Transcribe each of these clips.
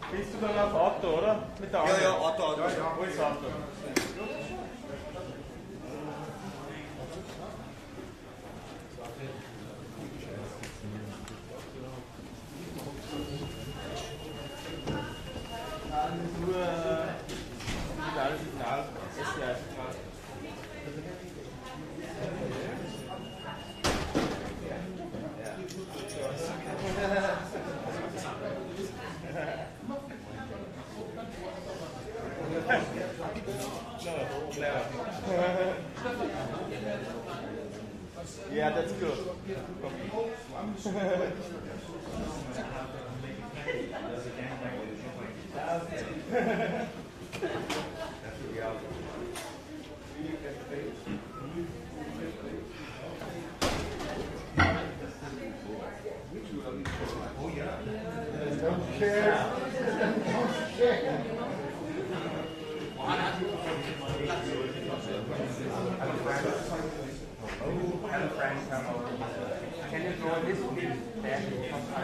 Bist du dann auf Auto, oder? Mit der Ja, Auto. Wo ist Auto? Nur digitales Signal, SALA. Yeah, that's good. Can you draw this bit back because I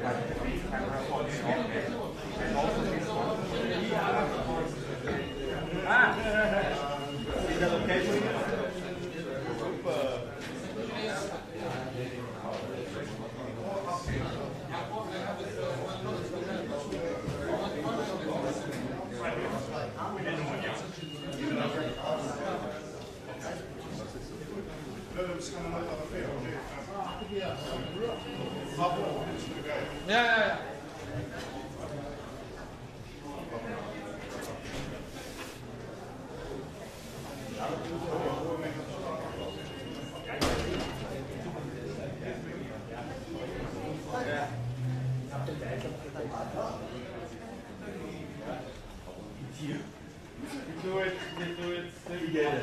have the camera on the and also this one? In der Location. Super. Ja. You do it together.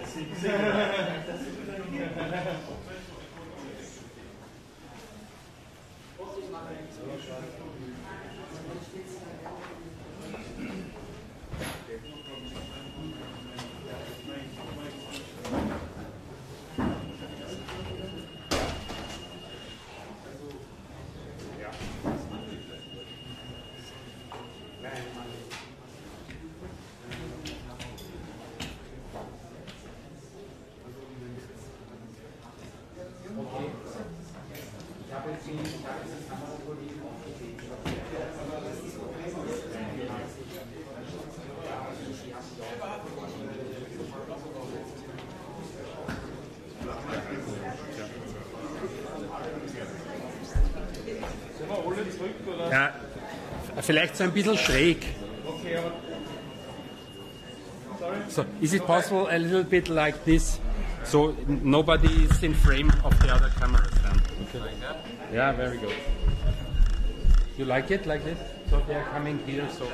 Ja, vielleicht so ein bisschen schräg. Okay, aber. Sorry? So, is it possible a little bit like this? So nobody is in frame of the other cameras then. Okay. Like that? Yeah, very good. You like it like this? So they are coming here, so.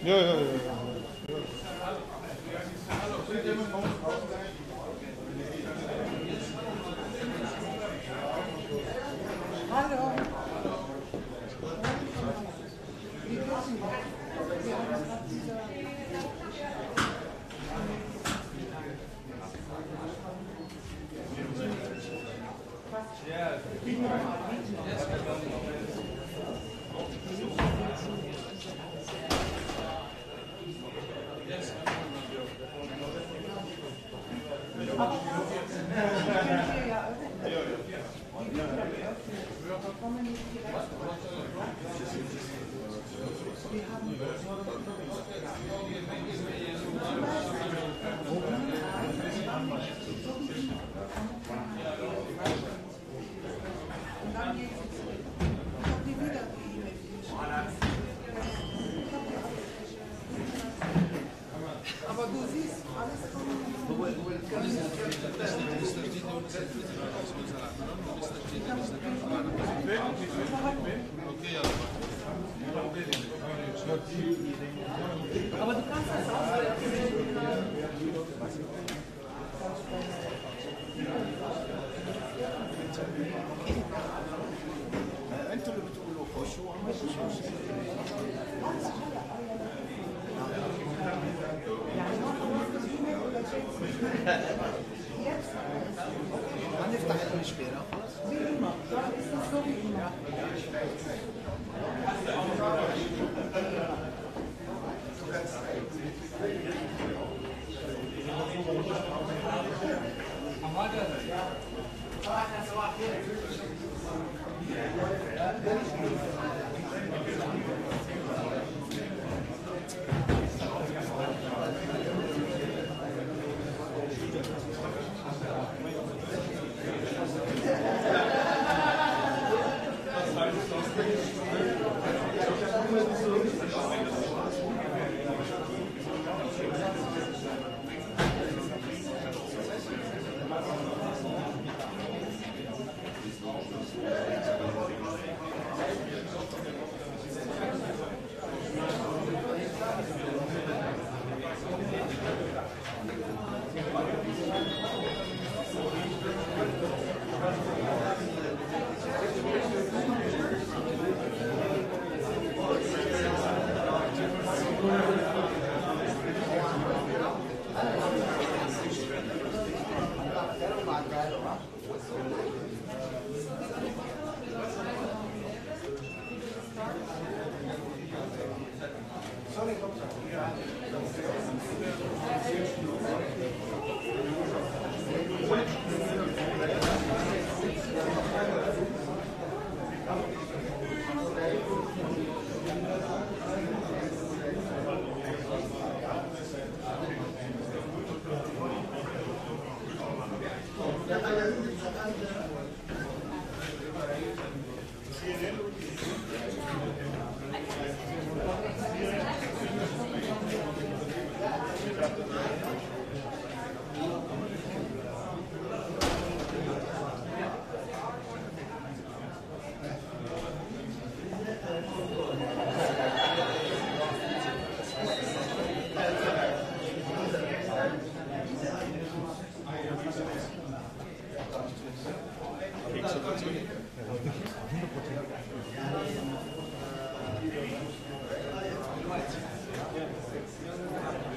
Ja, ja, ja. Hallo. Aber du siehst alles aber du kannst das auch. انتوا اللي بتقولوا خشوا هنفتح الشبيرة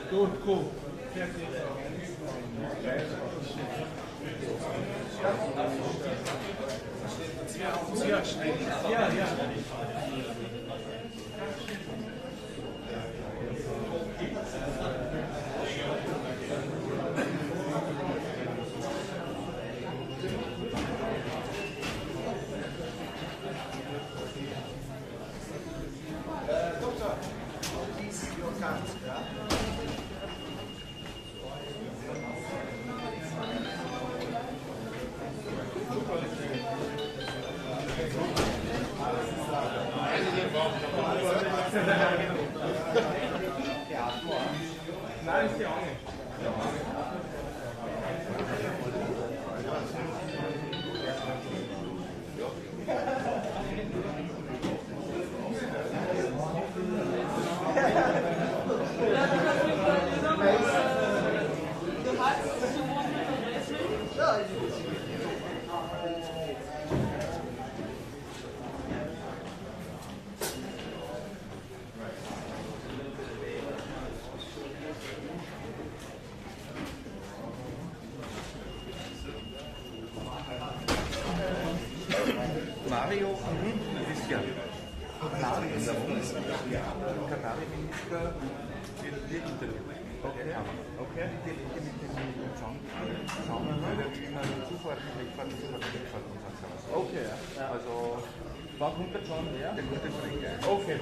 Gut, cool. Ja, ja. Doktor, please, your card, yeah? Nein, ist die auch nicht. Mario, ein bisschen. Mario ist Katari-Minister wird Interview. Okay. Okay. Schauen wir Zufahrt, Wegfahrt, Zufahrt, Wegfahrt und so. Okay. Also, wann kommt der John her? Der kommt von England. Okay.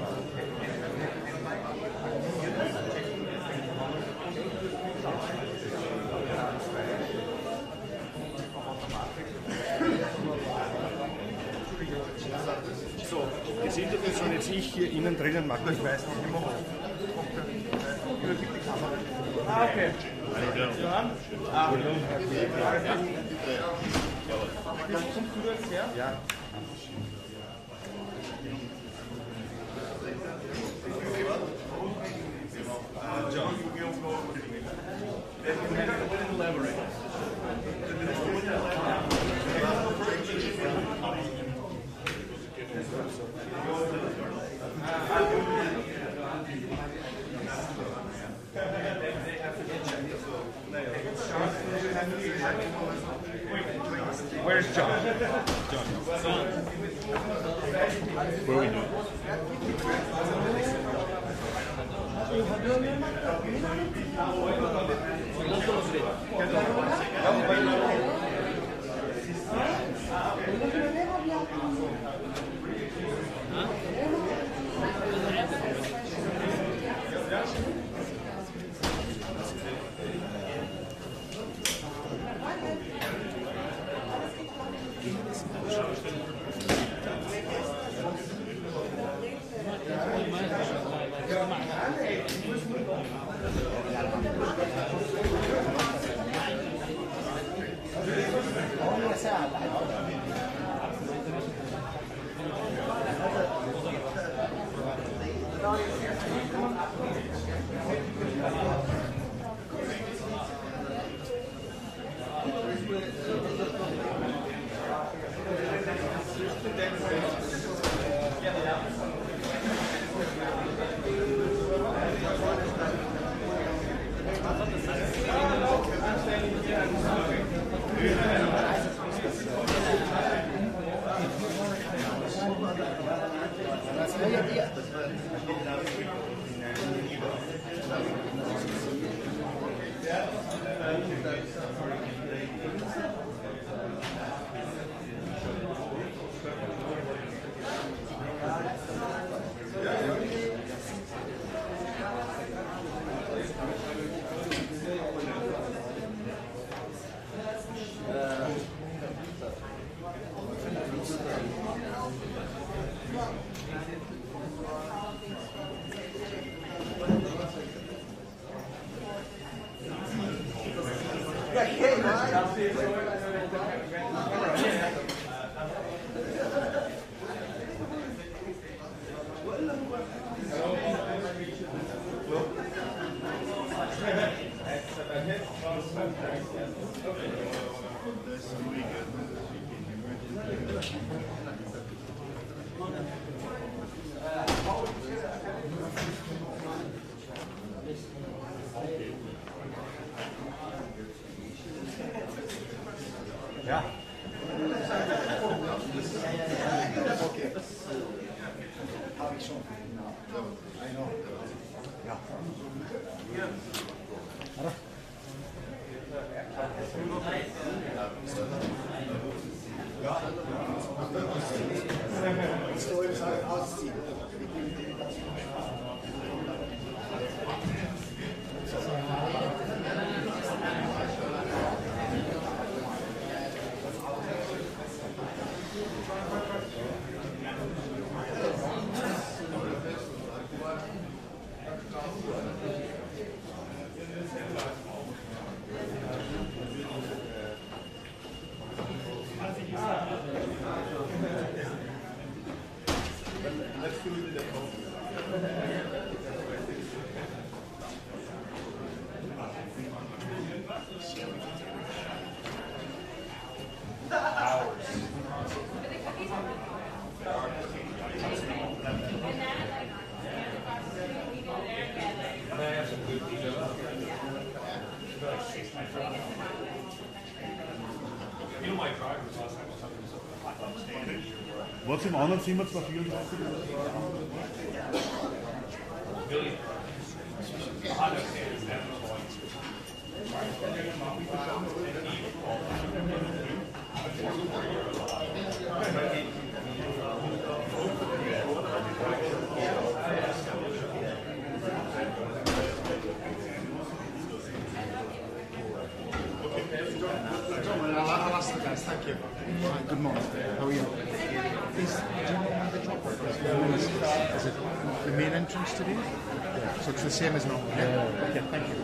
So, das Interview soll jetzt ich hier innen drinnen machen. Ich weiß nicht immer, wo. Übergibt die Kamera. Ah, okay. Johann? Kommst du jetzt her? Ja. John. Where's John? What are we doing? Ja. Okay. Habe ich schon. I know. Ja. So im Saal ausziehen. You know, my driver's last time was talking to something like upstanding. Was im anderen Zimmer zwar 34? I'll ask the guys, thank you. Hi, good morning. How are you? Do you know where the drop off is? Is it the main entrance today? Yeah. So it's the same as normal? Yeah. Okay, thank you.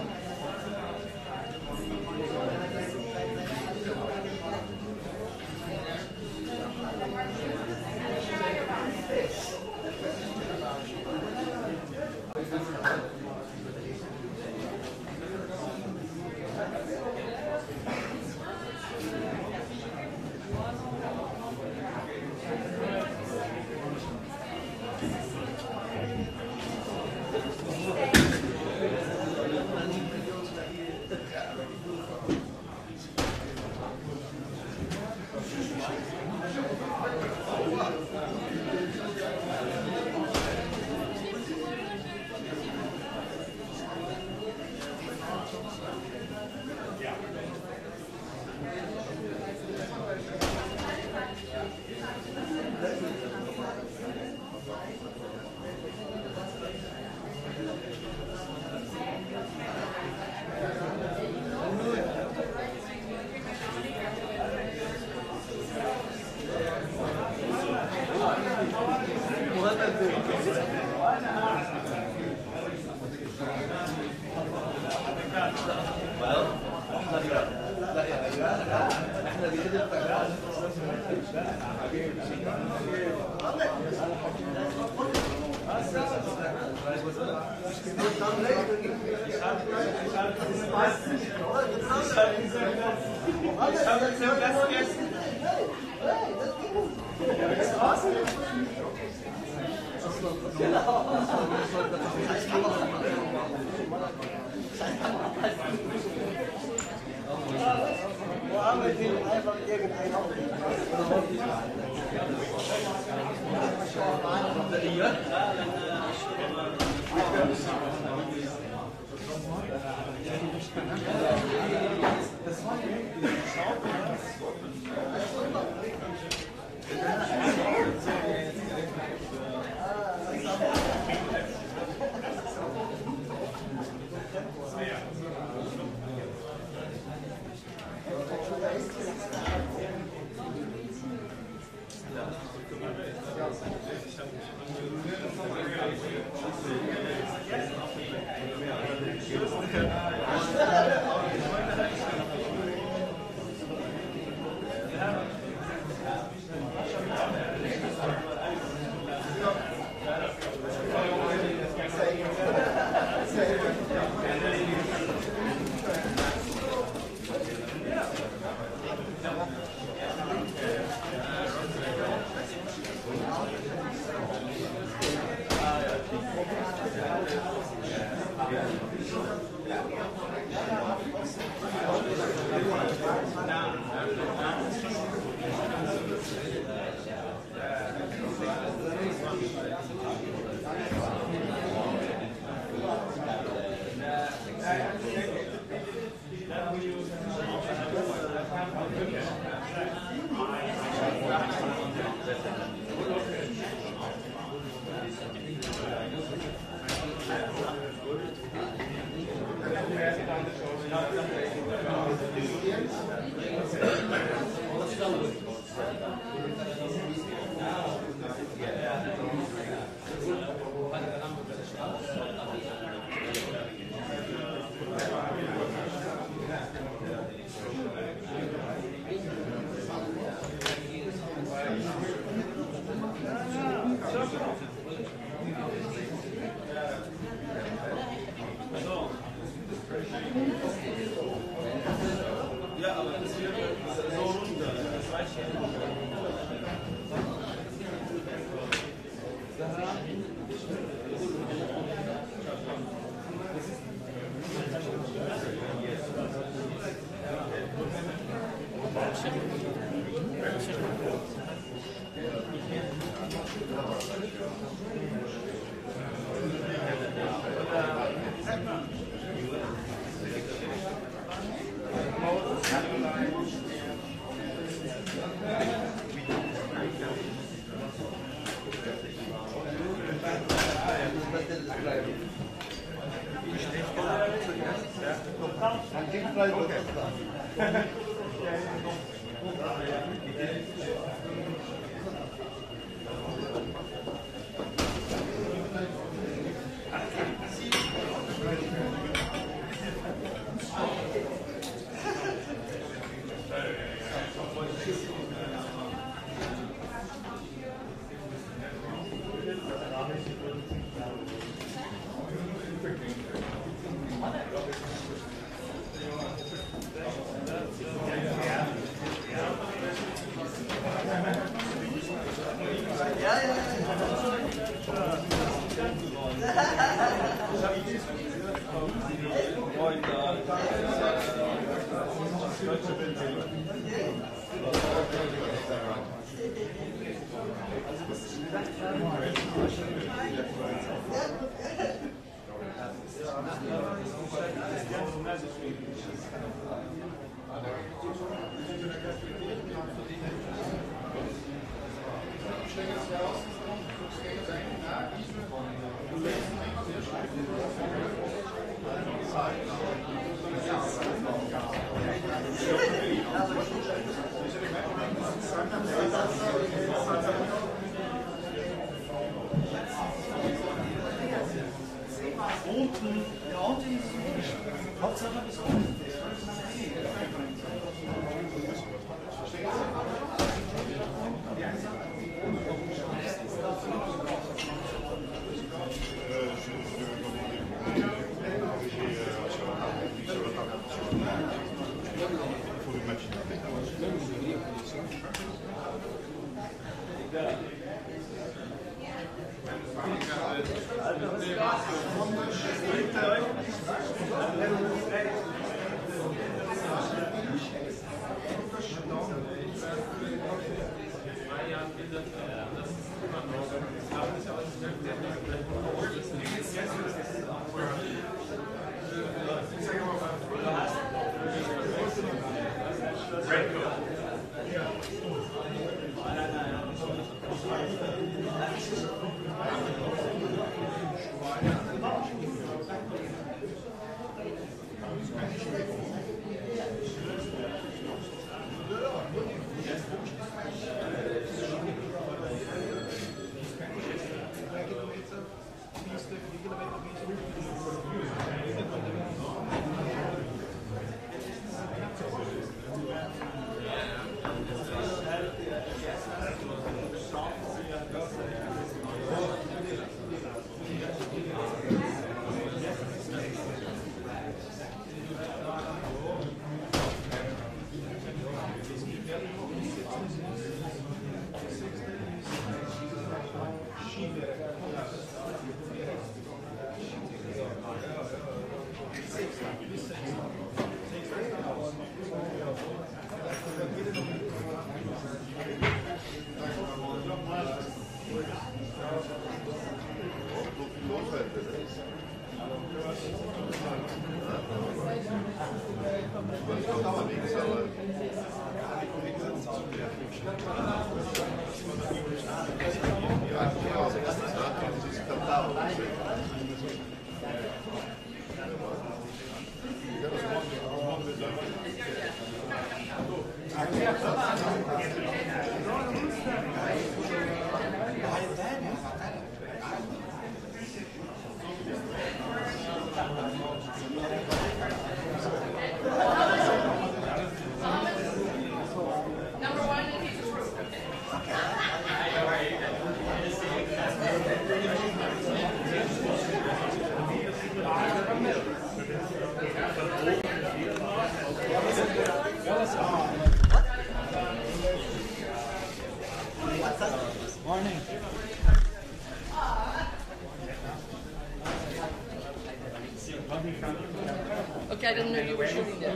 Okay, I didn't know you were shooting that.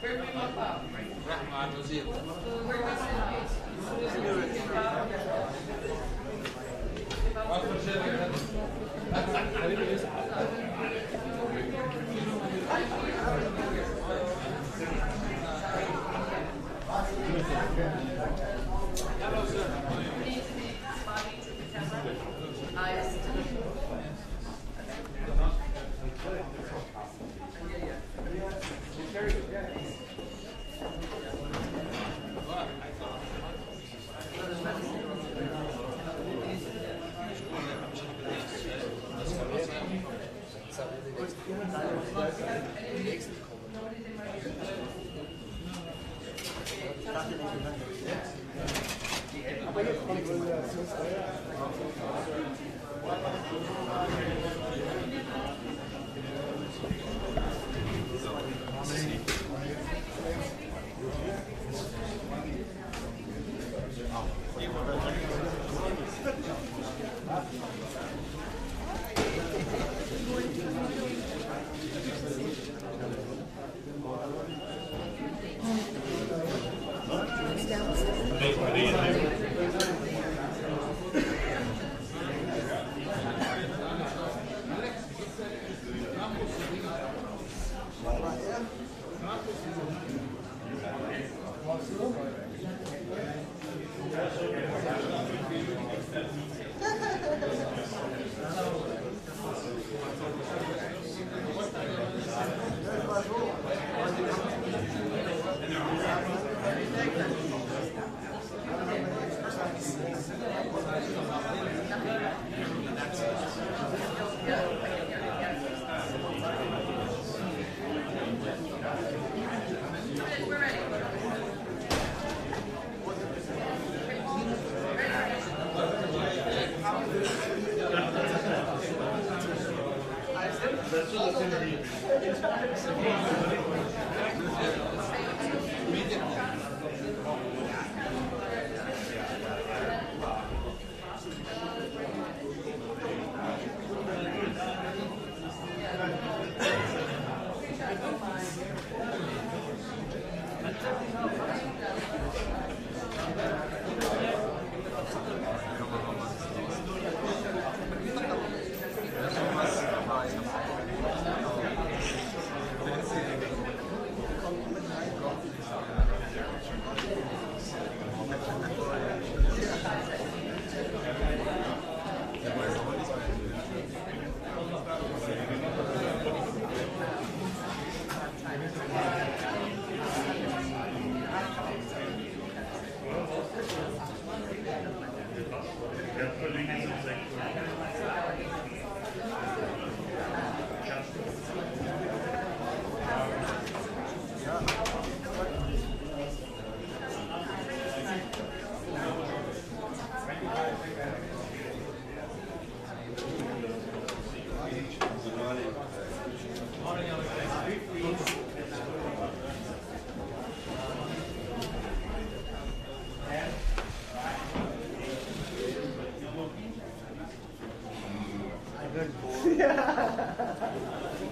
Where do we want that?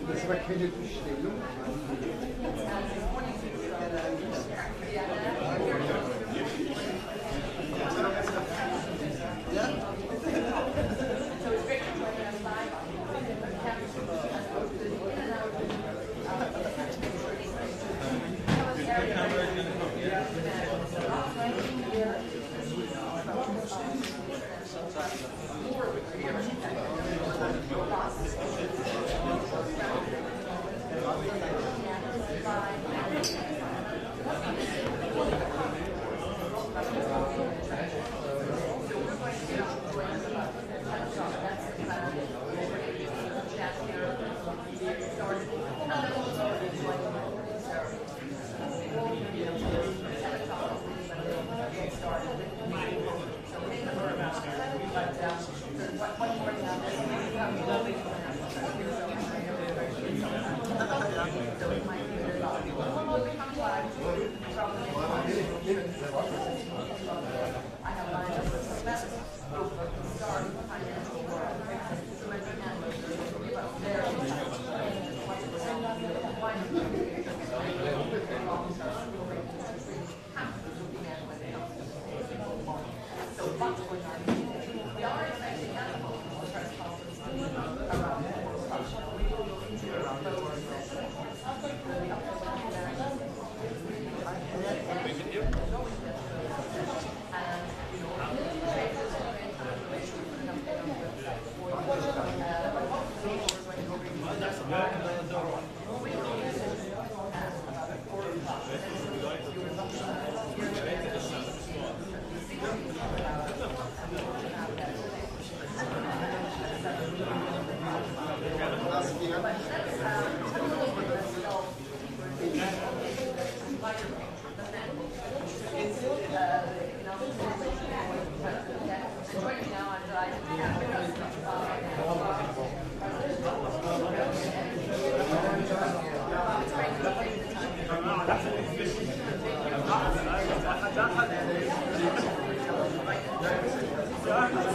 Das war keine Bestellung. Naja,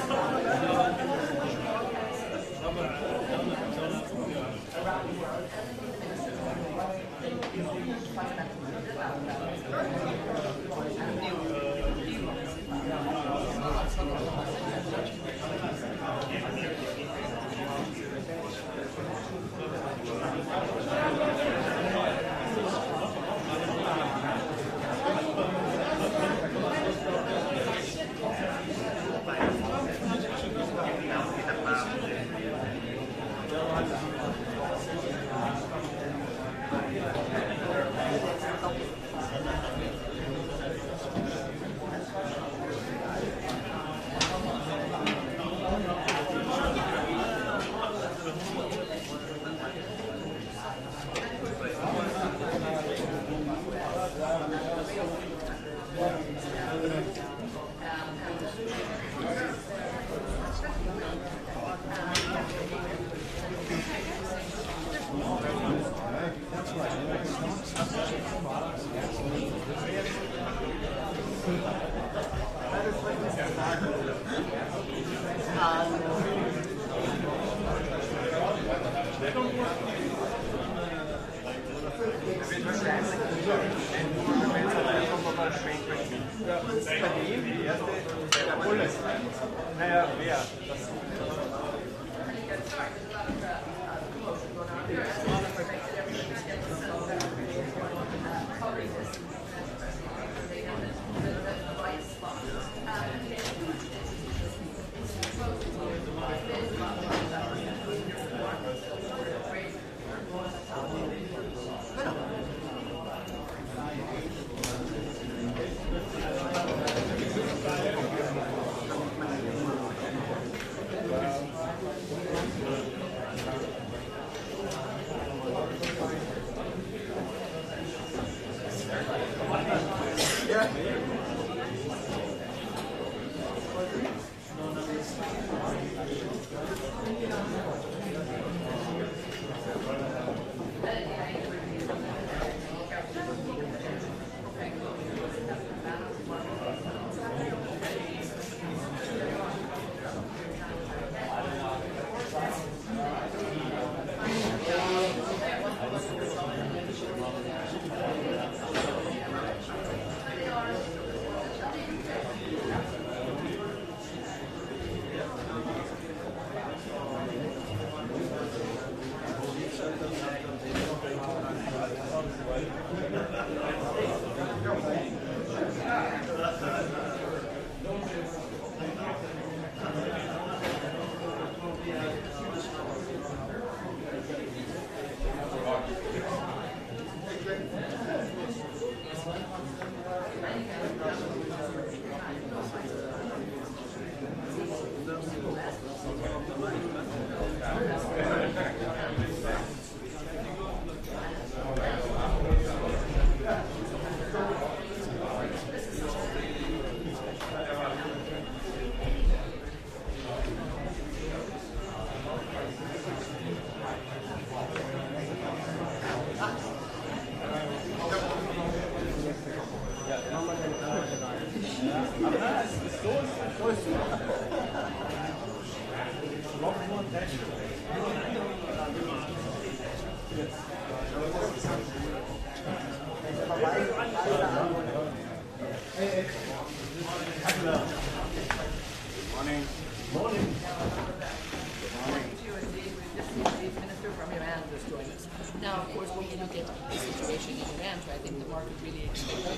wer? Now, of course, when you look at the situation in Iran, I think the market really expected.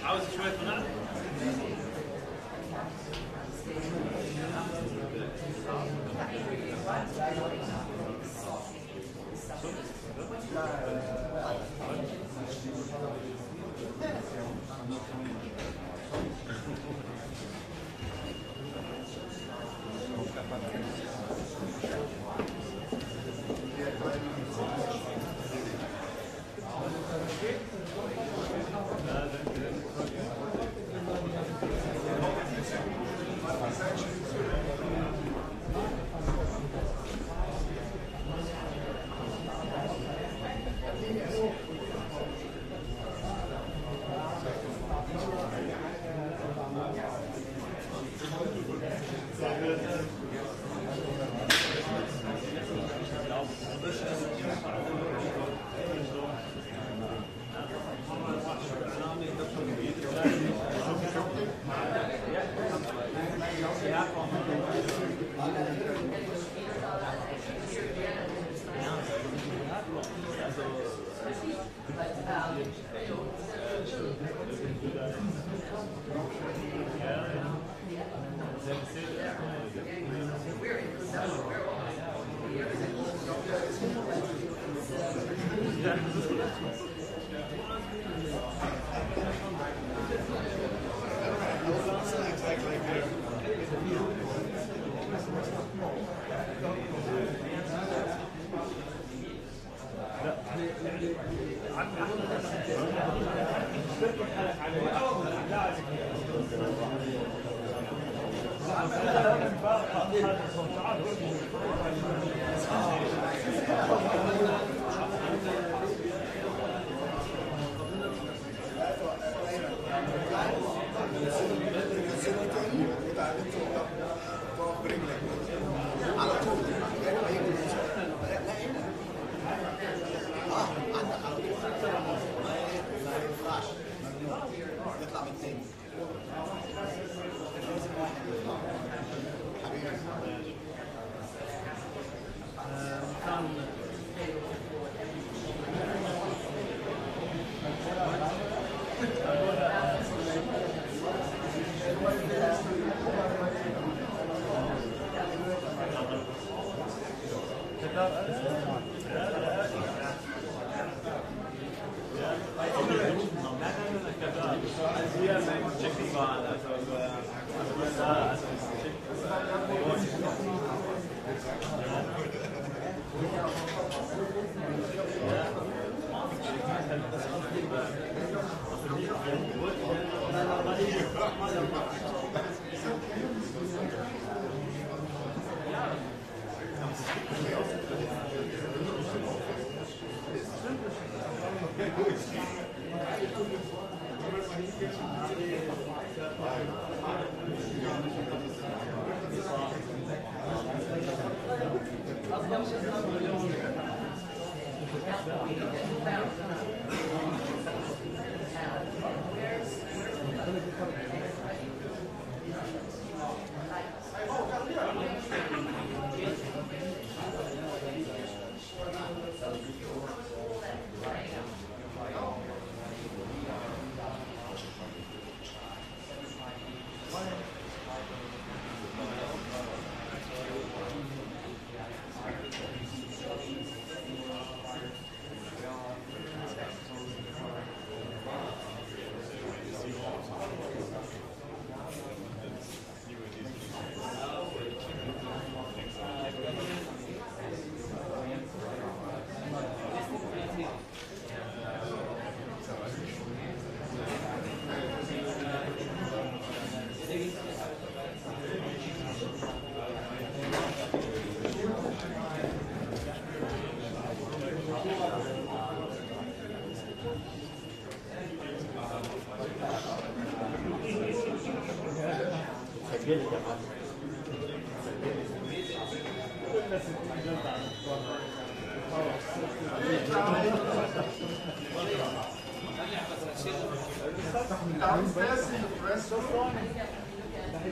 عاوز شوية قناع؟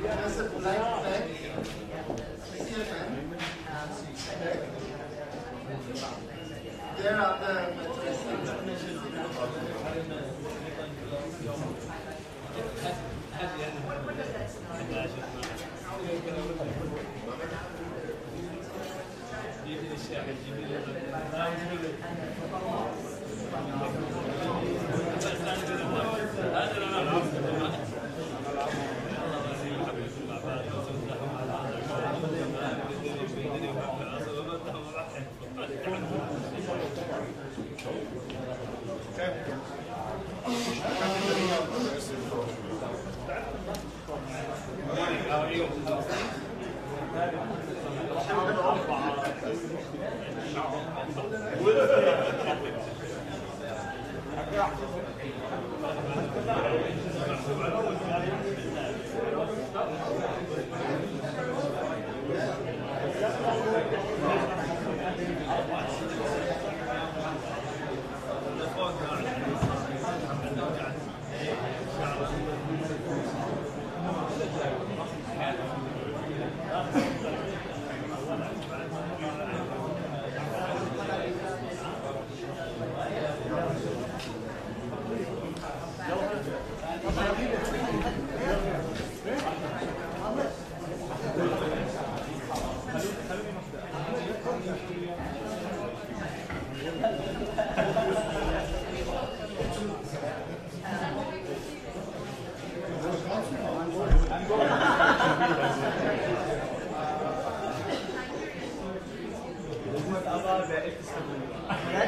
Ja, das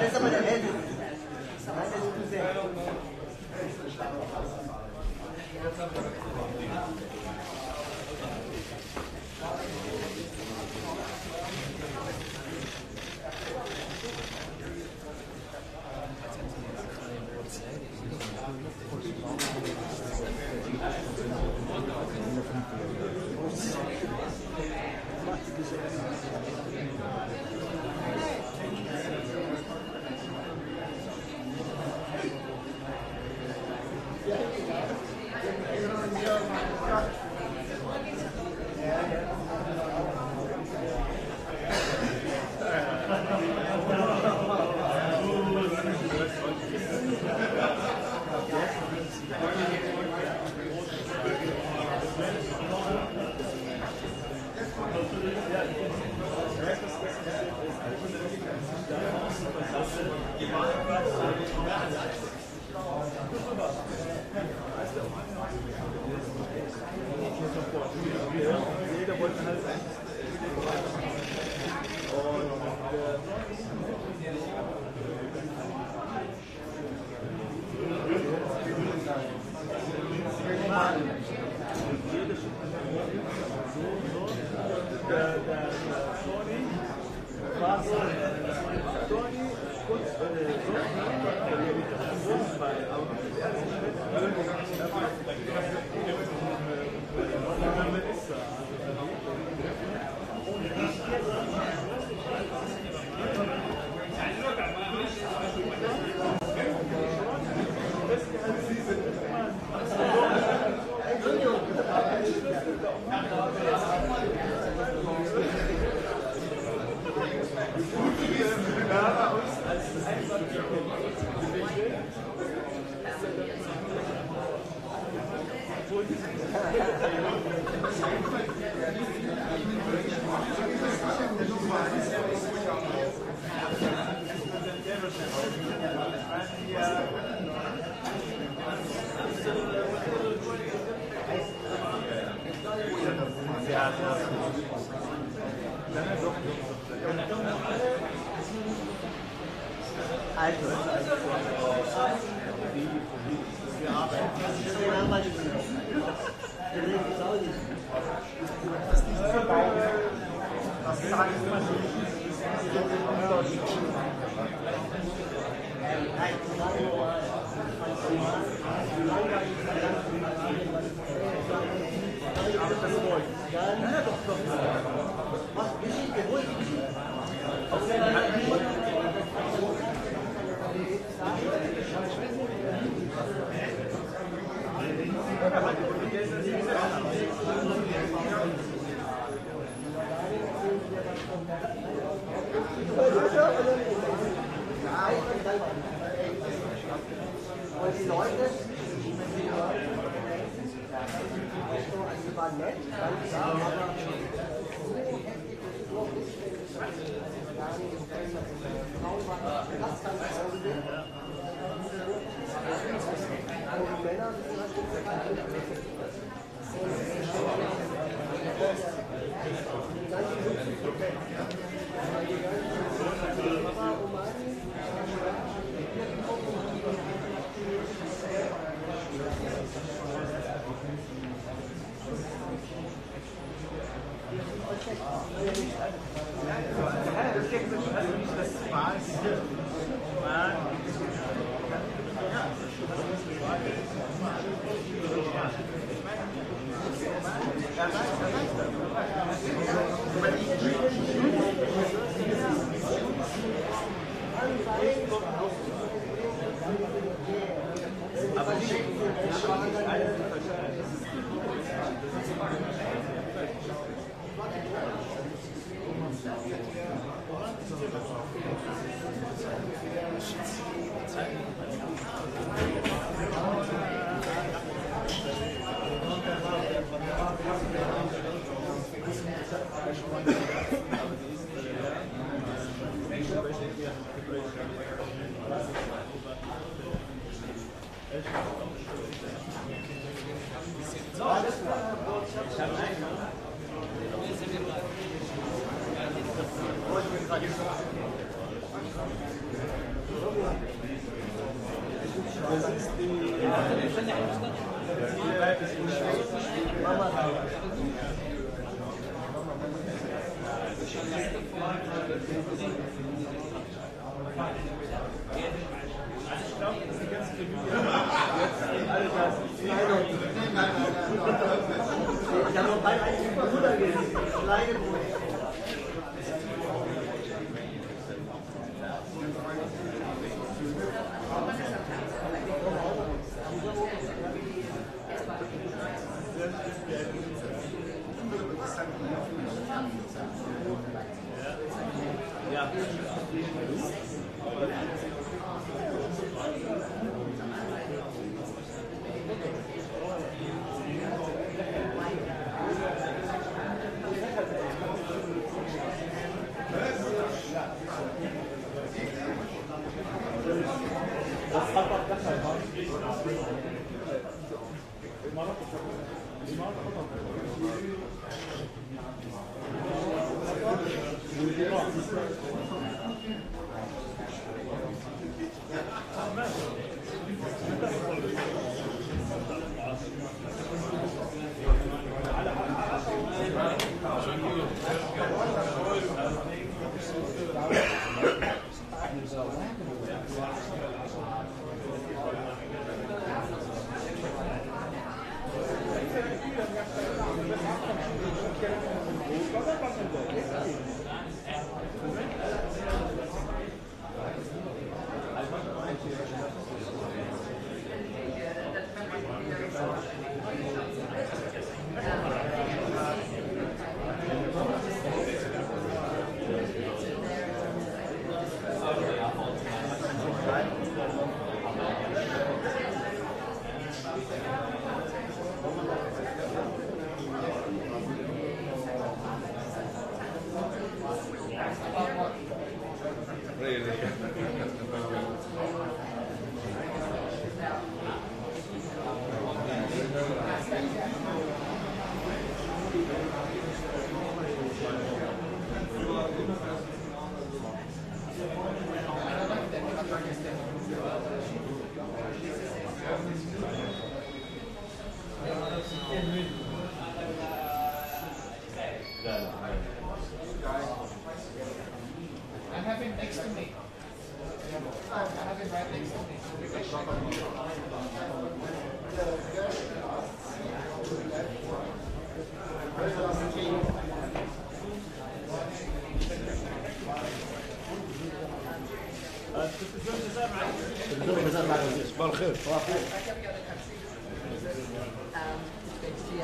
ist aber der Älteste. Das ist zu sehr.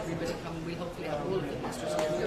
Everybody come. We hopefully have all of the masters here.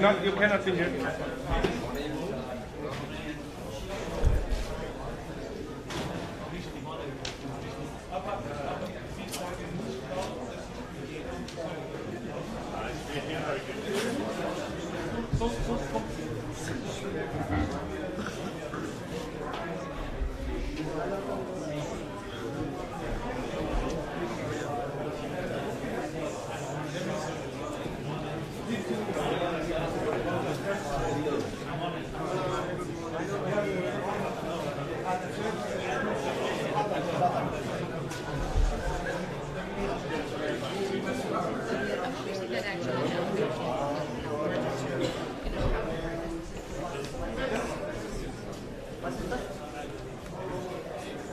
No, you cannot be here.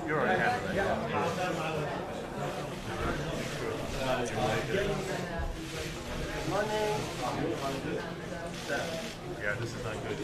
You're already having it. Yeah, this is not good.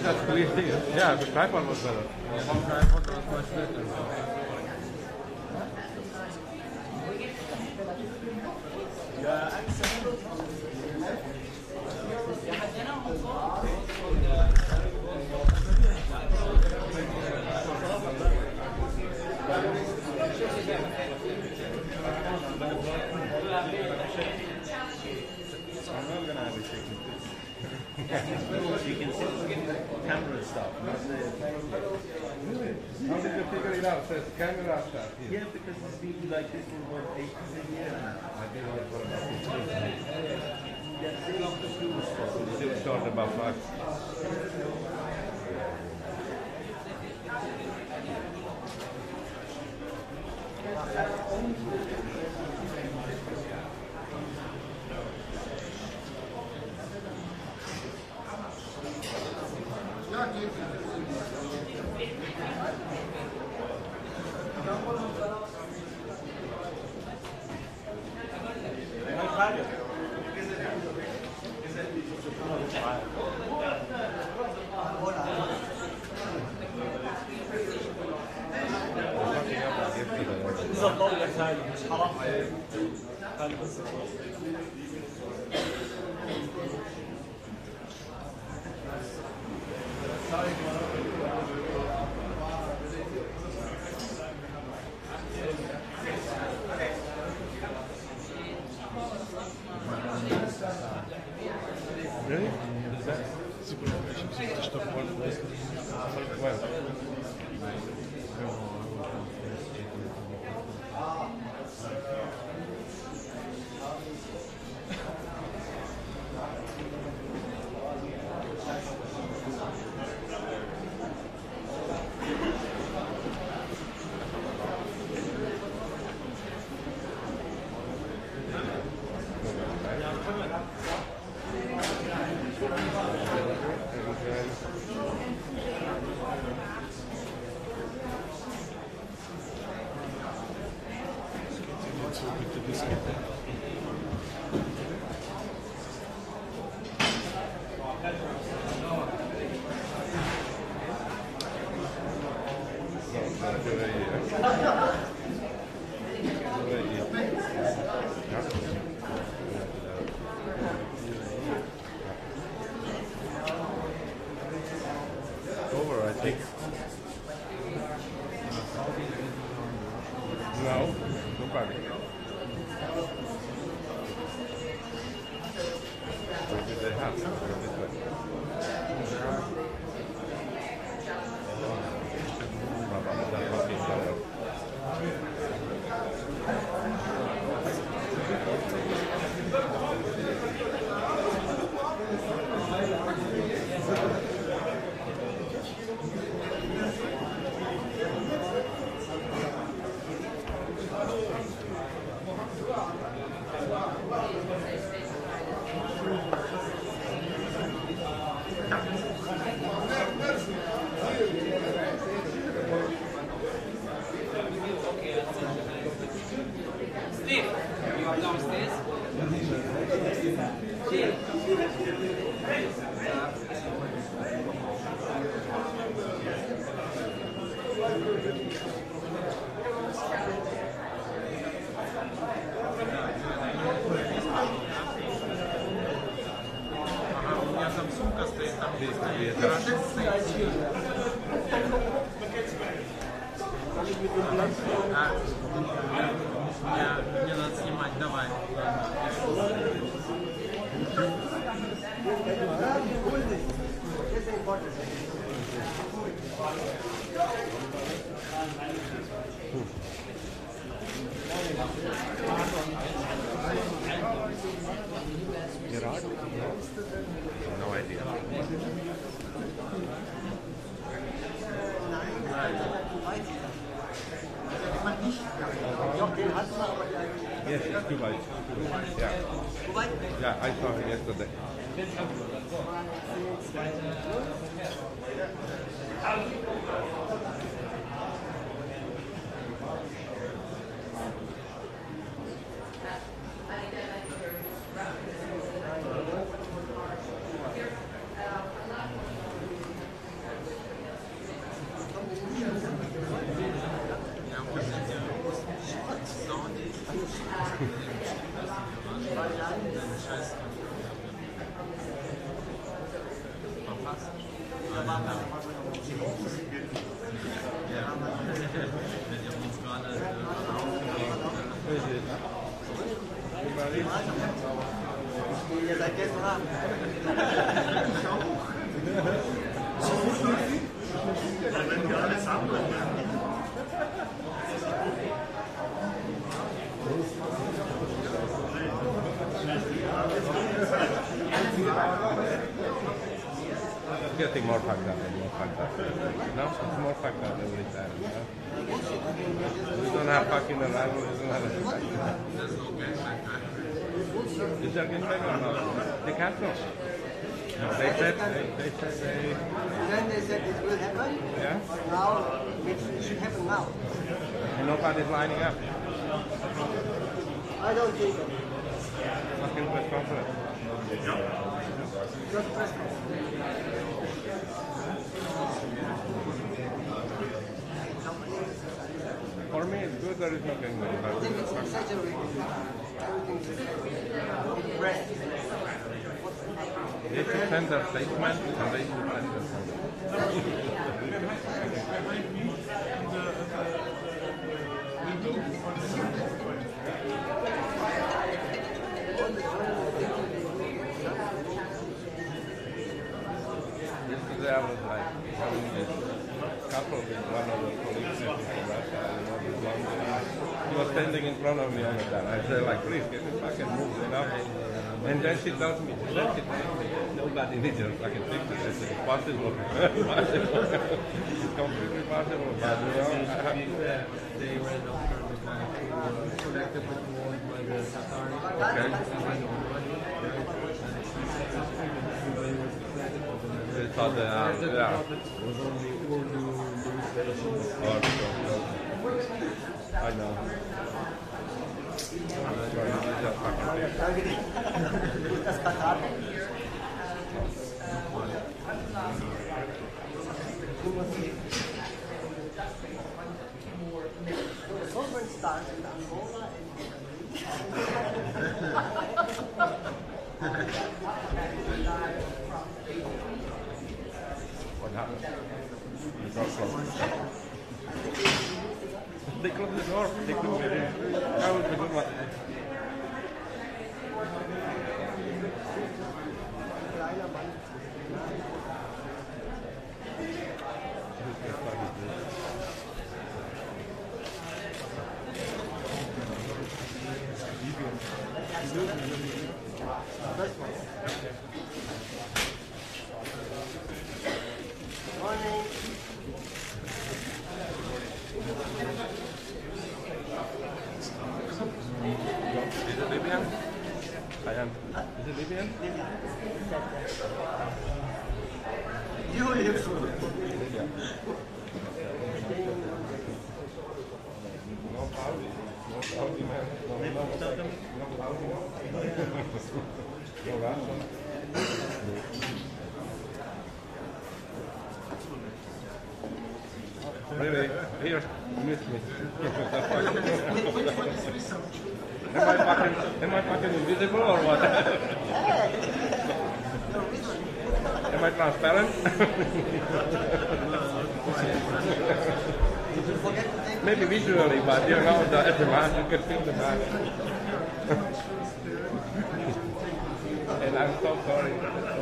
That's weird thing. Yeah, the tripod was better. Tripod was much better. I'm not gonna have a chicken. You can see camera stuff. How did you figure it out? It says camera stuff. Yeah, because it's been like this for about 8 years now. I did it for about 15 years. Yeah, they love the school stuff. Still short about 5. Really? Is that super information? Just well. Over, I think. No, nobody. Where did they have? This way. Steve, you are downstairs. У меня там сумка стоит, там мне надо снимать, давай. No idea. Yes, it's too late. Yeah. Yeah, I saw him yesterday. Ihr seid gestern Abend. Wenn wir alles haben, getting more fucked up and more fucked up. No, it's more fucked up every time. No? We don't have fucking arrival, we don't have a fucking. Is that getting better or not? They can't know. No, they said they. Then they said it will happen. Yeah? Now it should happen now. And nobody's lining up. I don't think so. Fucking press conference. Just press conference. For me, it's good. There is no getting ready. I think it's exaggerated. Everything's exaggerated. Rest. They should send their statement and they should send their statement. Yesterday I was like having this couple with one of the police from Russia, you know, this one guy. He was standing in front of me all the time. I said like, please get the fucking move, you know. And then she tells me, nobody needs your fucking picture. I said, it's possible. It's completely possible, but you know. They ran over the guy who collected the reward by the Qatari. Okay. They thought that, yeah. Was only Urdu, I know. Das Katar. The conference starts in Angola What happened? The door closed. They closed the door. They couldn't get in. That was the good one. morning. Is it Libyan? I am. Is it Libyan? Beautiful. Libya. No Saudi. No Saudi man. No Saudi. No Russian. Really? Here, you missed me. Am I fucking invisible or what? Am I transparent? Maybe visually, but you know, at the mask, you can feel the mask. And I'm so sorry.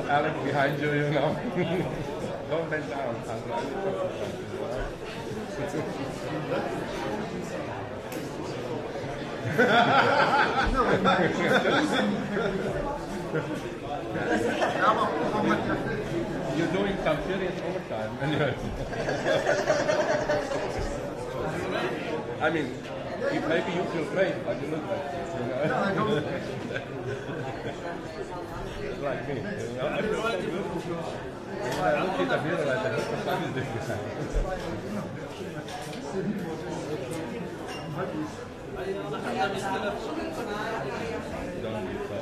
Alex behind you, you know. Don't bend down. You're doing some serious overtime. I mean, maybe you feel great, but you look like this, you know? Like me, you know? I feel so good. When I look at the mirror, I say, what the fuck is this guy? Don't be so.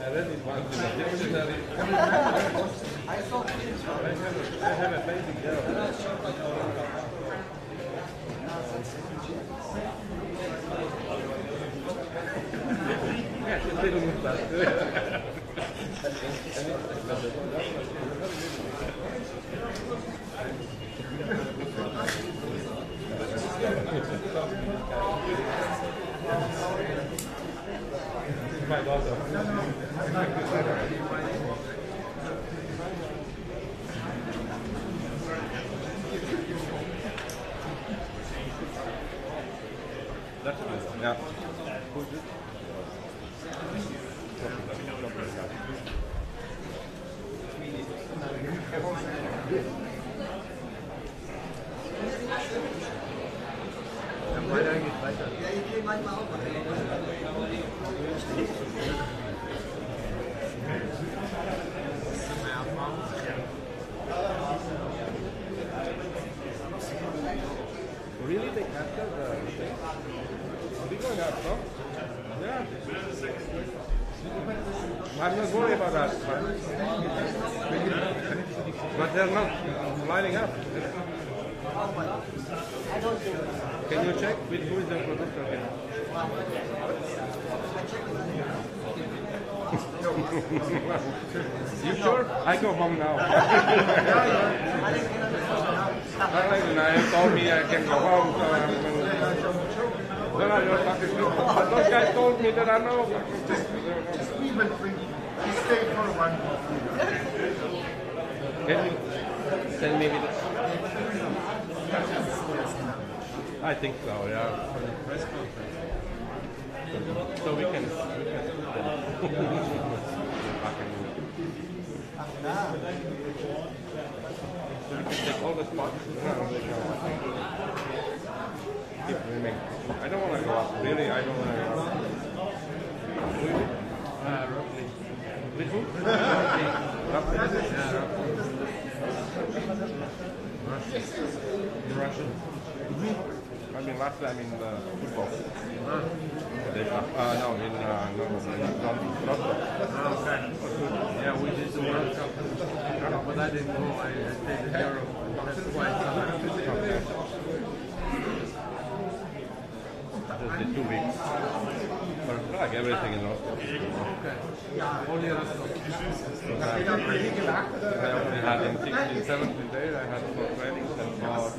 I read it once in a dictionary. I have a basic error. Yeah, she's little moustache. Ja. Weiter geht weiter. Ja, ich gehe manchmal auch mal. Really, they captured the thing? Are we going up, no? Yeah. I'm not worried about that. But they're not lining up. Can you check who is the producer here? You sure? I go home now. I told me I can go home. So you're fucking stupid. But those guys told me that I know. He stayed for one. Can you tell me? I think so, yeah. For the press conference. So we can shoot them. So we can take all the spots. Keep filming. I don't want to go up. Really, I don't want to go up. Roughly. With who? Roughly. Roughly? Yeah, Russian. I mean, last time in the football. No, in Rostock. Okay. Yeah, we did the World Cup. But I didn't go. I stayed in Europe. That's quite Okay. Just the 2 weeks. But like everything in Rostock. okay. Only Rostock. I only had in 16, 17 days, I had 4 trainings and 4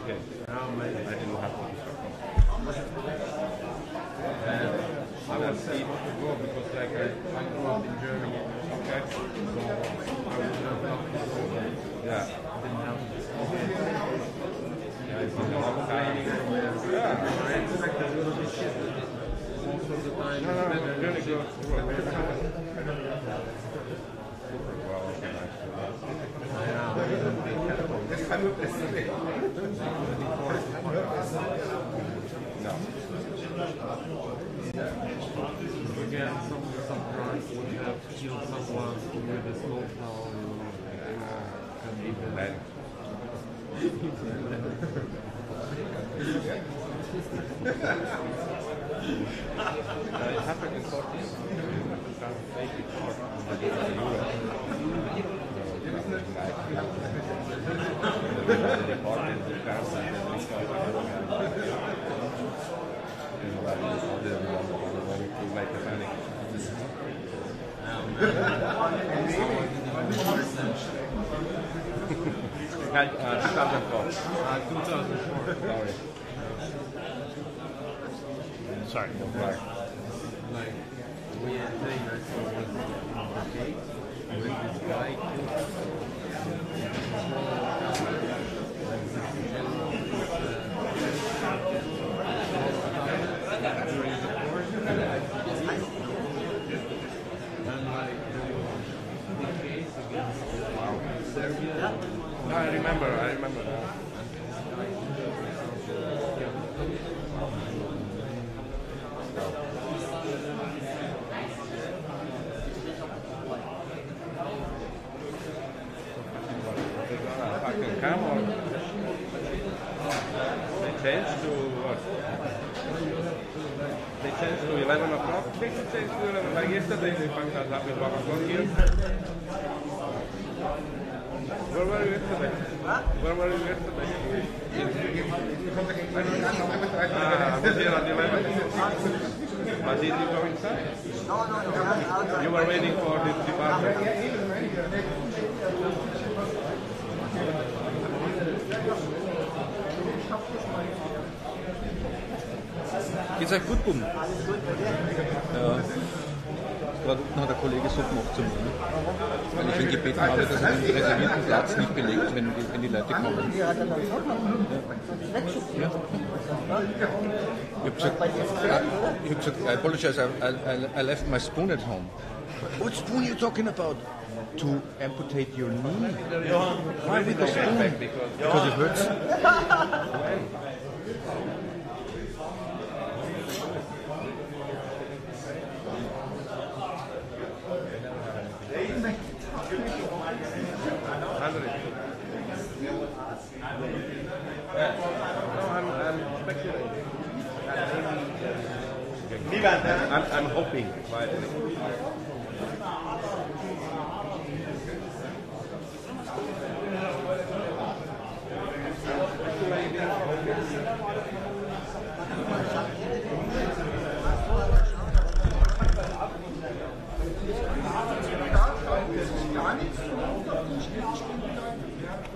games. I didn't have to do I was able to go because like I grew up in Germany. Okay. So I was not allowed to go. Yeah. Didn't have to. Yeah, it's been a long time. Yeah. I expected a little bit shit. Most of the time No, it's better. really good. Well, okay, nice. No. Again, some drugs would have killed someone with a snowplow, and even Then. It happened in 14. Sorry. 2004. Sorry. Like, weird thing I saw was on the gate with this guy killed. During the course, and like there was the case against Serbia. No, I remember now. Fucking come on. They changed to what? They changed to 11 o'clock. They changed to 11. Like yesterday, they fucked us up with 1 o'clock here. Where were you yesterday? Where were you yesterday? I was here at 11. But did you go inside? No. You were waiting for the departure. Geht's euch gut, Buben? Ja. Produkten hat der Kollege so gemacht zu mir. Weil ich ihn gebeten habe, dass er den reservierten Platz nicht belegt, wenn die Leute kommen. Ja. Ich habe gesagt, I apologize, I left my spoon at home. What spoon are you talking about? To amputate your knee? Why with the spoon? Because it hurts. I'm hoping.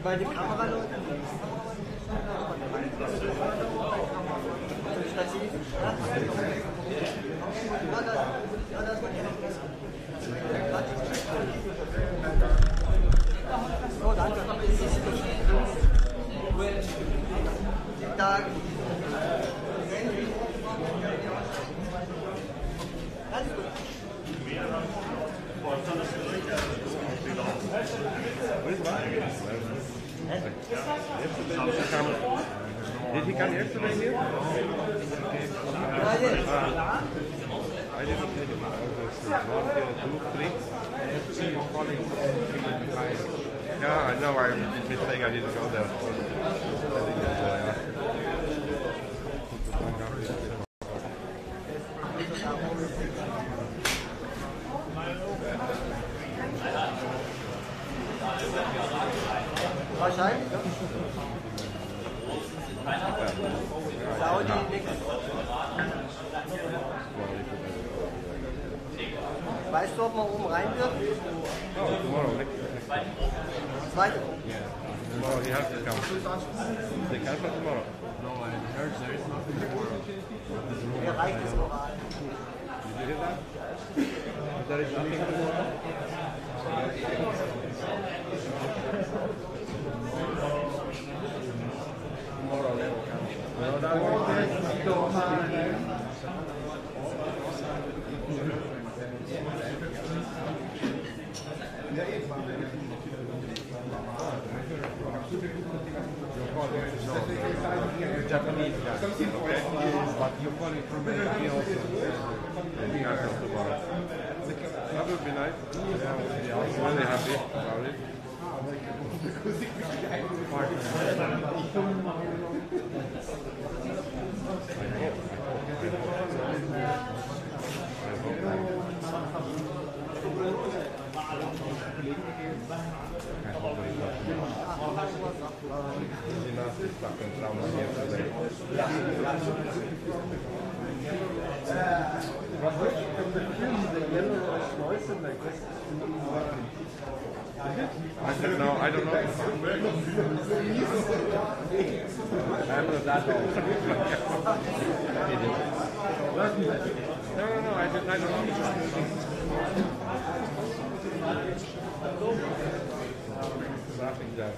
Bei den Kameraleuten. Stativ. Ja, das war so, danke. Guten Tag. Alles gut. Did he come yesterday here? I didn't take him. I was 1, 2, 3. See your colleagues. Yeah, I know. I'm mistake. I didn't go there. Wahrscheinlich. Saudi, nix. Weißt du, ob man oben rein wird? Oh, tomorrow. Zweite. Yeah. Tomorrow he has to come. They come for tomorrow. No, I heard there is nothing tomorrow. Mir reicht es moral. Did you hear that? There is nothing tomorrow. Tomorrow never comes. No, that Japanese guy. Okay. But you're calling from America also. Maybe I come tomorrow. That would be nice. Yeah, I'm really happy about it. No, I don't know. I'm not that old. No, I don't know. Laughing job.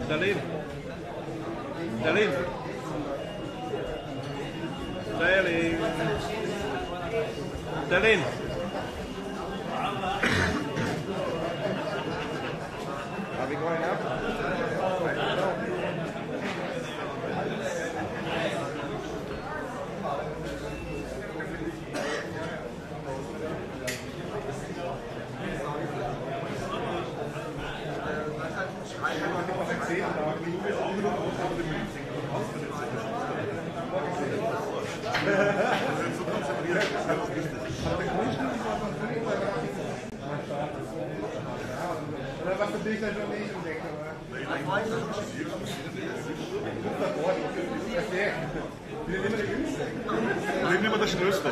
Dalin. Dalin. Dalin. Dalin. Are we going up? Nimm immer das Schnellste.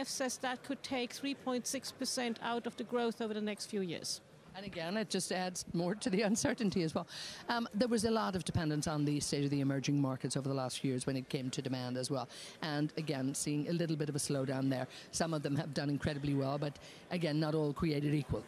Says that could take 3.6% out of the growth over the next few years. And again, it just adds more to the uncertainty as well. There was a lot of dependence on the state of the emerging markets over the last few years when it came to demand as well. And again, seeing a little bit of a slowdown there. Some of them have done incredibly well, but again, not all created equal.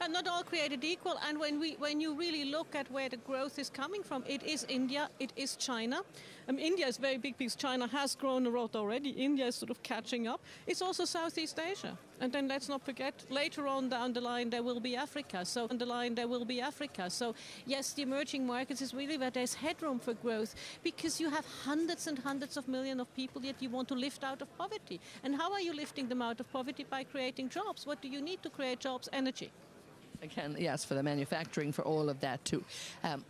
And not all created equal. And when you really look at where the growth is coming from, it is India, it is China. India is very big because China has grown a lot already. India is sort of catching up. It's also Southeast Asia. And then let's not forget, later on down the line, there will be Africa. So yes, the emerging markets is really where there's headroom for growth because you have hundreds and hundreds of millions of people that you want to lift out of poverty. And how are you lifting them out of poverty? By creating jobs. What do you need to create jobs? Energy. Again, yes, for the manufacturing, for all of that too.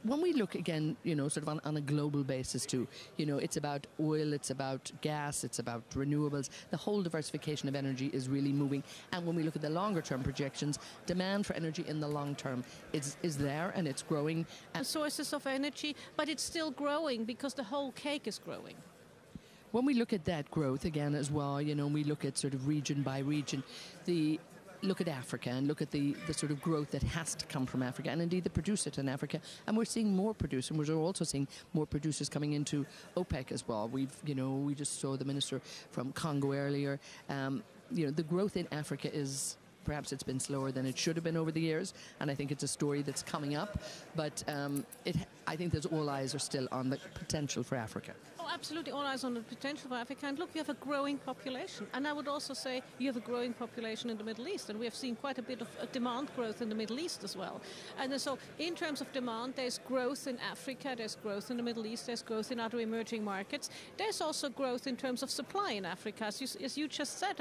When we look again, sort of on a global basis too, it's about oil, it's about gas, it's about renewables. The whole diversification of energy is really moving. And when we look at the longer term projections, demand for energy in the long term is there and it's growing. Sources of energy, but it's still growing because the whole cake is growing. When we look at that growth again as well, we look at sort of region by region, look at Africa and look at the sort of growth that has to come from Africa, and indeed the produce it in Africa. And we're seeing more producers, and we're also seeing more producers coming into OPEC as well. We just saw the minister from Congo earlier. The growth in Africa is, perhaps it's been slower than it should have been over the years, and I think it's a story that's coming up. But I think there's all eyes are still on the potential for Africa. Oh, absolutely, all eyes on the potential for Africa. And look, we have a growing population. And I would also say you have a growing population in the Middle East. And we have seen quite a bit of demand growth in the Middle East as well. And so in terms of demand, there's growth in Africa, there's growth in the Middle East, there's growth in other emerging markets. There's also growth in terms of supply in Africa. As you just said,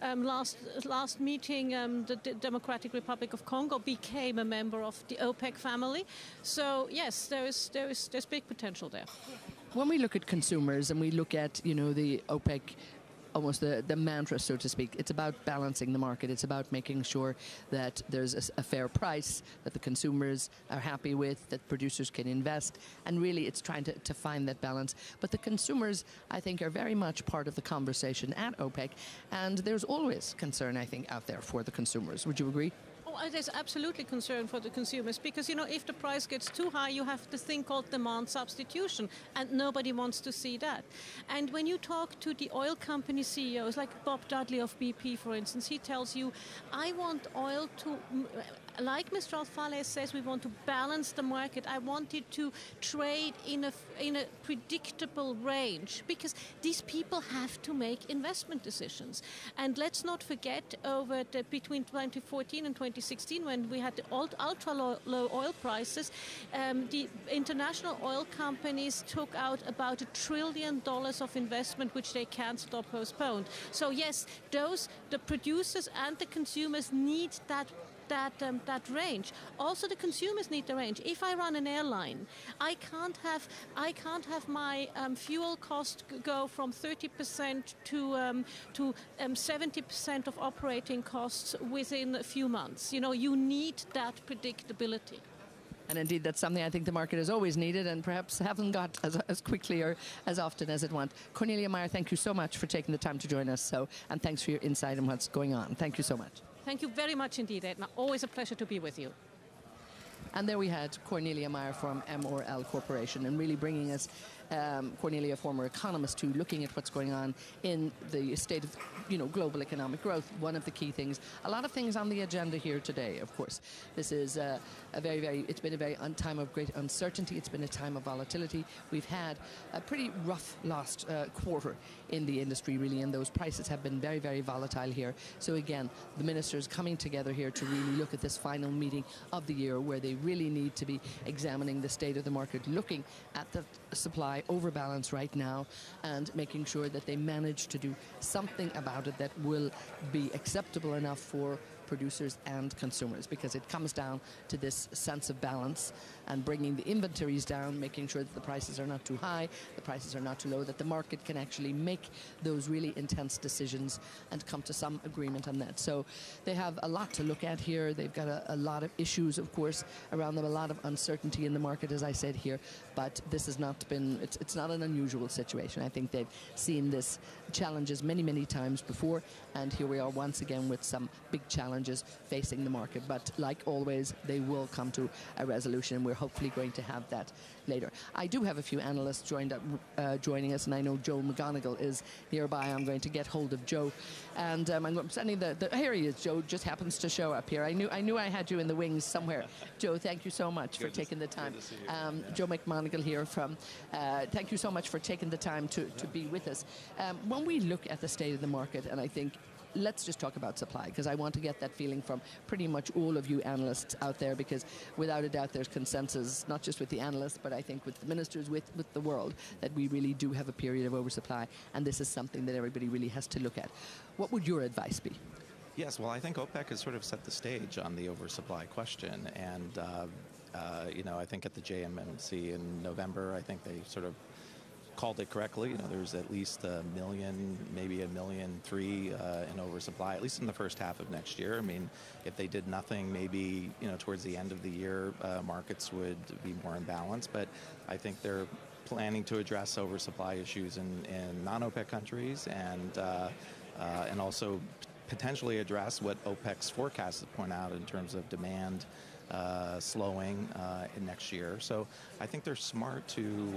last meeting, the Democratic Republic of Congo became a member of the OPEC family. So yes, there's big potential there. When we look at consumers and we look at the OPEC, almost the mantra, so to speak, it's about balancing the market. It's about making sure that there's a fair price, that the consumers are happy with, that producers can invest, and really it's trying to find that balance. But the consumers, I think, are very much part of the conversation at OPEC, and there's always concern, I think, out there for the consumers. Would you agree? Oh, there's absolutely concern for the consumers because, if the price gets too high, you have this thing called demand substitution, and nobody wants to see that. And when you talk to the oil company CEOs, like Bob Dudley of BP, for instance, he tells you, I want oil to, like Mr. Al-Faleh says, we want to balance the market. I want it to trade in a predictable range because these people have to make investment decisions. And let's not forget, between 2014 and 2016, when we had the ultra-low oil prices, the international oil companies took out about $1 trillion of investment, which they cancelled or postponed. So yes, the producers and the consumers need that range. Also, the consumers need the range. If I run an airline, I can't have my fuel cost go from 30% to 70% of operating costs within a few months. You need that predictability. And indeed, that's something I think the market has always needed and perhaps haven't got as quickly or as often as it wants. Cornelia Meyer, thank you so much for taking the time to join us. And thanks for your insight on what's going on. Thank you so much. Thank you very much indeed, Edna. Always a pleasure to be with you. And there we had Cornelia Meyer from MRL Corporation, and really bringing us Cornelia, former economist, too, looking at what's going on in the state of global economic growth. One of the key things, a lot of things on the agenda here today, of course. This is it's been a very time of great uncertainty. It's been a time of volatility. We've had a pretty rough last quarter in the industry, really, and those prices have been very, very volatile here. So again, the ministers coming together here to really look at this final meeting of the year, where they really need to be examining the state of the market, looking at the supply overbalance right now, and making sure that they manage to do something about it that will be acceptable enough for producers and consumers, because it comes down to this sense of balance and bringing the inventories down, making sure that the prices are not too high, the prices are not too low, that the market can actually make those really intense decisions and come to some agreement on that. So they have a lot to look at here. They've got a lot of issues, of course, around them, a lot of uncertainty in the market, as I said here, but this has not been, it's not an unusual situation. I think they've seen this challenges many, many times before, and here we are once again with some big challenges facing the market. But like always, they will come to a resolution, and we're hopefully going to have that later. I do have a few analysts joining us, and I know Joe McGonigal is nearby. I'm going to get hold of Joe, and I'm sending here he is. Joe just happens to show up here. I knew I had you in the wings somewhere. Joe, thank you so much for taking the time. Joe McGonigal here from. Thank you so much for taking the time to be with us. When we look at the state of the market, and I think, let's just talk about supply, because I want to get that feeling from pretty much all of you analysts out there, because without a doubt there's consensus, not just with the analysts, but I think with the ministers, with the world, that we really do have a period of oversupply, and this is something that everybody really has to look at. What would your advice be? Yes, well, I think OPEC has sort of set the stage on the oversupply question, and I think at the JMMC in November, I think they sort of called it correctly. There's at least 1 million, maybe 1.3 million in oversupply, at least in the first half of next year. I mean, if they did nothing, maybe towards the end of the year, markets would be more in balance. But I think they're planning to address oversupply issues in non-OPEC countries, and also potentially address what OPEC's forecasts point out in terms of demand slowing in next year. So I think they're smart to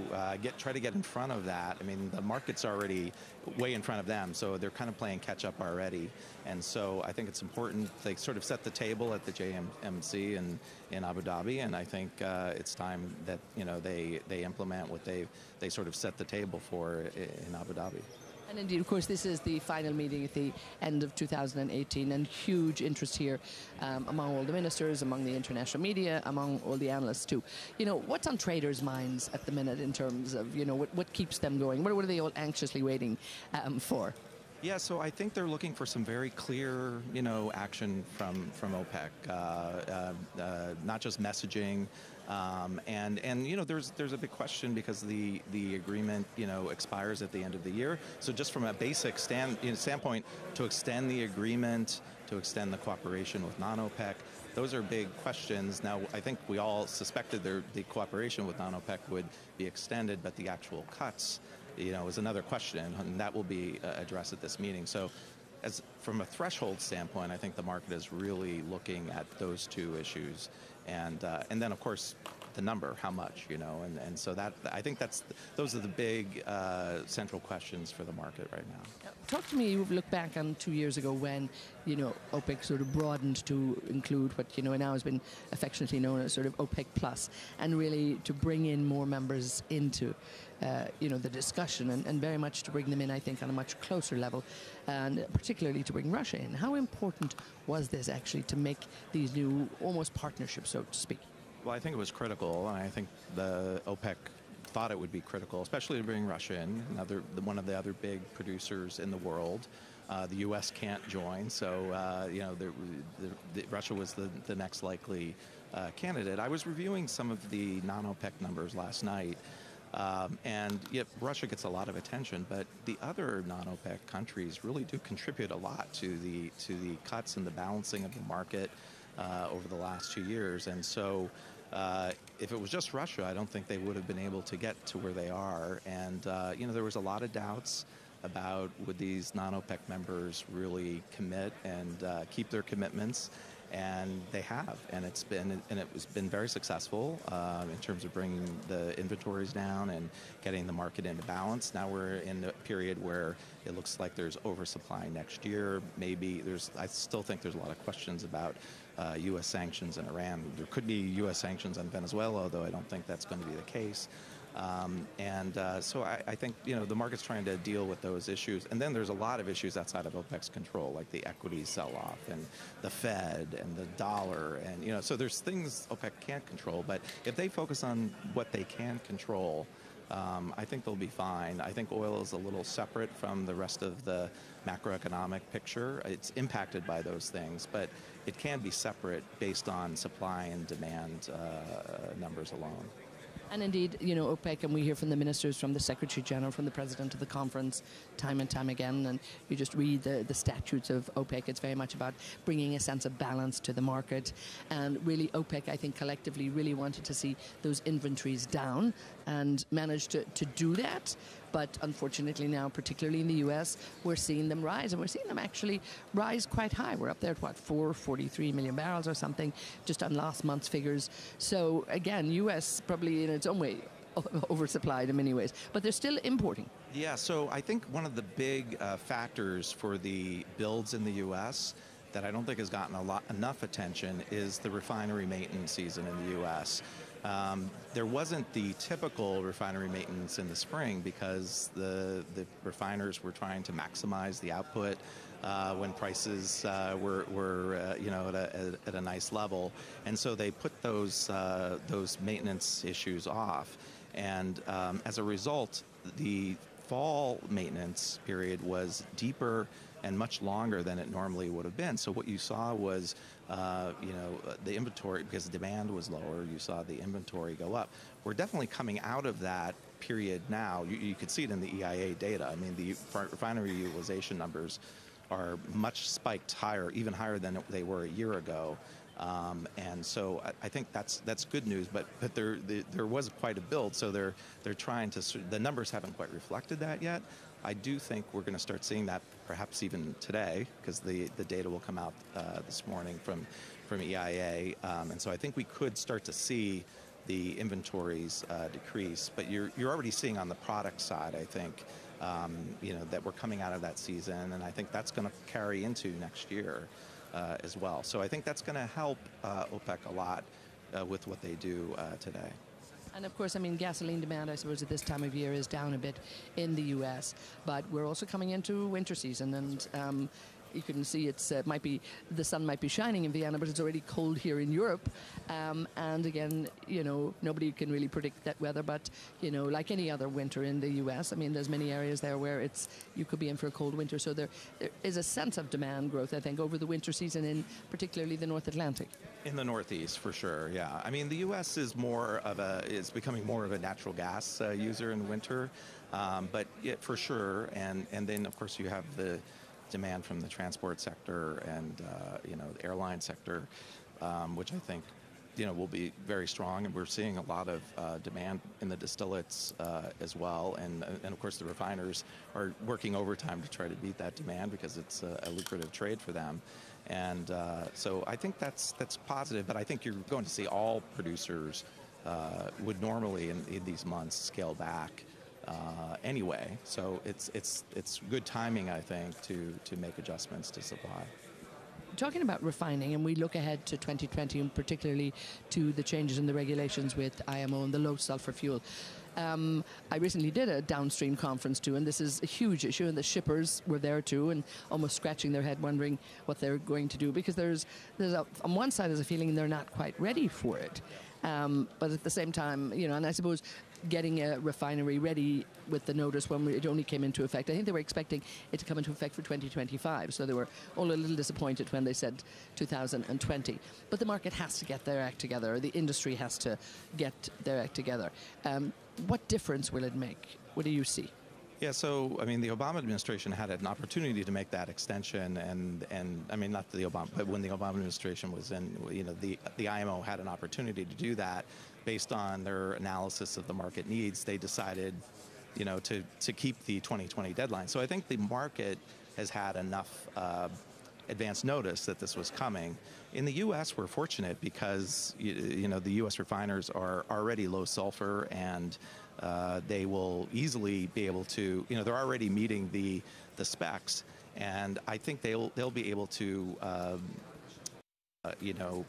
try to get in front of that. I mean, the market's already way in front of them, so they're kind of playing catch up already. And so I think it's important they sort of set the table at the JMMC in Abu Dhabi, and I think it's time that they implement what they sort of set the table for in Abu Dhabi. And indeed, of course, this is the final meeting at the end of 2018, and huge interest here among all the ministers, among the international media, among all the analysts too. What's on traders' minds at the minute in terms of, what keeps them going? What are they all anxiously waiting for? Yeah, so I think they're looking for some very clear, action from OPEC, not just messaging. And there's a big question because the agreement expires at the end of the year. So just from a basic standpoint, to extend the agreement, to extend the cooperation with non-OPEC, those are big questions. Now, I think we all suspected the cooperation with non-OPEC would be extended, but the actual cuts, is another question, and that will be addressed at this meeting. So from a threshold standpoint, I think the market is really looking at those two issues. And then, of course, the number, how much, and so that I think those are the big central questions for the market right now. Talk to me. You've looked back on 2 years ago when OPEC sort of broadened to include what now has been affectionately known as sort of OPEC Plus, and really to bring in more members into the discussion, and very much to bring them in, I think, on a much closer level, and particularly to bring Russia in. How important was this actually to make these new almost partnerships, so to speak? Well, I think it was critical, and I think the OPEC thought it would be critical, especially to bring Russia in, one of the other big producers in the world. The U.S. can't join, so Russia was the next likely candidate. I was reviewing some of the non-OPEC numbers last night, and Russia gets a lot of attention, but the other non-OPEC countries really do contribute a lot to the cuts and the balancing of the market over the last 2 years. And so if it was just Russia, I don't think they would have been able to get to where they are. And there was a lot of doubts about would these non-OPEC members really commit and keep their commitments. And they have, and it's been very successful in terms of bringing the inventories down and getting the market into balance. Now we're in a period where it looks like there's oversupply next year. I still think there's a lot of questions about U.S. sanctions on Iran. There could be U.S. sanctions on Venezuela, although I don't think that's going to be the case. So I think the market's trying to deal with those issues, and then there's a lot of issues outside of OPEC's control, like the equities sell-off and the Fed and the dollar, and so there's things OPEC can't control. But if they focus on what they can control, I think they'll be fine. I think oil is a little separate from the rest of the macroeconomic picture. It's impacted by those things, but it can be separate based on supply and demand numbers alone. And indeed, OPEC, and we hear from the ministers, from the Secretary General, from the President of the conference, time and time again, and you just read the statutes of OPEC. It's very much about bringing a sense of balance to the market. And really, OPEC, I think, collectively really wanted to see those inventories down and managed to do that. But unfortunately now, particularly in the U.S., we're seeing them rise, and we're seeing them actually rise quite high. We're up there at, 443 million barrels or something, just on last month's figures. So again, U.S. probably in its own way oversupplied in many ways, but they're still importing. Yeah, so I think one of the big factors for the builds in the U.S. that I don't think has gotten enough attention is the refinery maintenance season in the U.S. There wasn't the typical refinery maintenance in the spring because the refiners were trying to maximize the output when prices were at a nice level, and so they put those maintenance issues off, and as a result, the fall maintenance period was deeper and much longer than it normally would have been. So what you saw was, the inventory, because demand was lower, you saw the inventory go up. We're definitely coming out of that period now. You could see it in the EIA data. I mean, the refinery utilization numbers are much spiked higher, even higher than they were a year ago. And so I think that's good news, but there was quite a build, so they're trying to, the numbers haven't quite reflected that yet. I do think we're going to start seeing that perhaps even today, because the data will come out this morning from EIA, and so I think we could start to see the inventories decrease, but you're already seeing on the product side, I think, that we're coming out of that season, and I think that's going to carry into next year as well. So I think that's going to help OPEC a lot with what they do today. And of course, I mean, gasoline demand, I suppose, at this time of year is down a bit in the U.S., but we're also coming into winter season, and you can see might be the sun might be shining in Vienna, but it's already cold here in Europe. And again, nobody can really predict that weather, but like any other winter in the U.S., I mean, there's many areas there where you could be in for a cold winter. So there is a sense of demand growth, I think, over the winter season in particularly the North Atlantic. In the Northeast, for sure, yeah. I mean, the U.S. is becoming more of a natural gas user in winter, but yeah, for sure. And then, of course, you have the demand from the transport sector and the airline sector, which I think will be very strong, and we're seeing a lot of demand in the distillates as well, and of course the refiners are working overtime to try to beat that demand because it's a lucrative trade for them, and so I think that's positive. But I think you're going to see all producers would normally in these months scale back. Anyway, so it's good timing, I think, to make adjustments to supply. Talking about refining, and we look ahead to 2020, and particularly to the changes in the regulations with IMO and the low sulfur fuel. I recently did a downstream conference too, and this is a huge issue, and the shippers were there too, and almost scratching their head wondering what they're going to do, because there's on one side there's a feeling they're not quite ready for it. But at the same time, and I suppose getting a refinery ready with the notice when it only came into effect, I think they were expecting it to come into effect for 2025, so they were all a little disappointed when they said 2020. But the market has to get their act together, the industry has to get their act together. What difference will it make? What do you see? Yeah, so I mean, the Obama administration had an opportunity to make that extension, and I mean, not the Obama, but when the Obama administration was in, the IMO had an opportunity to do that based on their analysis of the market needs. They decided, to keep the 2020 deadline. So I think the market has had enough advance notice that this was coming. In the U.S., we're fortunate because the U.S. refiners are already low sulfur, and they will easily be able to, they're already meeting the specs, and I think they'll be able to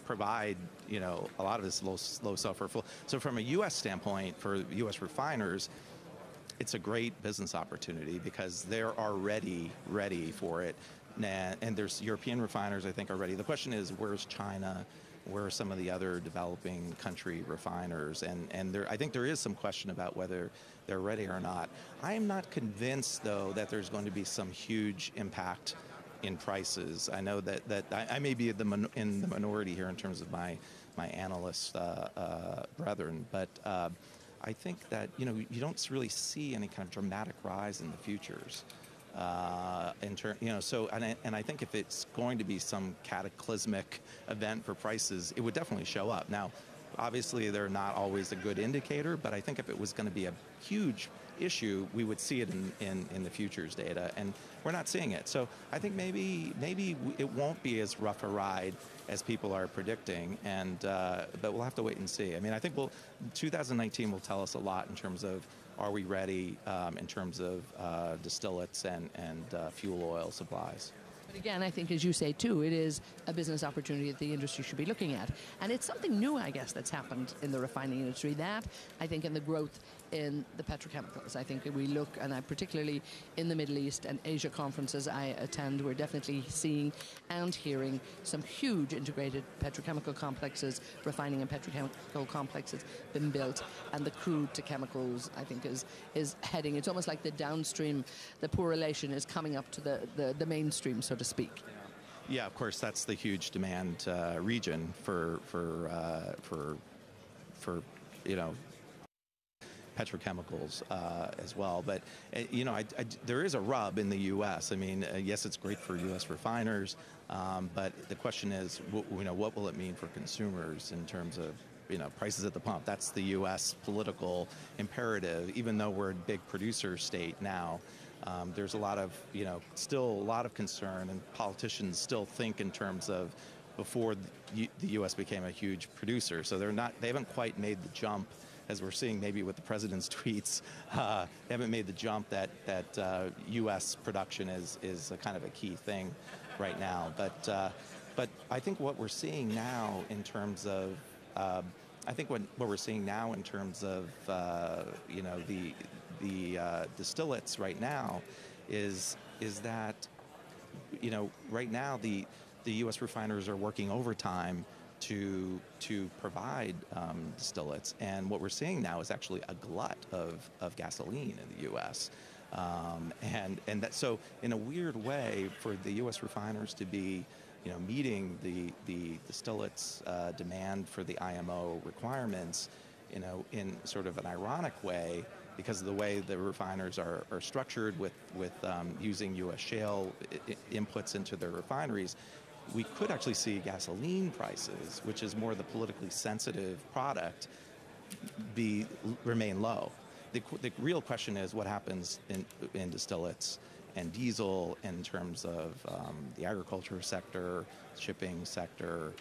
provide a lot of this low sulfur fuel. So from a U.S. standpoint, for U.S. refiners, it's a great business opportunity because they're already ready for it. And there's European refiners, I think, are ready. The question is, where's China? Where are some of the other developing country refiners? And I think there is some question about whether they're ready or not. I am not convinced, though, that there's going to be some huge impact in prices. I know that I may be in the minority here in terms of my analyst brethren, but I think that you don't really see any kind of dramatic rise in the futures. So I think if it's going to be some cataclysmic event for prices, it would definitely show up. Now, obviously, they're not always a good indicator, but I think if it was going to be a huge issue, we would see it in the futures data, and we're not seeing it. So I think maybe it won't be as rough a ride as people are predicting, but we'll have to wait and see. I mean, I think 2019 will tell us a lot in terms of, are we ready in terms of distillates and fuel oil supplies? Again, I think, as you say too, it is a business opportunity that the industry should be looking at. And it's something new, I guess, that's happened in the refining industry. That, I think, in the growth in the petrochemicals. I think we look, and I particularly in the Middle East and Asia conferences I attend, we're definitely seeing and hearing some huge integrated petrochemical complexes, refining and petrochemical complexes been built, and the crude to chemicals, I think, is heading. It's almost like the downstream, the poor relation is coming up to the mainstream, so to speak. Yeah, of course, that's the huge demand region for petrochemicals as well. But there is a rub in the U.S. I mean, yes, it's great for U.S. refiners, but the question is, what will it mean for consumers in terms of prices at the pump? That's the U.S. political imperative. Even though we're a big producer state now, there's a lot of still a lot of concern, and politicians still think in terms of before the U.S. became a huge producer. So they haven't quite made the jump, as we're seeing maybe with the president's tweets. They haven't made the jump that U.S. production is a kind of a key thing right now. But I think what we're seeing now in terms of what we're seeing now in terms of the distillates right now is that right now the U.S. refiners are working overtime to provide distillates, and what we're seeing now is actually a glut of gasoline in the U.S. And that, so in a weird way, for the U.S. refiners to be meeting the distillates demand for the IMO requirements, in sort of an ironic way, because of the way the refiners are structured with using U.S. shale inputs into their refineries, we could actually see gasoline prices, which is more the politically sensitive product, remain low. The real question is what happens in distillates and diesel in terms of the agriculture sector, shipping sector,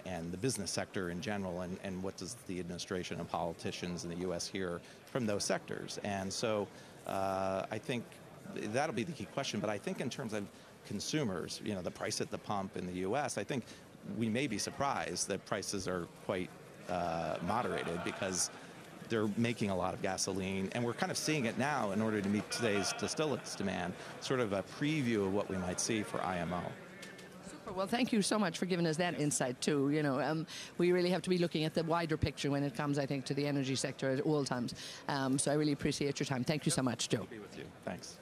and the business sector in general, and what does the administration and politicians in the U.S. hear from those sectors. And so I think that'll be the key question. But I think in terms of consumers, the price at the pump in the U.S., I think we may be surprised that prices are quite moderated, because they're making a lot of gasoline, and we're kind of seeing it now in order to meet today's distillates demand, sort of a preview of what we might see for IMO. Super. Well, thank you so much for giving us that insight too. We really have to be looking at the wider picture when it comes, I think, to the energy sector at all times. So I really appreciate your time. Thank you so much, Joe. I'll be with you. Thanks.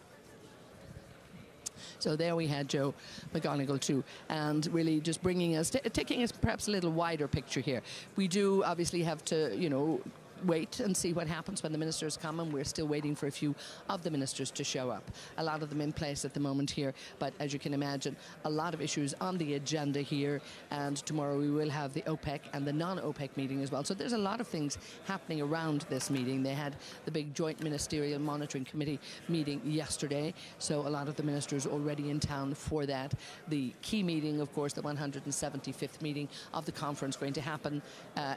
So there we had Joe McGonigal too, and really just bringing us, taking us perhaps a little wider picture here. We do obviously have to, wait and see what happens when the ministers come, and we're still waiting for a few of the ministers to show up. A lot of them in place at the moment here, but as you can imagine, a lot of issues on the agenda here, and tomorrow we will have the OPEC and the non-OPEC meeting as well. So there's a lot of things happening around this meeting. They had the big Joint Ministerial Monitoring Committee meeting yesterday, so a lot of the ministers already in town for that. The key meeting, of course, the 175th meeting of the conference, going to happen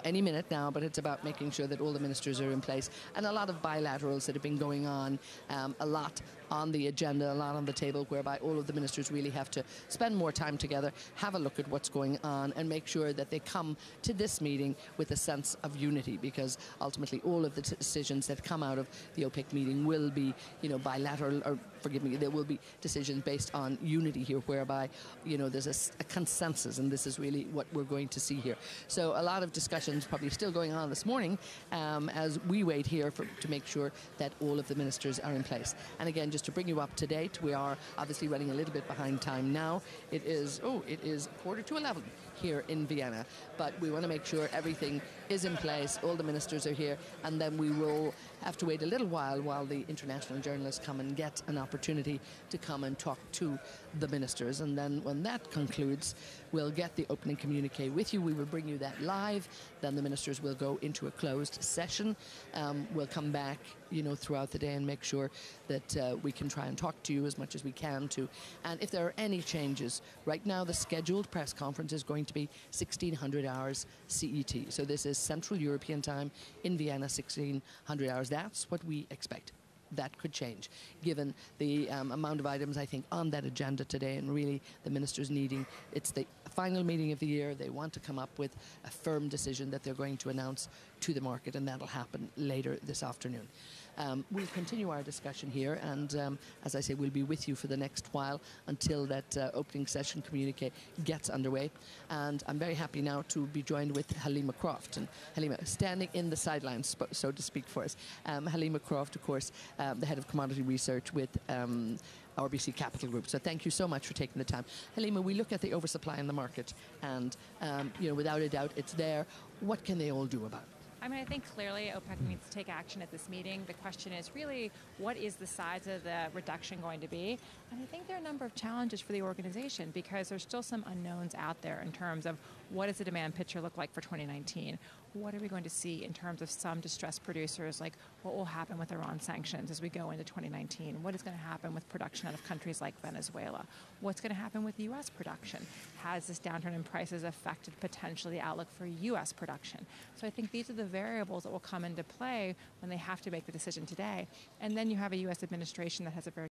any minute now, but it's about making sure that all the ministers are in place, and a lot of bilaterals that have been going on, a lot on the agenda, a lot on the table, whereby all of the ministers really have to spend more time together, have a look at what's going on, and make sure that they come to this meeting with a sense of unity, because ultimately all of the decisions that come out of the OPEC meeting will be, bilateral, or forgive me, there will be decisions based on unity here, whereby, there's a consensus, and this is really what we're going to see here. So a lot of discussions probably still going on this morning as we wait here to make sure that all of the ministers are in place. And again, just to bring you up to date, we are obviously running a little bit behind time now. It is 11:15 here in Vienna, but we want to make sure everything is in place, all the ministers are here, and then we will have to wait a little while the international journalists come and get an opportunity to come and talk to the ministers. And then when that concludes, we'll get the opening communique with you. We will bring you that live. Then the ministers will go into a closed session. We'll come back, throughout the day and make sure that we can try and talk to you as much as we can to. And if there are any changes, right now the scheduled press conference is going to be 1600 hours CET. So this is Central European time in Vienna, 1600 hours. That's what we expect. that could change, given the amount of items, I think, on that agenda today, and really the ministers needing, it's the final meeting of the year. They want to come up with a firm decision that they're going to announce to the market, and that'll happen later this afternoon. We'll continue our discussion here, and as I say, we'll be with you for the next while until that opening session communique gets underway. And I'm very happy now to be joined with Halima Croft. And Halima, standing in the sidelines, so to speak, for us. Halima Croft, of course, the head of commodity research with RBC Capital Group. So thank you so much for taking the time. Halima, we look at the oversupply in the market, and without a doubt, it's there. What can they all do about it? I mean, I think clearly OPEC needs to take action at this meeting. The question is really, what is the size of the reduction going to be? And I think there are a number of challenges for the organization because there's still some unknowns out there in terms of what does the demand picture look like for 2019? What are we going to see in terms of some distressed producers, like what will happen with Iran sanctions as we go into 2019? What is going to happen with production out of countries like Venezuela? What's going to happen with U.S. production? Has this downturn in prices affected potentially the outlook for U.S. production? So I think these are the variables that will come into play when they have to make the decision today. And then you have a U.S. administration that has a very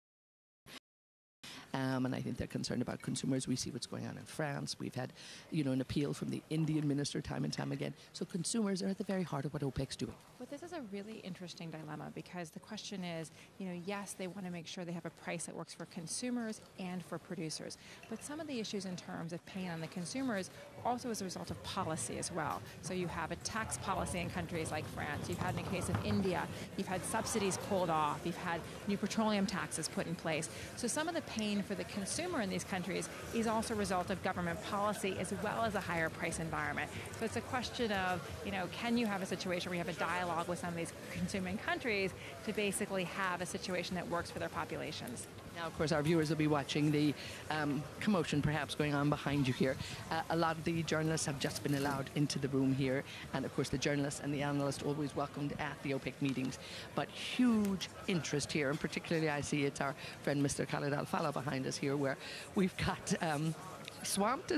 and I think they're concerned about consumers. We see what's going on in France. We've had, an appeal from the Indian minister time and time again. So consumers are at the very heart of what OPEC's doing. But this is a really interesting dilemma because the question is, yes, they want to make sure they have a price that works for consumers and for producers. But some of the issues in terms of paying on the consumers also as a result of policy as well. So you have a tax policy in countries like France. You've had in the case of India, you've had subsidies pulled off. You've had new petroleum taxes put in place. So some of the pain for the consumer in these countries is also a result of government policy as well as a higher price environment. So it's a question of, can you have a situation where you have a dialogue with some of these consuming countries to basically have a situation that works for their populations? Now, of course, our viewers will be watching the commotion perhaps going on behind you here. A lot of the journalists have just been allowed into the room here. And, of course, the journalists and the analysts always welcomed at the OPEC meetings. But huge interest here, and particularly I see it's our friend Mr. Khalid Al-Fallah behind us here, where we've got swarmed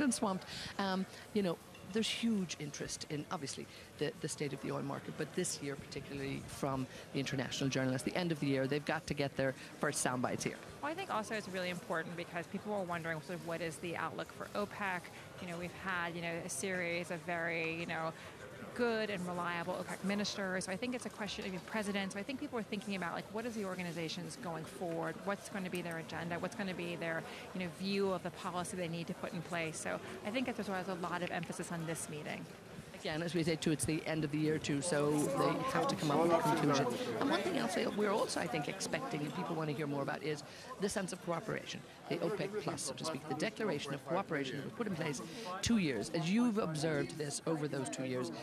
and swamped. There's huge interest in, obviously, the state of the oil market, but this year particularly from the international journalists. The end of the year, they've got to get their first sound bites here. Well, I think also it's really important because people are wondering sort of what is the outlook for OPEC. We've had, a series of very, good and reliable OPEC ministers. So I think it's a question of presidents. So I think people are thinking about what is the organization's going forward? What's going to be their agenda? What's going to be their view of the policy they need to put in place? So I think there's a lot of emphasis on this meeting. Again, as we say too, it's the end of the year too, so they have to come up with a conclusion. And one thing I'll say, we're also, I think, expecting, and people want to hear more about, is the sense of cooperation. The OPEC Plus, so to speak, the declaration of cooperation that was put in place 2 years. As you've observed this over those 2 years,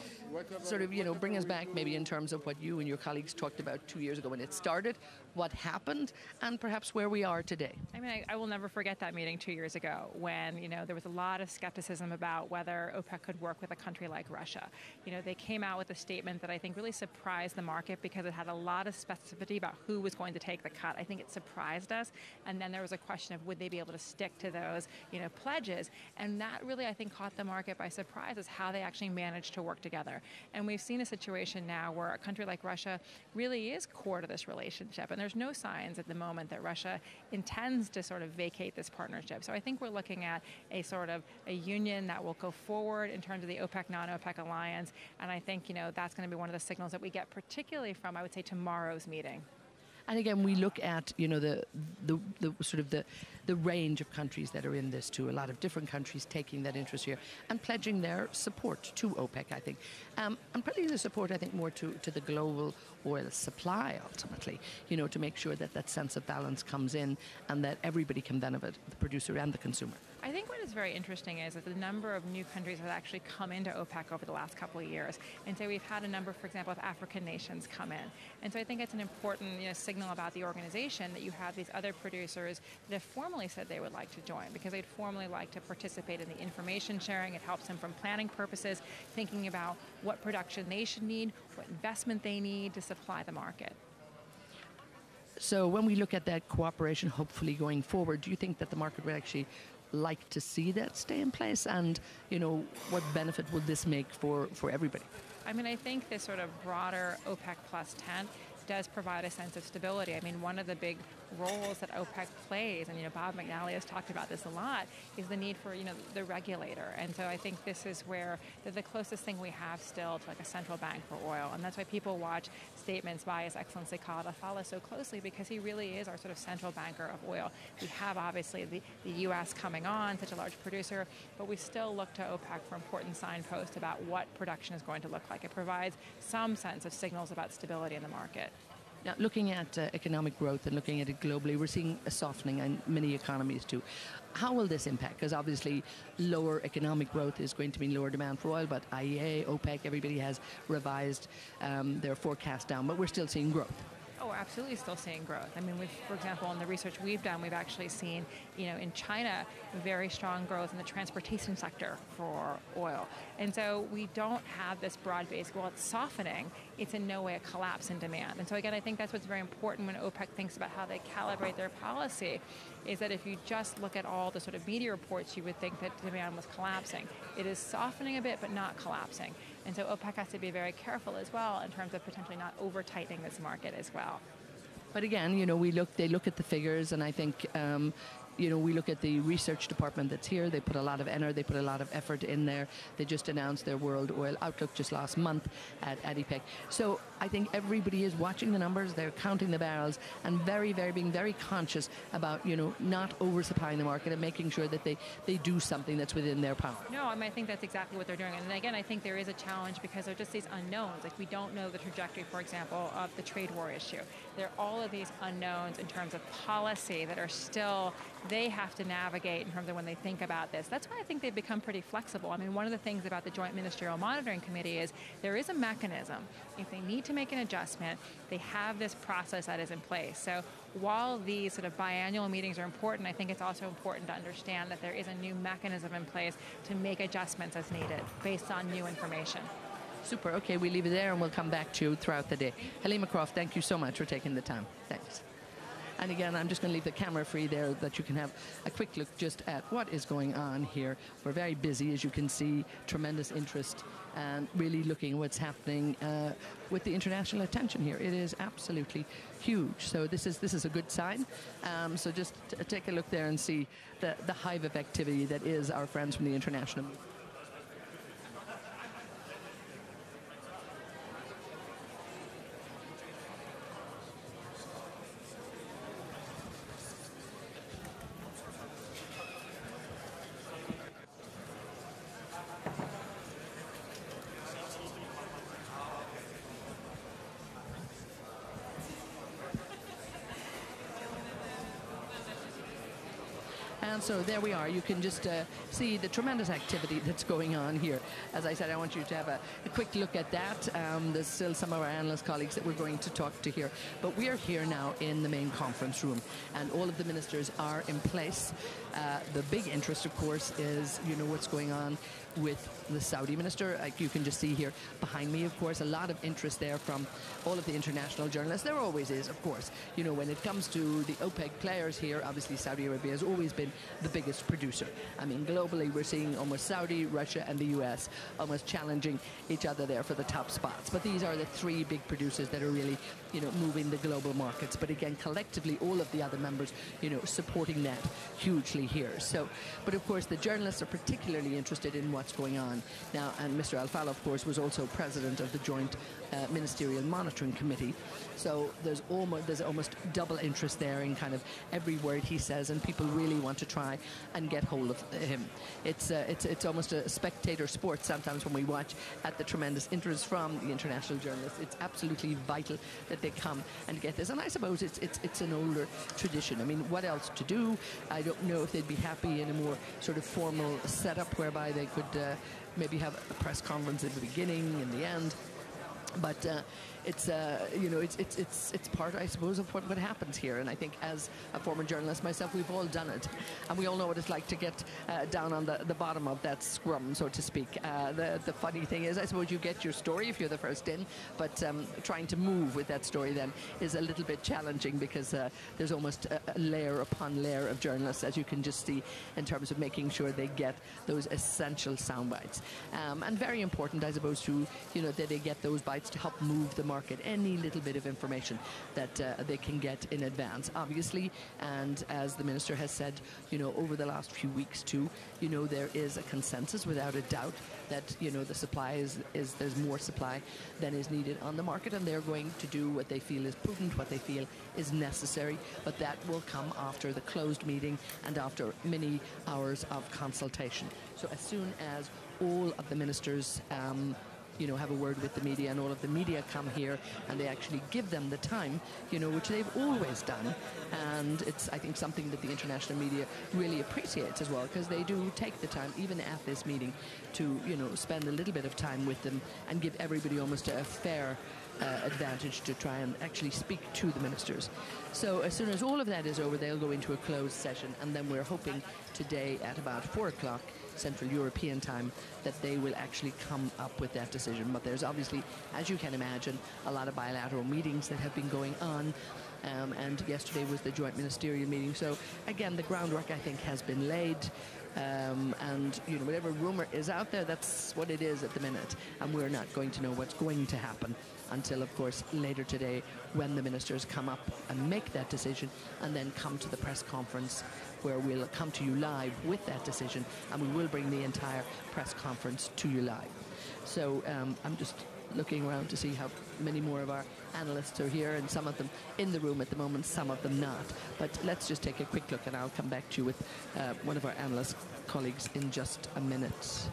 sort of, bring us back maybe in terms of what you and your colleagues talked about 2 years ago when it started, what happened, and perhaps where we are today. I mean, I will never forget that meeting 2 years ago when, there was a lot of skepticism about whether OPEC could work with a country like Russia. They came out with a statement that I think really surprised the market because it had a lot of specificity about who was going to take the cut. I think it surprised us. And then there was a question of would they be able to stick to those, pledges. And that really, I think, caught the market by surprise is how they actually managed to work together. And we've seen a situation now where a country like Russia really is core to this relationship. And there's no signs at the moment that Russia intends to sort of vacate this partnership. So I think we're looking at a sort of a union that will go forward in terms of the OPEC, non-OPEC alliance, and I think that's going to be one of the signals that we get, particularly from, I would say, tomorrow's meeting. And again, we look at the sort of the range of countries that are in this too. A lot of different countries taking that interest here and pledging their support to OPEC, I think, and probably the support, I think, more to the global oil supply ultimately. To make sure that that sense of balance comes in and that everybody can benefit, the producer and the consumer. I think what is very interesting is that the number of new countries that actually come into OPEC over the last couple of years. And so we've had a number, for example, of African nations come in. And so I think it's an important signal about the organization that you have these other producers that have formally said they would like to join because they'd formally like to participate in the information sharing. It helps them from planning purposes, thinking about what production they should need, what investment they need to supply the market. So when we look at that cooperation, hopefully going forward, do you think that the market will actually like to see that stay in place? And, what benefit will this make for everybody? I mean, I think this sort of broader OPEC plus tent does provide a sense of stability. I mean, one of the big roles that OPEC plays, and Bob McNally has talked about this a lot, is the need for the regulator. And so I think this is where the closest thing we have still to like a central bank for oil, and that's why people watch statements by His Excellency Khalid al-Falih so closely, because he really is our sort of central banker of oil. We have obviously the U.S. coming on, such a large producer, but we still look to OPEC for important signposts about what production is going to look like. It provides some sense of signals about stability in the market. Now, looking at economic growth and looking at it globally, we're seeing a softening in many economies too. How will this impact? Because obviously lower economic growth is going to mean lower demand for oil, but IEA, OPEC, everybody has revised their forecast down, but we're still seeing growth. Oh, we're absolutely still seeing growth. I mean, for example, in the research we've done, we've actually seen, in China, very strong growth in the transportation sector for oil. And so we don't have this broad-based, well, it's softening. It's in no way a collapse in demand. And so again, I think that's what's very important when OPEC thinks about how they calibrate their policy, is that if you just look at all the sort of media reports, you would think that demand was collapsing. It is softening a bit, but not collapsing. And so OPEC has to be very careful as well in terms of potentially not over-tightening this market as well. But again, they look at the figures, and I think, we look at the research department that's here. They put a lot of they put a lot of effort in there. They just announced their World Oil Outlook just last month at ADIPEC. So I think everybody is watching the numbers. They're counting the barrels and being very conscious about, not oversupplying the market and making sure that they do something that's within their power. No, I mean, I think that's exactly what they're doing. And again, I think there is a challenge because there are just these unknowns. Like, we don't know the trajectory, for example, of the trade war issue. There are all of these unknowns in terms of policy that are still, they have to navigate in terms of when they think about this. That's why I think they've become pretty flexible. I mean, one of the things about the Joint Ministerial Monitoring Committee is there is a mechanism. If they need to make an adjustment, they have this process that is in place. So while these sort of biannual meetings are important, I think it's also important to understand that there is a new mechanism in place to make adjustments as needed based on new information. Super. Okay, we leave it there and we'll come back to you throughout the day. Halima Croft, thank you so much for taking the time. Thanks. And again, I'm just going to leave the camera free there that you can have a quick look just at what is going on here. We're very busy, as you can see, tremendous interest, and really looking at what's happening with the international attention here. It is absolutely huge. So this is a good sign. So just take a look there and see the hive of activity that is our friends from the international movement. And so there we are. You can just see the tremendous activity that's going on here. As I said, I want you to have a quick look at that. There's still some of our analyst colleagues that we're going to talk to here. But we are here now in the main conference room, and all of the ministers are in place. The big interest, of course, is, what's going on with the Saudi minister. Like you can just see here behind me, of course, a lot of interest there from all of the international journalists. There always is, of course. When it comes to the OPEC players here, obviously Saudi Arabia has always been the biggest producer. I mean, globally, we're seeing almost Saudi, Russia, and the US almost challenging each other there for the top spots. But these are the three big producers that are really, moving the global markets. But again, collectively, all of the other members, supporting that hugely here. So, but of course, the journalists are particularly interested in what's going on now. And Mr. Al-Falih, of course, was also president of the Joint Ministerial Monitoring Committee. So there's almost double interest there in kind of every word he says, and people really want to try and get hold of him. It's almost a spectator sport sometimes when we watch at the tremendous interest from the international journalists. It's absolutely vital that they come and get this. And I suppose it's an older tradition. I mean, what else to do? I don't know if they'd be happy in a more sort of formal setup whereby they could maybe have a press conference at the beginning, in the end. But it's part, I suppose, of what happens here. And I think as a former journalist myself, we've all done it. And we all know what it's like to get down on the bottom of that scrum, so to speak. The funny thing is, I suppose you get your story if you're the first in, but trying to move with that story then is a little bit challenging because there's almost a layer upon layer of journalists, as you can just see, in terms of making sure they get those essential sound bites. And very important, I suppose, to, that they get those by sites to help move the market, any little bit of information that they can get in advance, obviously. And as the Minister has said, over the last few weeks too, there is a consensus without a doubt that, the supply is there's more supply than is needed on the market, and they're going to do what they feel is prudent, what they feel is necessary. But that will come after the closed meeting and after many hours of consultation. So as soon as all of the ministers have a word with the media, and all of the media come here and they actually give them the time, which they've always done. And it's, I think, something that the international media really appreciates as well, because they do take the time, even at this meeting, to, spend a little bit of time with them and give everybody almost a fair advantage to try and actually speak to the ministers. So as soon as all of that is over, they'll go into a closed session, and then we're hoping today at about 4 o'clock Central European time that they will actually come up with that decision. But there's obviously, as you can imagine, a lot of bilateral meetings that have been going on, and yesterday was the joint ministerial meeting. So again, the groundwork, I think, has been laid. And whatever rumor is out there, that's what it is at the minute, and we're not going to know what's going to happen until, of course, later today, when the ministers come up and make that decision, and then come to the press conference where we'll come to you live with that decision, and we will bring the entire press conference to you live. So I'm just looking around to see how many more of our analysts are here, and some of them in the room at the moment, some of them not. But let's just take a quick look, and I'll come back to you with one of our analyst colleagues in just a minute.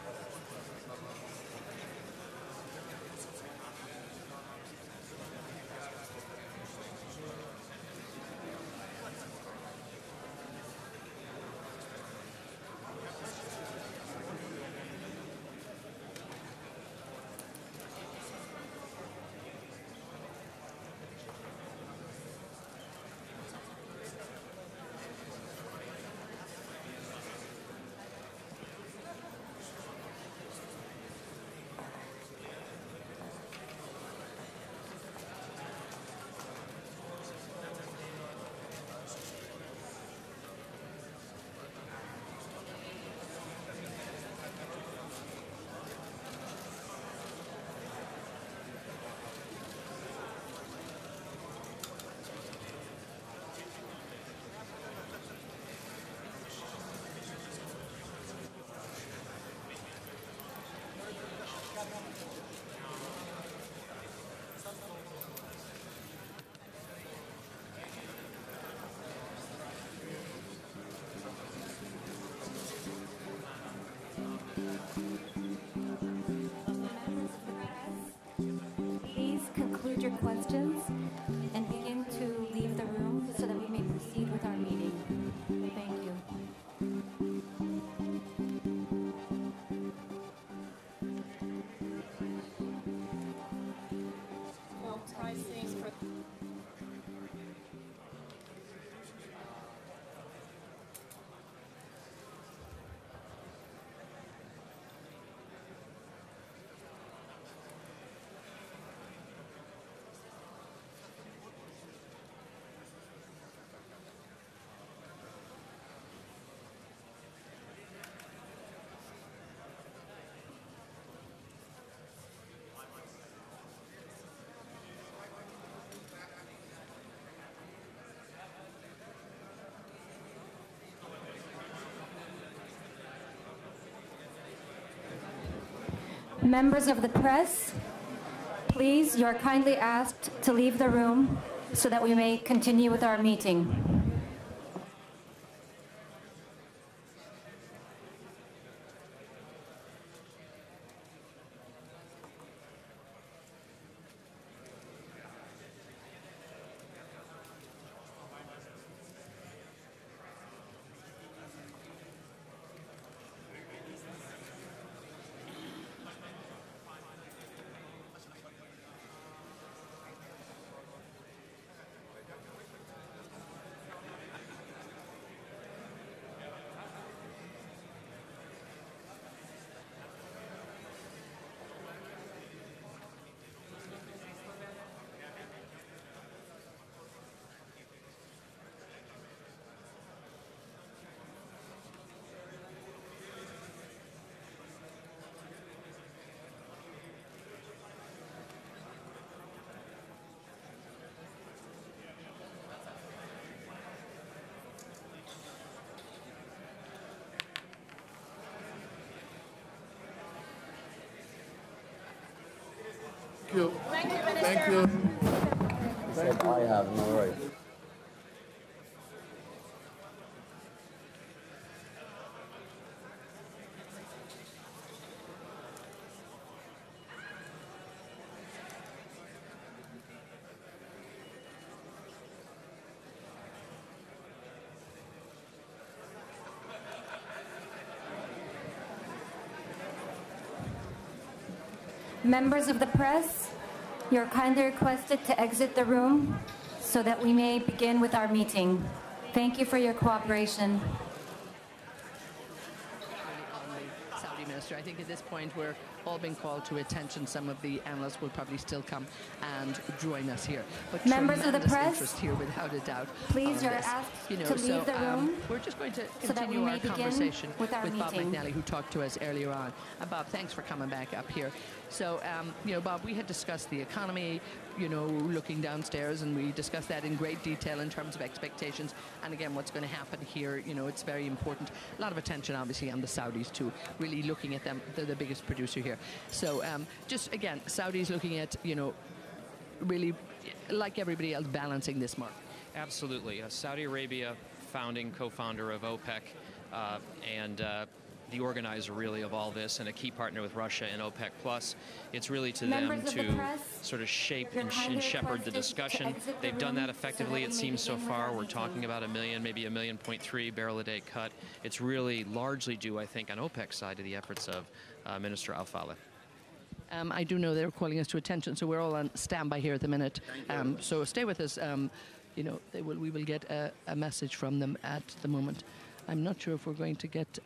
Please conclude your questions and begin to leave the room so that we may proceed with our meeting. Thank you. Well, pricing for Members of the press, please, you are kindly asked to leave the room so that we may continue with our meeting. you. Thank you, Thank you. He said, I have no right. Members of the press, you're kindly requested to exit the room so that we may begin with our meeting. Thank you for your cooperation. Saudi minister. I think at this point we're all being called to attention. Some of the analysts will probably still come and join us here. But members of the press, interest here, without a doubt. Please, you're asked to leave the room. We're just going to so continue our conversation with Bob McNally, who talked to us earlier on. Bob, thanks for coming back up here. So, Bob, we had discussed the economy, looking downstairs, and we discussed that in great detail in terms of expectations. And again, what's going to happen here, it's very important. A lot of attention, obviously, on the Saudis, too, really looking at them. They're the biggest producer here. So, just again, Saudis looking at, really, like everybody else, balancing this market. Absolutely. Saudi Arabia, founding co-founder of OPEC, and the organizer really of all this, and a key partner with Russia and OPEC Plus. It's really to them to sort of shape and shepherd the discussion. They've done that effectively, it seems, so far. We're talking about 1 million, maybe 1.3 million barrel a day cut. It's really largely due, I think, on OPEC's side to the efforts of Minister Al-Faleh. I do know they're calling us to attention, so we're all on standby here at the minute. So stay with us. We will get a message from them at the moment. I'm not sure if we're going to get.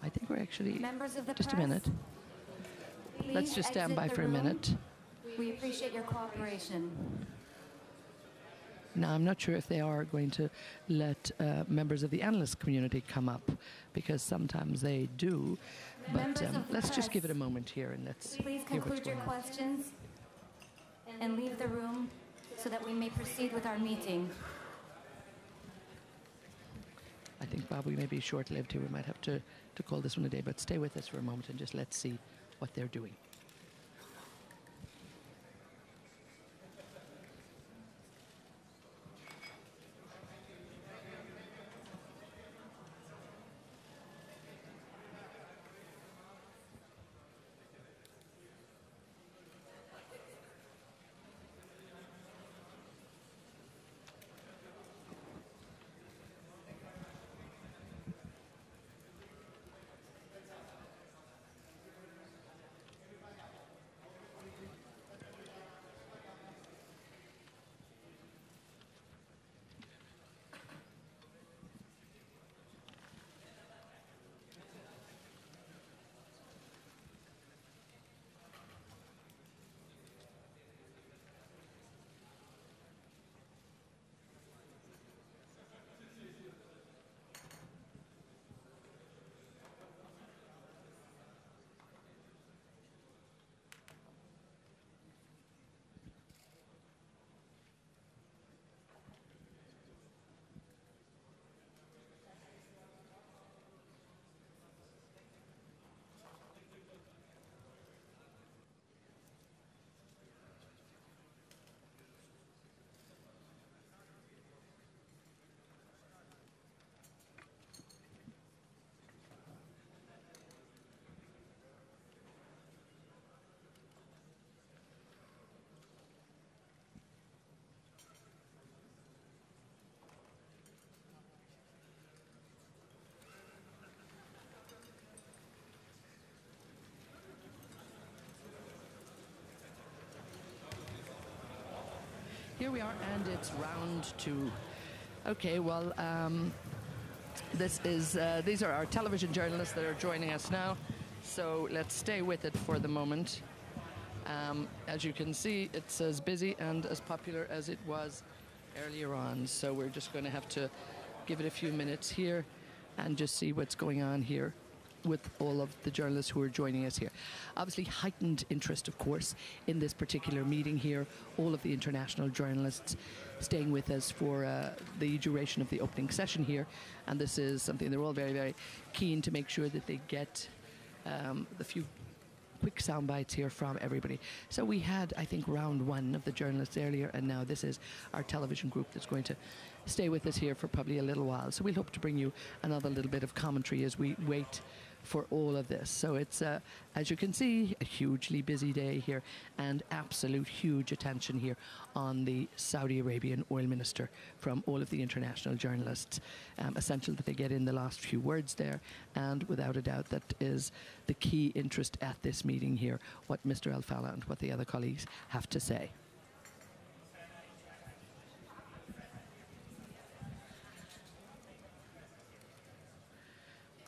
I think we're actually. Members of the just press, a minute. Let's just stand by for a minute. We appreciate your cooperation. Now, I'm not sure if they are going to let members of the analyst community come up, because sometimes they do. But let's just give it a moment here and let's Please conclude your questions and leave the room so that we may proceed with our meeting. I think, Bob, we may be short-lived here. We might have to call this one a day, but stay with us for a moment and just let's see what they're doing. Here we are, and it's round 2. Okay, well, these are our television journalists that are joining us now, so let's stay with it for the moment. As you can see, it's as busy and as popular as it was earlier on, so we're just going to have to give it a few minutes here and just see what's going on here with all of the journalists who are joining us here. Obviously, heightened interest, of course, in this particular meeting here. All of the international journalists staying with us for the duration of the opening session here. And this is something they're all very, very keen to make sure that they get the few quick sound bites here from everybody. So we had, I think, round one of the journalists earlier, and now this is our television group that's going to stay with us here for probably a little while. So we'll hope to bring you another little bit of commentary as we wait for all of this. So it's, as you can see, a hugely busy day here, and absolute huge attention here on the Saudi Arabian oil minister from all of the international journalists. Essential that they get in the last few words there, and without a doubt that is the key interest at this meeting here, what Mr. Al-Fala and what the other colleagues have to say.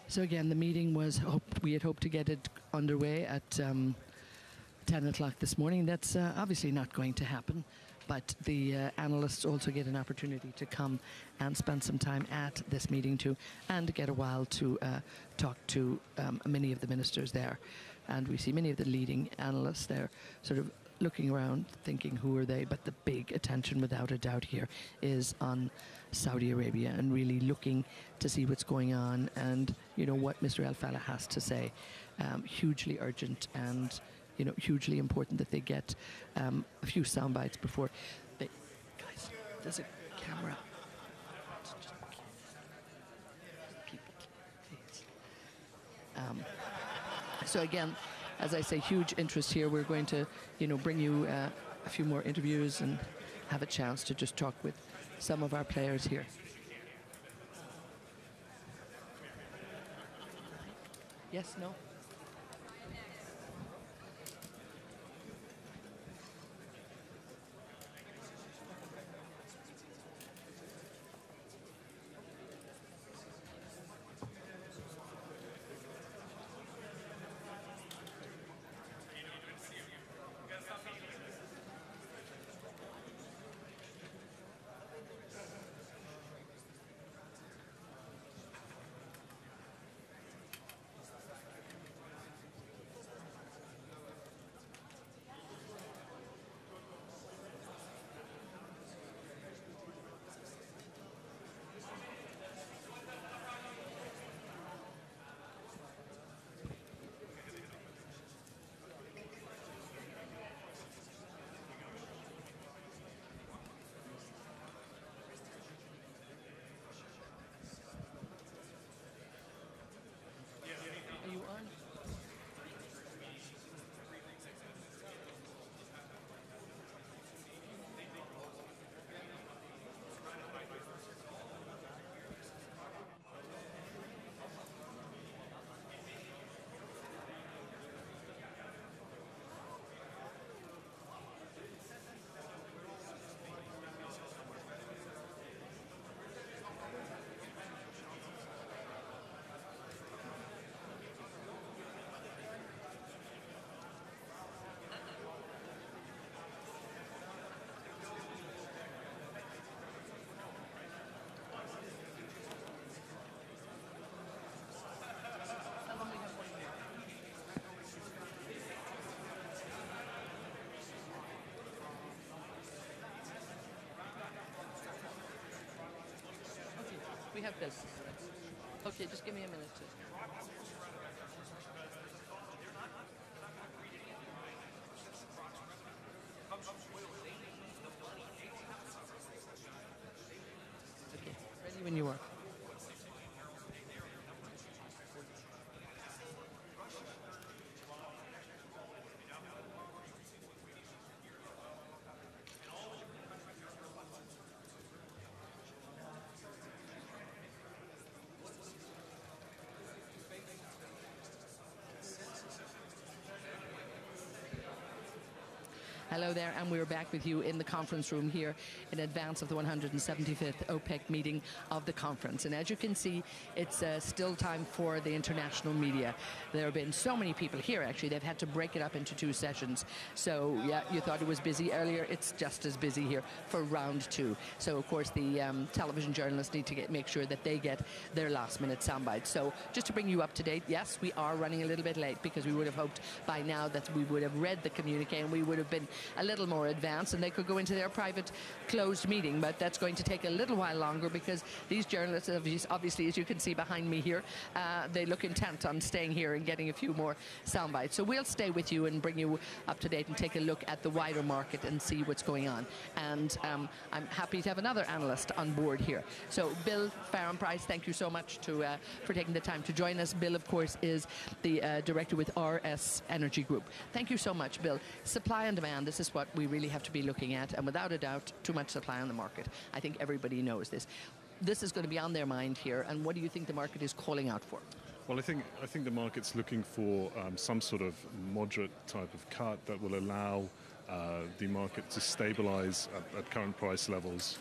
So again, the meeting was, we had hoped to get it underway at 10 o'clock this morning. That's obviously not going to happen, but the analysts also get an opportunity to come and spend some time at this meeting too, and get a while to talk to many of the ministers there. And we see many of the leading analysts there sort of looking around, thinking who are they, but the big attention without a doubt here is on Saudi Arabia, and really looking to see what's going on and, you know, what Mr. Al-Fala has to say. Hugely urgent and, you know, hugely important that they get a few sound bites before they... Guys, there's a camera. Just keep it, please. So again, as I say, huge interest here. We're going to, you know, bring you a few more interviews and have a chance to just talk with some of our players here. Yes, no? We have this. Okay, just give me a minute. Okay, ready when you are. Hello there, and we're back with you in the conference room here in advance of the 175th OPEC meeting of the conference. And as you can see, it's still time for the international media. There have been so many people here, actually. They've had to break it up into 2 sessions. So, yeah, you thought it was busy earlier. It's just as busy here for round 2. So, of course, the television journalists need to make sure that they get their last-minute soundbites. So, just to bring you up to date, yes, we are running a little bit late because we would have hoped by now that we would have read the communique and we would have been a little more advanced and they could go into their private closed meeting, but that's going to take a little while longer because these journalists, obviously, as you can see behind me here, they look intent on staying here and getting a few more sound bites. So we'll stay with you and bring you up to date and take a look at the wider market and see what's going on. And I'm happy to have another analyst on board here. So Bill Farren-Price, thank you so much for taking the time to join us. Bill, of course, is the director with RS Energy Group. Thank you so much, Bill. Supply and demand, this is what we really have to be looking at, and without a doubt, too much supply on the market. I think everybody knows this. This is going to be on their mind here, and what do you think the market is calling out for? Well, I think the market's looking for some sort of moderate type of cut that will allow the market to stabilize at current price levels.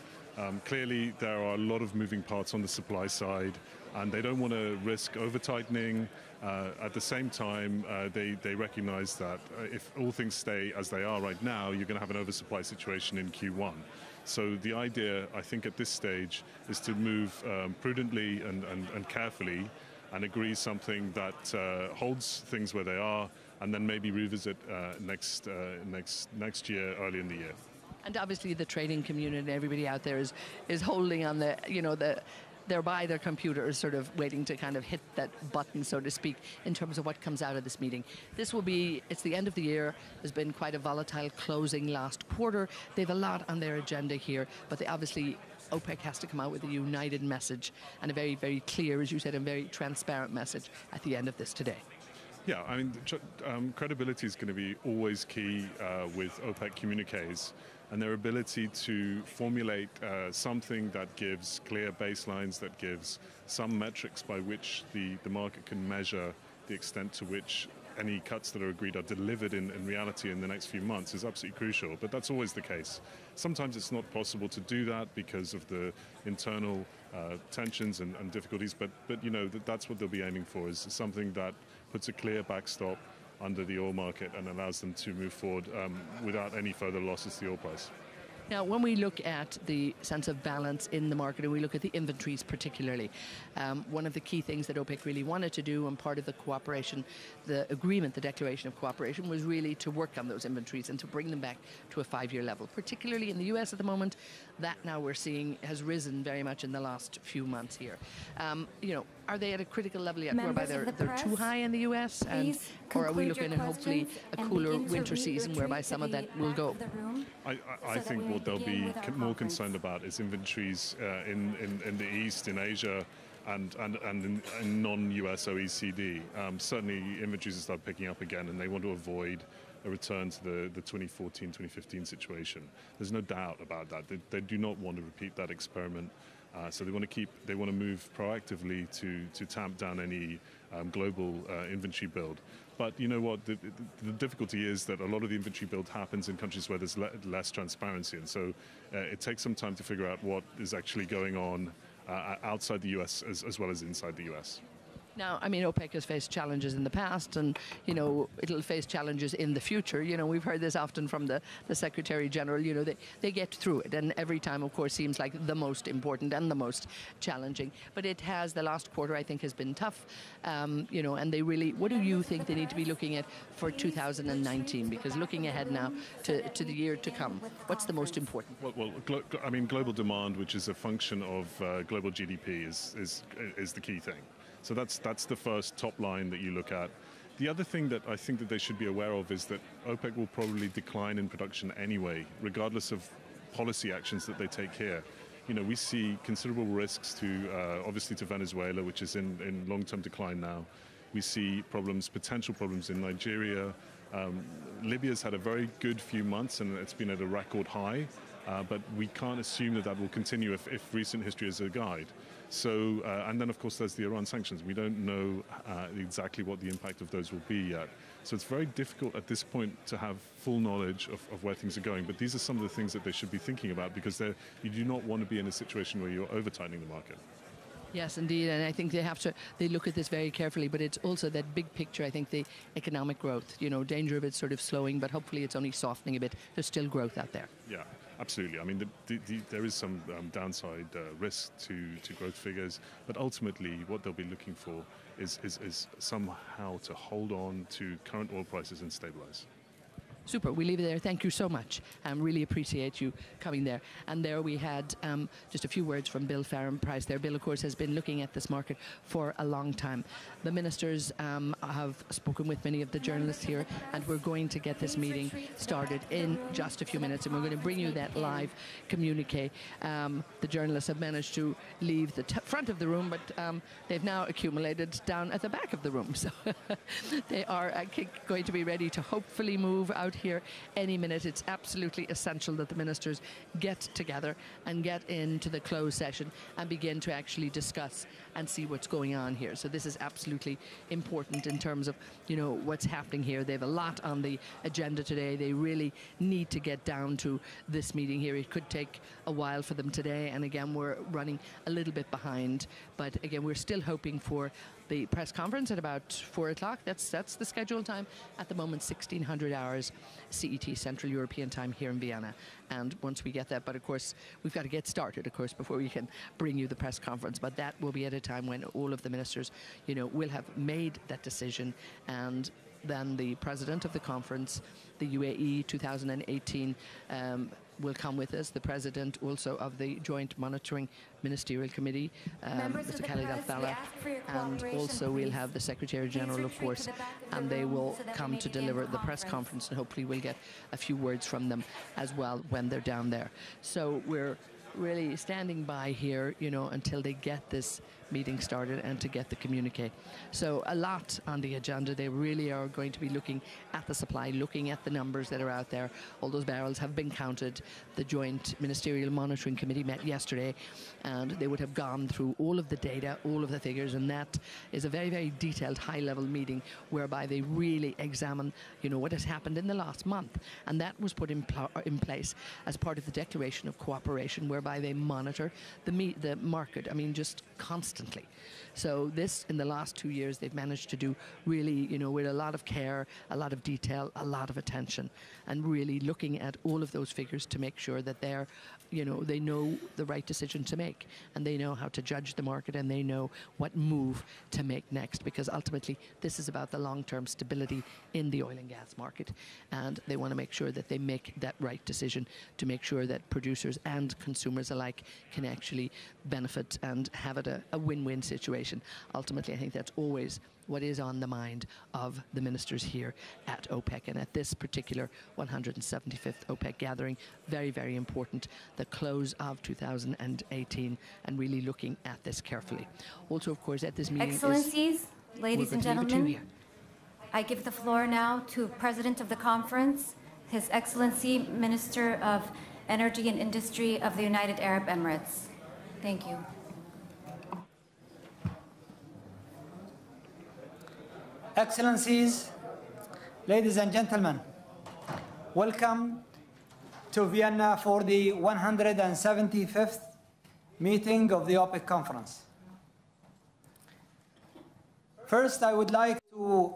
Clearly, there are a lot of moving parts on the supply side, and they don't want to risk over-tightening. At the same time, they recognize that if all things stay as they are right now, you're going to have an oversupply situation in Q1. So the idea, I think, at this stage is to move prudently and carefully and agree something that holds things where they are, and then maybe revisit next year, early in the year. And obviously the trading community and everybody out there is holding on they're by their computers, sort of waiting to kind of hit that button, so to speak, in terms of what comes out of this meeting. It's the end of the year. There's been quite a volatile closing last quarter. They have a lot on their agenda here, but OPEC has to come out with a united message and a very, very clear, as you said, and very transparent message at the end of this today. Yeah, I mean, credibility is going to be always key with OPEC communiques, and their ability to formulate something that gives clear baselines, that gives some metrics by which the market can measure the extent to which any cuts that are agreed are delivered in reality in the next few months is absolutely crucial. But that's always the case. Sometimes it's not possible to do that because of the internal tensions and difficulties, but that's what they'll be aiming for, is something that puts a clear backstop under the oil market and allows them to move forward without any further losses to the oil price. Now, when we look at the sense of balance in the market and we look at the inventories particularly, one of the key things that OPEC really wanted to do, and part of the cooperation, the agreement, the declaration of cooperation, was really to work on those inventories and to bring them back to a 5-year level. Particularly in the US at the moment, that now we're seeing has risen very much in the last few months here. Are they at a critical level yet, whereby they're too high in the US? Or are we looking at hopefully a cooler winter season whereby some of that will go? I think what they'll be more concerned about is inventories in the East, in Asia, and in non-US OECD. Certainly inventories will start picking up again, and they want to avoid a return to the 2014-2015 situation. There's no doubt about that. They do not want to repeat that experiment. So they want to move proactively to tamp down any global inventory build. But you know what? The difficulty is that a lot of the inventory build happens in countries where there's less transparency, and so it takes some time to figure out what is actually going on outside the US as well as inside the US. Now, I mean, OPEC has faced challenges in the past, and, it'll face challenges in the future. We've heard this often from the Secretary General, they get through it. And every time, of course, seems like the most important and the most challenging. But the last quarter, I think, has been tough. And they really, what do you think they need to be looking at for 2019? Because looking ahead now to the year to come, what's the most important? Well, global demand, which is a function of global GDP, is the key thing. So that's the first top line that you look at. The other thing that I think that they should be aware of is that OPEC will probably decline in production anyway, regardless of policy actions that they take here. We see considerable risks obviously to Venezuela, which is in long-term decline now. We see potential problems in Nigeria. Libya's had a very good few months, and it's been at a record high. But we can't assume that will continue if recent history is a guide. So, and then of course there's the Iran sanctions. We don't know exactly what the impact of those will be yet. So it's very difficult at this point to have full knowledge of where things are going. But these are some of the things that they should be thinking about, because you do not want to be in a situation where you're over-tightening the market. Yes, indeed, and I think they look at this very carefully, but it's also that big picture, I think, the economic growth, danger of it sort of slowing, but hopefully it's only softening a bit. There's still growth out there. Yeah, absolutely. I mean, there is some downside risk to growth figures, but ultimately what they'll be looking for is somehow to hold on to current oil prices and stabilize. Super. We leave it there. Thank you so much. Really appreciate you coming there. And there we had just a few words from Bill Farren-Price there. Bill, of course, has been looking at this market for a long time. The ministers have spoken with many of the journalists here, and we're going to get this meeting started in just a few minutes, and we're going to bring you that live communique. The journalists have managed to leave the front of the room, but they've now accumulated down at the back of the room. So they are going to be ready to hopefully move out here any minute. It's absolutely essential that the ministers get together and get into the closed session and begin to actually discuss and see what's going on here. So this is absolutely important in terms of, you know, what's happening here. They have a lot on the agenda today. They really need to get down to this meeting here. It could take a while for them today, and again, we're running a little bit behind, but again, we're still hoping for the press conference at about 4 o'clock. That's the scheduled time at the moment, 1600 hours CET, Central European Time, here in Vienna. And once we get that, but of course we've got to get started, of course, before we can bring you the press conference. But that will be at a time when all of the ministers, you know, will have made that decision, and then the president of the conference, the UAE 2018, will come with us, the president also of the Joint Monitoring Ministerial Committee, Mr. Khalid Al-Thala, and also we'll have the Secretary General, of course, and they will come to deliver the press conference, and hopefully we'll get a few words from them as well when they're down there. So we're really standing by here, you know, until they get this meeting started and to get the communique. So a lot on the agenda. They really are going to be looking at the supply, looking at the numbers that are out there. All those barrels have been counted. The Joint Ministerial Monitoring Committee met yesterday, and they would have gone through all of the data, all of the figures, and that is a very, very detailed, high-level meeting whereby they really examine, you know, what has happened in the last month. And that was put in place as part of the Declaration of Cooperation, whereby they monitor the market, I mean, just constantly. So this, in the last 2 years, they've managed to do really, you know, with a lot of care, a lot of detail, a lot of attention, and really looking at all of those figures to make sure that they're, you know, they know the right decision to make, and they know how to judge the market, and they know what move to make next, because ultimately this is about the long-term stability in the oil and gas market, and they want to make sure that they make that right decision to make sure that producers and consumers alike can actually benefit and have it a win-win situation. Ultimately, I think that's always what is on the mind of the ministers here at OPEC, and at this particular 175th OPEC gathering, very, very important, the close of 2018, and really looking at this carefully. Also, of course, at this meeting, Excellencies, ladies and gentlemen, I give the floor now to President of the Conference, His Excellency Minister of Energy and Industry of the United Arab Emirates. Thank you. Excellencies, ladies and gentlemen, welcome to Vienna for the 175th meeting of the OPEC conference. First, I would like to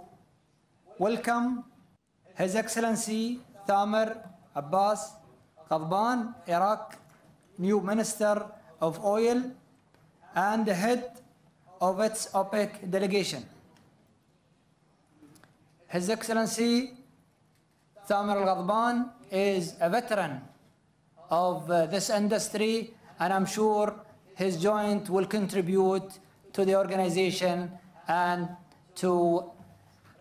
welcome His Excellency Thamer Abbas Ghadban, Iraq new Minister of Oil and the head of its OPEC delegation. His Excellency Thamer Al-Ghadban is a veteran of this industry, and I'm sure his joint will contribute to the organization and to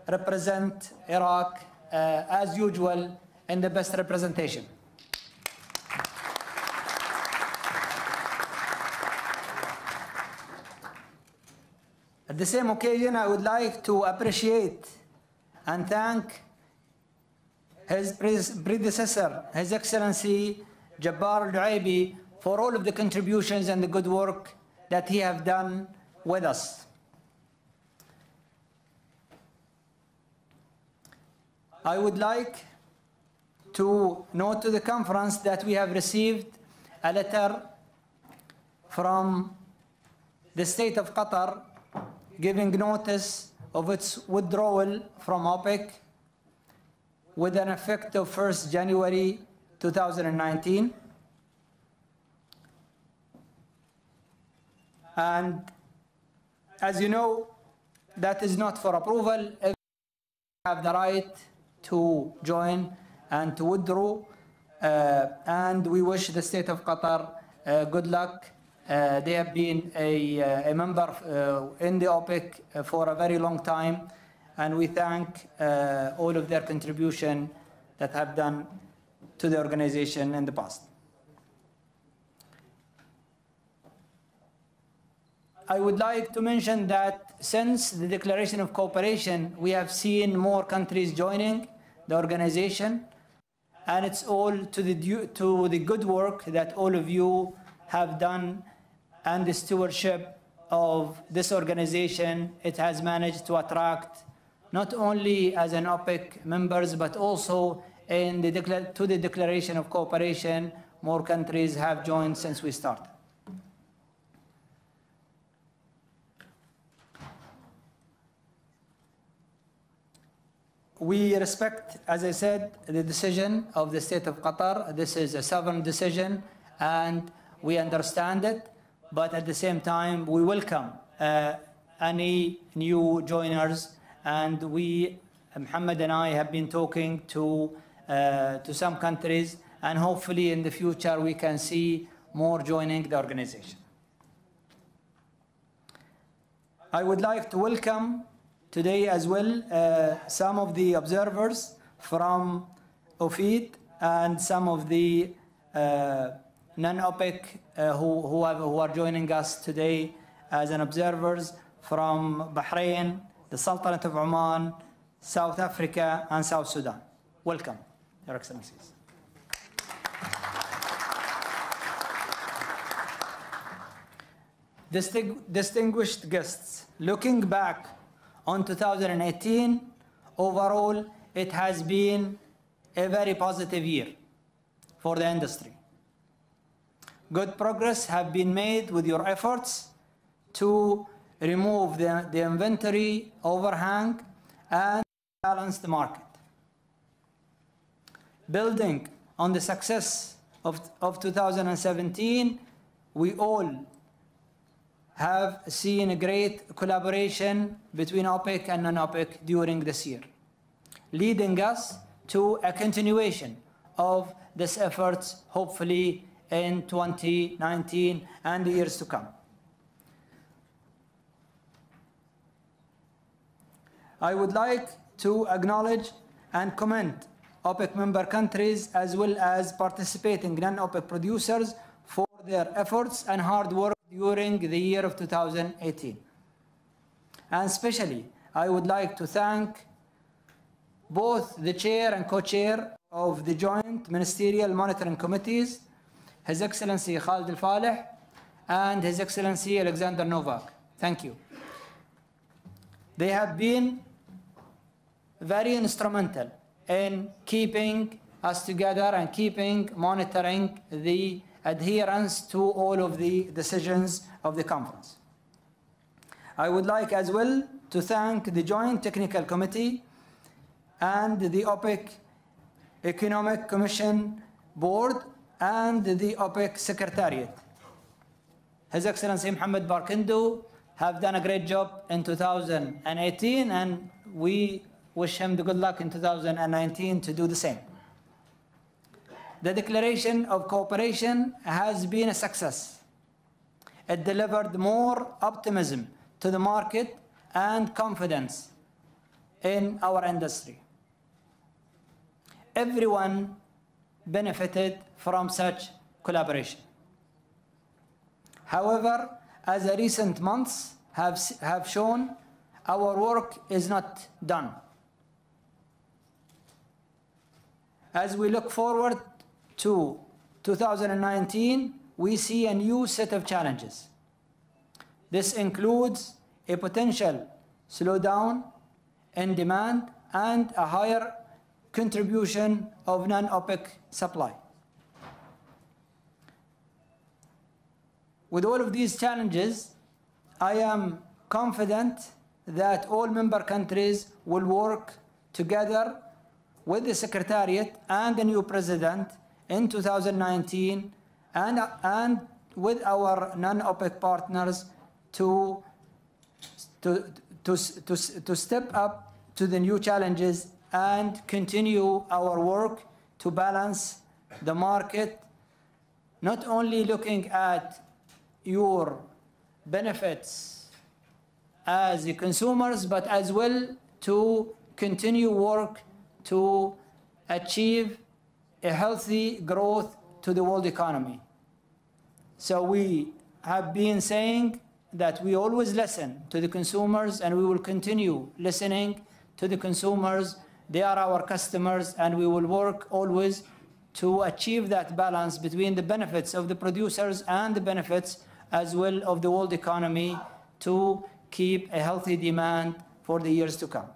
represent Iraq as usual in the best representation. At the same occasion, I would like to appreciate and thank his predecessor, His Excellency Jabbar Al-Du'aybi, for all of the contributions and the good work that he have done with us. I would like to note to the conference that we have received a letter from the State of Qatar giving notice of its withdrawal from OPEC with an effect of 1st January 2019. And as you know, that is not for approval. Everyone have the right to join and to withdraw. And we wish the state of Qatar good luck. They have been a member in the OPEC for a very long time, and we thank all of their contribution that have done to the organization in the past. I would like to mention that since the Declaration of Cooperation, we have seen more countries joining the organization, and it's all to the good work that all of you have done and the stewardship of this organization. It has managed to attract not only as an OPEC members, but also in to the Declaration of Cooperation, more countries have joined since we started. We respect, as I said, the decision of the state of Qatar. This is a sovereign decision, and we understand it. But at the same time, we welcome any new joiners. And we, Mohammed and I, have been talking to some countries, and hopefully in the future we can see more joining the organization. I would like to welcome today as well some of the observers from OFID and some of the non-OPEC who are joining us today as an observers from Bahrain, the Sultanate of Oman, South Africa, and South Sudan. Welcome, Your Excellencies. Distinguished guests, looking back on 2018, overall, it has been a very positive year for the industry. Good progress have been made with your efforts to remove the inventory overhang and balance the market. Building on the success of 2017, we all have seen a great collaboration between OPEC and non-OPEC during this year, leading us to a continuation of this efforts, hopefully in 2019 and the years to come. I would like to acknowledge and commend OPEC member countries as well as participating non-OPEC producers for their efforts and hard work during the year of 2018. And especially, I would like to thank both the chair and co-chair of the joint ministerial monitoring committees, His Excellency Khalid Al-Faleh and His Excellency Alexander Novak. Thank you. They have been very instrumental in keeping us together and monitoring the adherence to all of the decisions of the conference. I would like as well to thank the Joint Technical Committee and the OPEC Economic Commission Board and the OPEC Secretariat. His Excellency Mohammed Barkindo have done a great job in 2018, and we wish him the good luck in 2019 to do the same. The Declaration of Cooperation has been a success. It delivered more optimism to the market and confidence in our industry. Everyone benefited from such collaboration. However, as the recent months have shown, our work is not done. As we look forward to 2019, we see a new set of challenges. This includes a potential slowdown in demand and a higher contribution of non-OPEC supply. With all of these challenges, I am confident that all member countries will work together with the Secretariat and the new President in 2019 and with our non-OPEC partners to step up to the new challenges and continue our work to balance the market, not only looking at your benefits as the consumers, but as well to continue work to achieve a healthy growth to the world economy. So we have been saying that we always listen to the consumers, and we will continue listening to the consumers. They are our customers, and we will work always to achieve that balance between the benefits of the producers and the benefits as well of the world economy to keep a healthy demand for the years to come.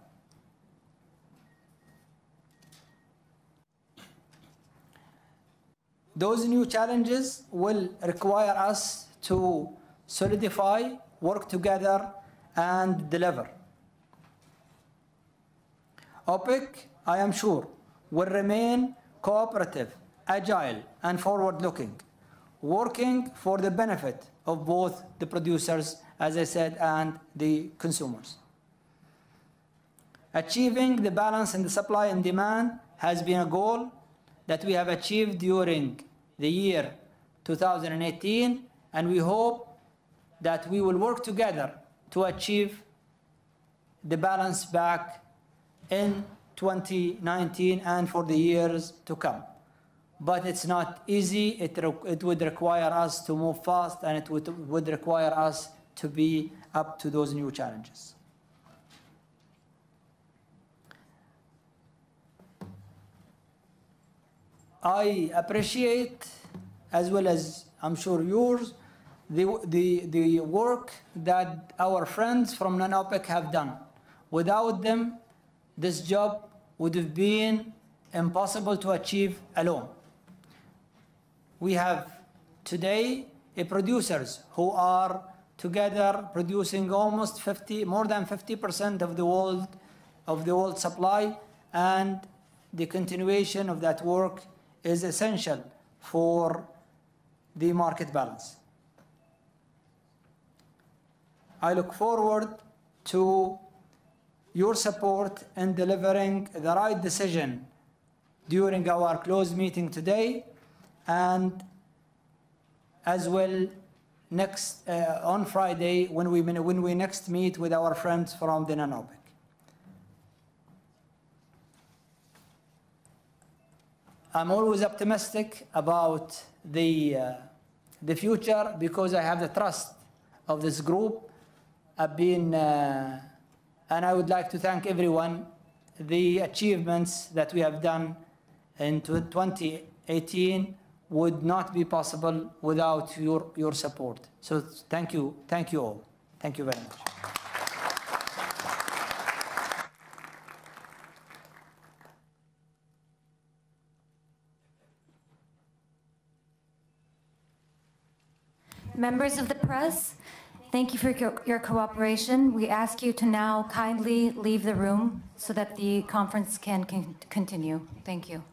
Those new challenges will require us to solidify, work together, and deliver. OPEC, I am sure, will remain cooperative, agile, and forward-looking, working for the benefit of both the producers, as I said, and the consumers. Achieving the balance in the supply and demand has been a goal that we have achieved during the year 2018, and we hope that we will work together to achieve the balance back in 2019 and for the years to come. But it's not easy. It would require us to move fast, and it would require us to be up to those new challenges. I appreciate, as well as I'm sure yours, the work that our friends from non-OPEC have done. Without them, this job would have been impossible to achieve alone. We have today producers who are together producing almost more than 50% of the world supply, and the continuation of that work is essential for the market balance. I look forward to your support in delivering the right decision during our closed meeting today, and as well next on Friday when we next meet with our friends from the non-OPEC. I'm always optimistic about the future because I have the trust of this group. I've been, and I would like to thank everyone. The achievements that we have done in 2018 would not be possible without your support. So thank you all. Thank you very much. Members of the press, thank you for your cooperation. We ask you to now kindly leave the room so that the conference can continue. Thank you.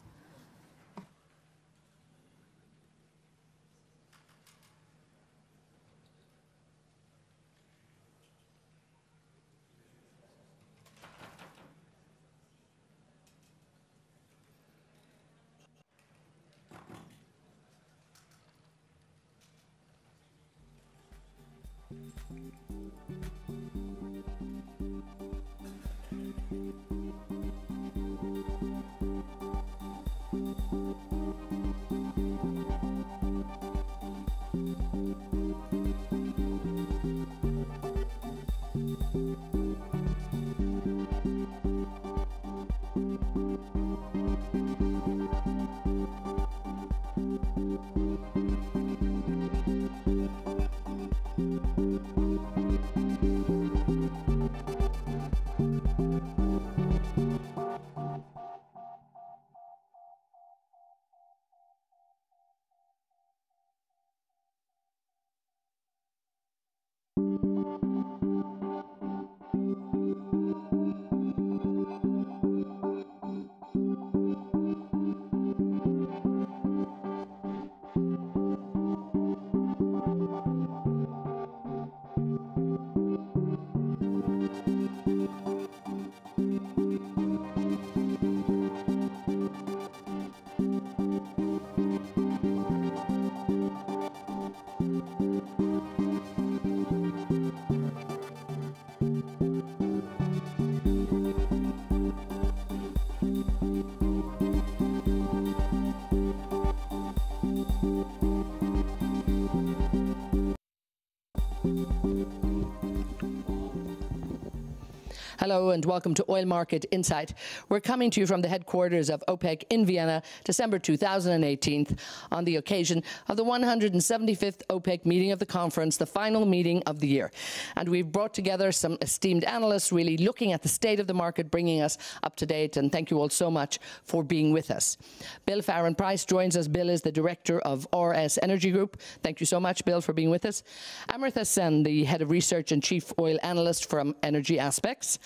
Hello and welcome to Oil Market Insight. We're coming to you from the headquarters of OPEC in Vienna, December 2018, on the occasion of the 175th OPEC meeting of the conference, the final meeting of the year. And we've brought together some esteemed analysts really looking at the state of the market, bringing us up to date. And thank you all so much for being with us. Bill Farron-Price joins us. Bill is the director of RS Energy Group. Thank you so much, Bill, for being with us. Amrita Sen, the head of research and chief oil analyst from Energy Aspects.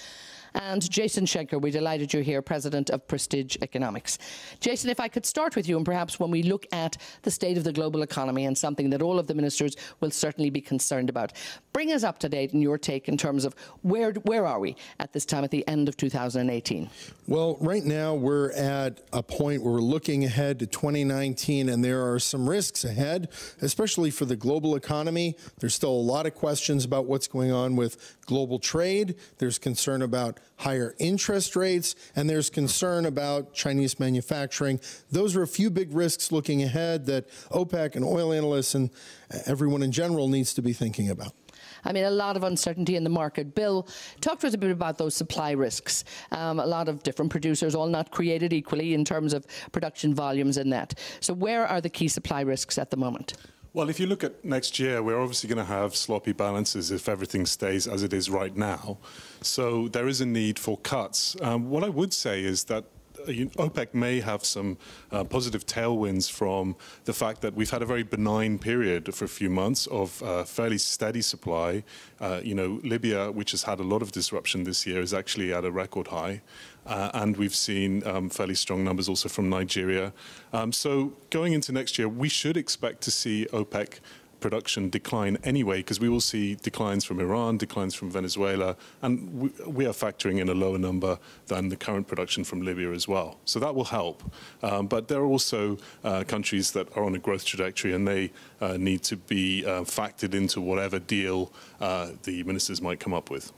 And Jason Schenker, we're delighted you're here, President of Prestige Economics. Jason, if I could start with you, and perhaps when we look at the state of the global economy and something that all of the ministers will certainly be concerned about, bring us up to date in your take in terms of where are we at this time at the end of 2018? Well, right now we're at a point where we're looking ahead to 2019, and there are some risks ahead, especially for the global economy. There's still a lot of questions about what's going on with global trade. There's concern about higher interest rates, and there's concern about Chinese manufacturing. Those are a few big risks looking ahead that OPEC and oil analysts and everyone in general needs to be thinking about. I mean, a lot of uncertainty in the market. Bill, talk to us a bit about those supply risks. A lot of different producers, all not created equally in terms of production volumes and that. So where are the key supply risks at the moment? Well, if you look at next year, we're obviously going to have sloppy balances if everything stays as it is right now. So there is a need for cuts. What I would say is that OPEC may have some positive tailwinds from the fact that we've had a very benign period for a few months of fairly steady supply. Libya, which has had a lot of disruption this year, is actually at a record high. And we've seen fairly strong numbers also from Nigeria. So going into next year, we should expect to see OPEC production decline anyway, because we will see declines from Iran, declines from Venezuela, and we are factoring in a lower number than the current production from Libya as well. So that will help. But there are also countries that are on a growth trajectory, and they need to be factored into whatever deal the ministers might come up with.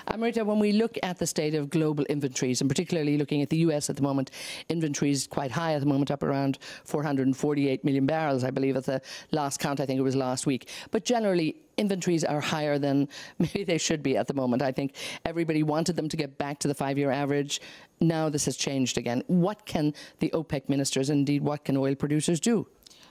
Amrita, when we look at the state of global inventories, and particularly looking at the US at the moment, inventories quite high at the moment, up around 448 million barrels, I believe, at the last count. I think it was last week. But generally, inventories are higher than maybe they should be at the moment. I think everybody wanted them to get back to the 5-year average. Now this has changed again. What can the OPEC ministers, indeed, what can oil producers do?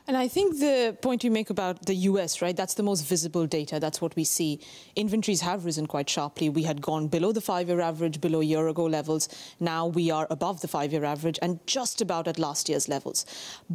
And I think the point you make about the US, right, that's the most visible data. That's what we see. Inventories have risen quite sharply. We had gone below the 5-year average, below year-ago levels. Now we are above the 5-year average and just about at last year's levels.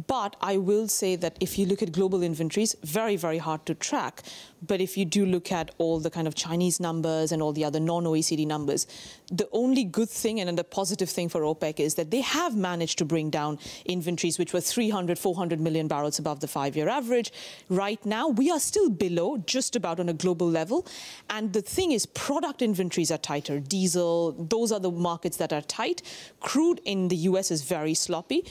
But I will say that if you look at global inventories, very, very hard to track. But if you do look at all the kind of Chinese numbers and all the other non-OECD numbers, the only good thing and the positive thing for OPEC is that they have managed to bring down inventories, which were 300, 400 million barrels above the 5-year average. Right now, we are still below, just about on a global level. And the thing is, product inventories are tighter. Diesel, those are the markets that are tight. Crude in the US is very sloppy.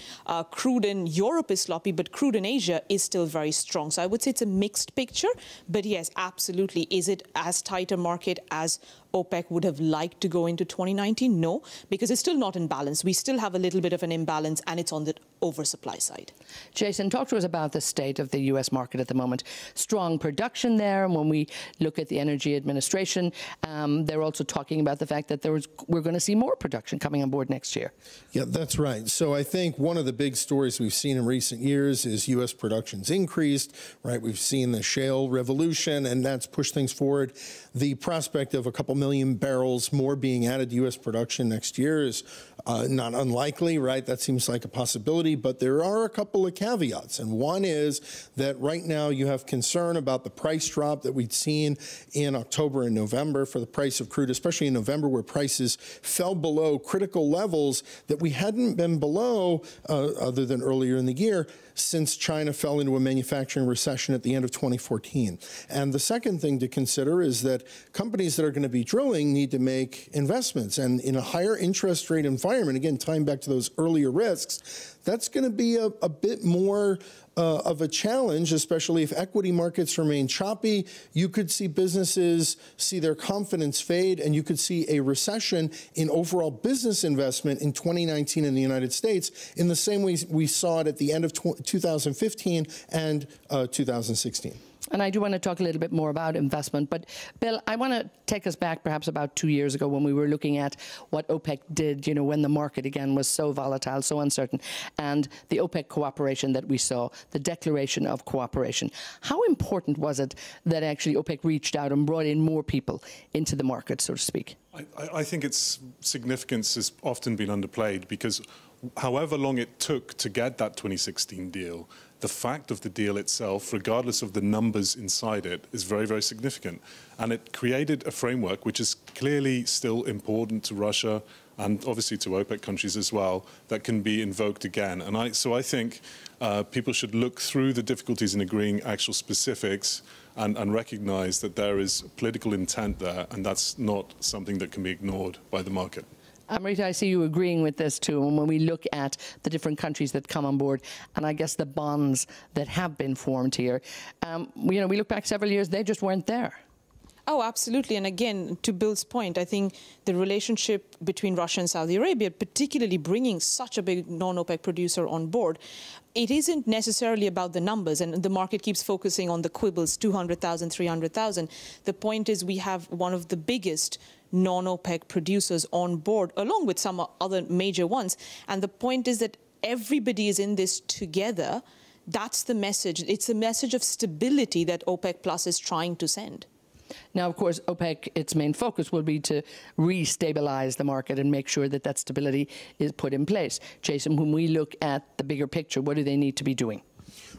Crude in Europe is sloppy, but crude in Asia is still very strong. So I would say it's a mixed picture. But yes, absolutely. Is it as tight a market as OPEC would have liked to go into 2019? No, because it's still not in balance. We still have a little bit of an imbalance, and it's on the oversupply side. Jason, talk to us about the state of the US market at the moment. Strong production there, and when we look at the Energy Administration, they're also talking about the fact that we're going to see more production coming on board next year. Yeah, that's right. So I think one of the big stories we've seen in recent years is U.S. production's increased, right? We've seen the shale revolution, and that's pushed things forward. The prospect of a couple million barrels more being added to U.S. production next year is not unlikely, right? That seems like a possibility, but there are a couple of caveats. And one is that right now you have concern about the price drop that we'd seen in October and November for the price of crude, especially in November, where prices fell below critical levels that we hadn't been below other than earlier in the year since China fell into a manufacturing recession at the end of 2014. And the second thing to consider is that companies that are going to be drilling need to make investments. And in a higher interest rate environment, again, tying back to those earlier risks, that's going to be a bit more of a challenge, especially if equity markets remain choppy. You could see businesses see their confidence fade, and you could see a recession in overall business investment in 2019 in the United States in the same way we saw it at the end of 2015 and 2016. And I do want to talk a little bit more about investment. But, Bill, I want to take us back perhaps about 2 years ago when we were looking at what OPEC did, you know, when the market, again, was so volatile, so uncertain, and the OPEC cooperation that we saw, the declaration of cooperation. How important was it that actually OPEC reached out and brought in more people into the market, so to speak? I think its significance has often been underplayed because however long it took to get that 2016 deal, the fact of the deal itself, regardless of the numbers inside it, is very, very significant. And it created a framework which is clearly still important to Russia and obviously to OPEC countries as well, that can be invoked again. And so I think people should look through the difficulties in agreeing actual specifics and recognize that there is political intent there, and that's not something that can be ignored by the market. Amrita, I see you agreeing with this too. And when we look at the different countries that come on board, and I guess the bonds that have been formed here, we look back several years, they just weren't there. Oh, absolutely. And again, to Bill's point, I think the relationship between Russia and Saudi Arabia, particularly bringing such a big non-OPEC producer on board, it isn't necessarily about the numbers, and the market keeps focusing on the quibbles, 200,000, 300,000. The point is we have one of the biggest non-OPEC producers on board, along with some other major ones. And the point is that everybody is in this together. That's the message. It's a message of stability that OPEC Plus is trying to send. Now, of course, OPEC, its main focus will be to re-stabilize the market and make sure that that stability is put in place. Jason, when we look at the bigger picture, what do they need to be doing?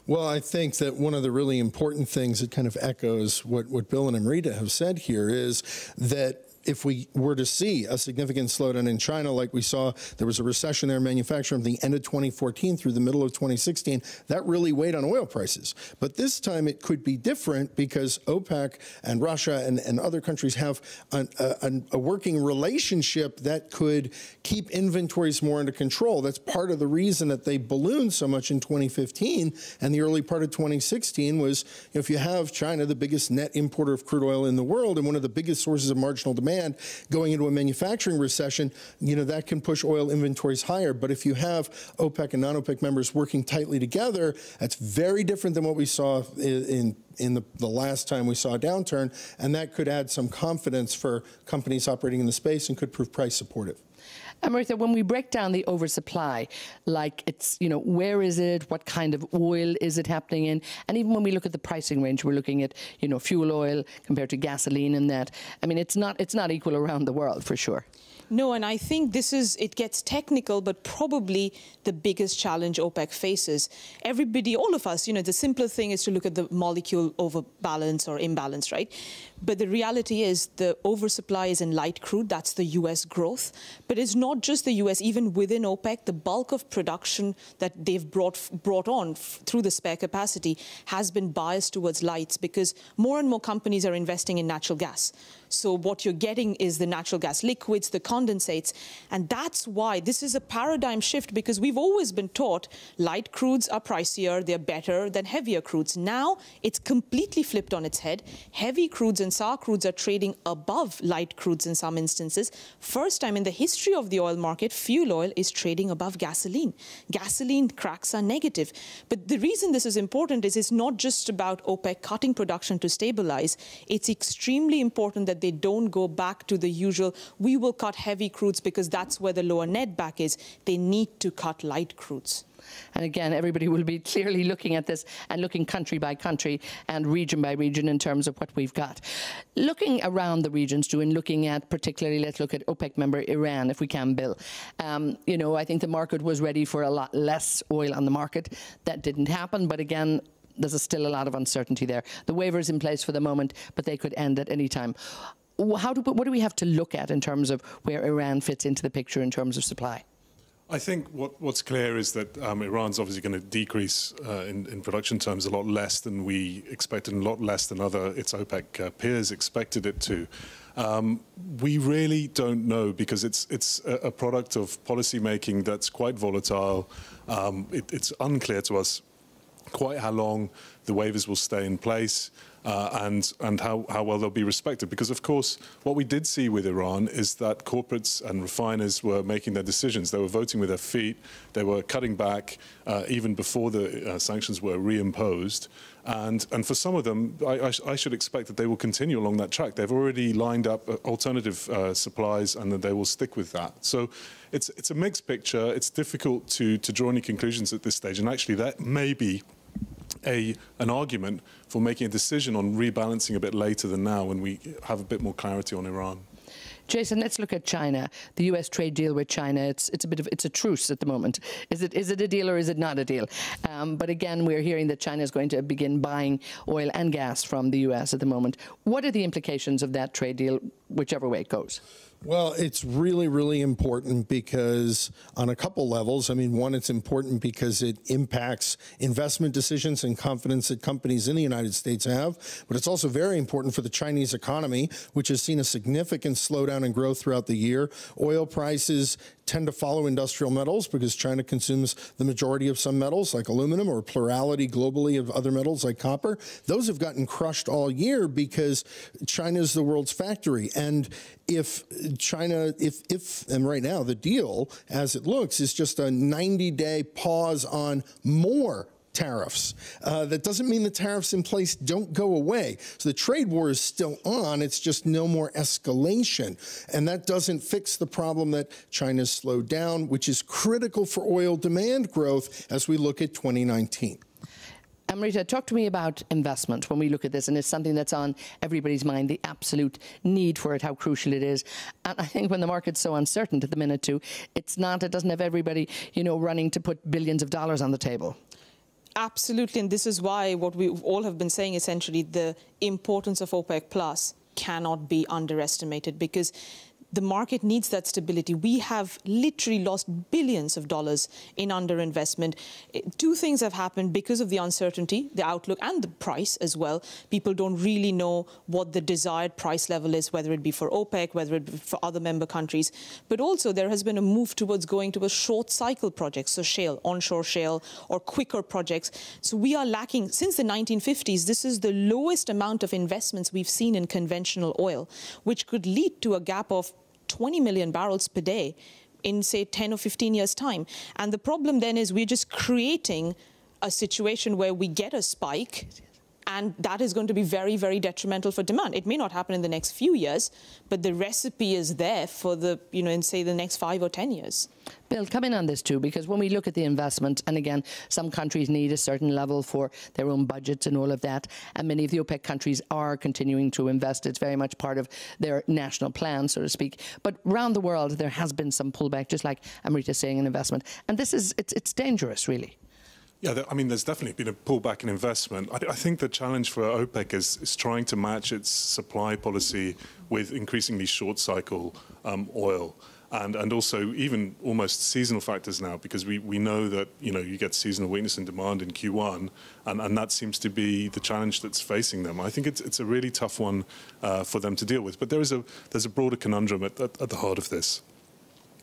Well, I think that one of the really important things that kind of echoes what Bill and Amrita have said here is that if we were to see a significant slowdown in China, like we saw, there was a recession there in manufacturing from the end of 2014 through the middle of 2016, that really weighed on oil prices. But this time it could be different because OPEC and Russia and other countries have a working relationship that could keep inventories more under control. That's part of the reason that they ballooned so much in 2015 and the early part of 2016 was, if you have China, the biggest net importer of crude oil in the world and one of the biggest sources of marginal demand, going into a manufacturing recession, that can push oil inventories higher. But if you have OPEC and non-OPEC members working tightly together, that's very different than what we saw in the last time we saw a downturn, and that could add some confidence for companies operating in the space and could prove price supportive. Amrita, when we break down the oversupply, like it's, where is it? What kind of oil is it happening in? And even when we look at the pricing range, we're looking at, fuel oil compared to gasoline and that. I mean, it's not equal around the world for sure. No, and I think it gets technical, but probably the biggest challenge OPEC faces. Everybody, all of us, the simpler thing is to look at the molecule overbalance or imbalance, right? But the reality is the oversupply is in light crude. That's the U.S. growth. But it's not just the U.S. Even within OPEC, the bulk of production that they've brought on through the spare capacity has been biased towards lights because more and more companies are investing in natural gas. So what you're getting is the natural gas liquids, the condensates, and that's why this is a paradigm shift because we've always been taught light crudes are pricier, they're better than heavier crudes. Now it's completely flipped on its head. Heavy crudes and sour crudes are trading above light crudes in some instances. First time in the history of the oil market, fuel oil is trading above gasoline. Gasoline cracks are negative. But the reason this is important is it's not just about OPEC cutting production to stabilize. It's extremely important that they don't go back to the usual, we will cut heavy crudes because that's where the lower netback is. They need to cut light crudes. And again, everybody will be clearly looking at this and looking country by country and region by region in terms of what we've got. Looking around the regions too, and looking at particularly, let's look at OPEC member Iran, if we can, Bill. I think the market was ready for a lot less oil on the market. That didn't happen, but again, there's still a lot of uncertainty there. The waiver is in place for the moment, but they could end at any time. What do we have to look at in terms of where Iran fits into the picture in terms of supply? I think what's clear is that Iran's obviously going to decrease in production terms a lot less than we expected and a lot less than its OPEC peers expected it to. We really don't know because it's a product of policy making that's quite volatile. It's unclear to us quite how long the waivers will stay in place, and how well they'll be respected. Because, of course, what we did see with Iran is that corporates and refiners were making their decisions. They were voting with their feet. They were cutting back even before the sanctions were reimposed. And for some of them, I should expect that they will continue along that track. They've already lined up alternative supplies, and that they will stick with that. So it's a mixed picture. It's difficult to draw any conclusions at this stage. And actually, that may be an argument for making a decision on rebalancing a bit later than now, when we have a bit more clarity on Iran. Jason, let's look at China. The U.S. trade deal with China, it's a truce at the moment. Is it a deal or is it not a deal? But again, we're hearing that China is going to begin buying oil and gas from the U.S. at the moment. What are the implications of that trade deal, whichever way it goes? Well, it's really, really important because on a couple levels. I mean, one, it's important because it impacts investment decisions and confidence that companies in the United States have. But it's also very important for the Chinese economy, which has seen a significant slowdown in growth throughout the year. Oil prices tend to follow industrial metals because China consumes the majority of some metals like aluminum, or a plurality globally of other metals like copper. Those have gotten crushed all year because China is the world's factory. And if China, and right now the deal as it looks is just a 90-day pause on more tariffs. That doesn't mean the tariffs in place don't go away. So the trade war is still on. It's just no more escalation. And that doesn't fix the problem that China's slowed down, which is critical for oil demand growth as we look at 2019. Amrita, talk to me about investment when we look at this, and it's something that's on everybody's mind, the absolute need for it, how crucial it is. And I think when the market's so uncertain at the minute too, it doesn't have everybody, running to put billions of dollars on the table. Absolutely, and this is why what we all have been saying, essentially, the importance of OPEC Plus cannot be underestimated, because the market needs that stability. We have literally lost billions of dollars in underinvestment. Two things have happened because of the uncertainty, the outlook, and the price as well. People don't really know what the desired price level is, whether it be for OPEC, whether it be for other member countries. But also there has been a move towards going to a short cycle projects, so shale, onshore shale, or quicker projects. So we are lacking, since the 1950s, this is the lowest amount of investments we've seen in conventional oil, which could lead to a gap of 20 million barrels per day in, say, 10 or 15 years' time. And the problem then is we're just creating a situation where we get a spike, and that is going to be very, very detrimental for demand. It may not happen in the next few years, but the recipe is there for in, say, the next 5 or 10 years. Bill, come in on this too, because when we look at the investment, and again, some countries need a certain level for their own budgets and all of that, and many of the OPEC countries are continuing to invest. It's very much part of their national plan, so to speak. But around the world, there has been some pullback, just like Amrita's saying, in investment. And this is, it's dangerous, really. Yeah, I mean, there's definitely been a pullback in investment. I think the challenge for OPEC is trying to match its supply policy with increasingly short cycle oil. And also even almost seasonal factors now, because we know that, you get seasonal weakness in demand in Q1, and that seems to be the challenge that's facing them. I think it's a really tough one for them to deal with. But there's a broader conundrum at the heart of this,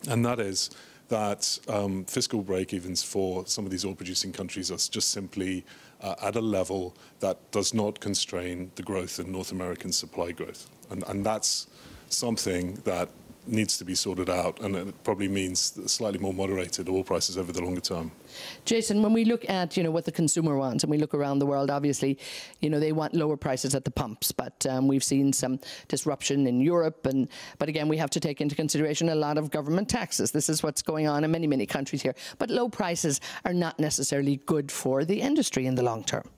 and that is that fiscal break-evens for some of these oil-producing countries are just simply at a level that does not constrain the growth in North American supply growth. And that's something that needs to be sorted out, and it probably means slightly more moderated oil prices over the longer term. Jason, when we look at what the consumer wants, and we look around the world, obviously they want lower prices at the pumps, but we've seen some disruption in Europe, but again we have to take into consideration a lot of government taxes. This is what's going on in many countries here, but low prices are not necessarily good for the industry in the long term.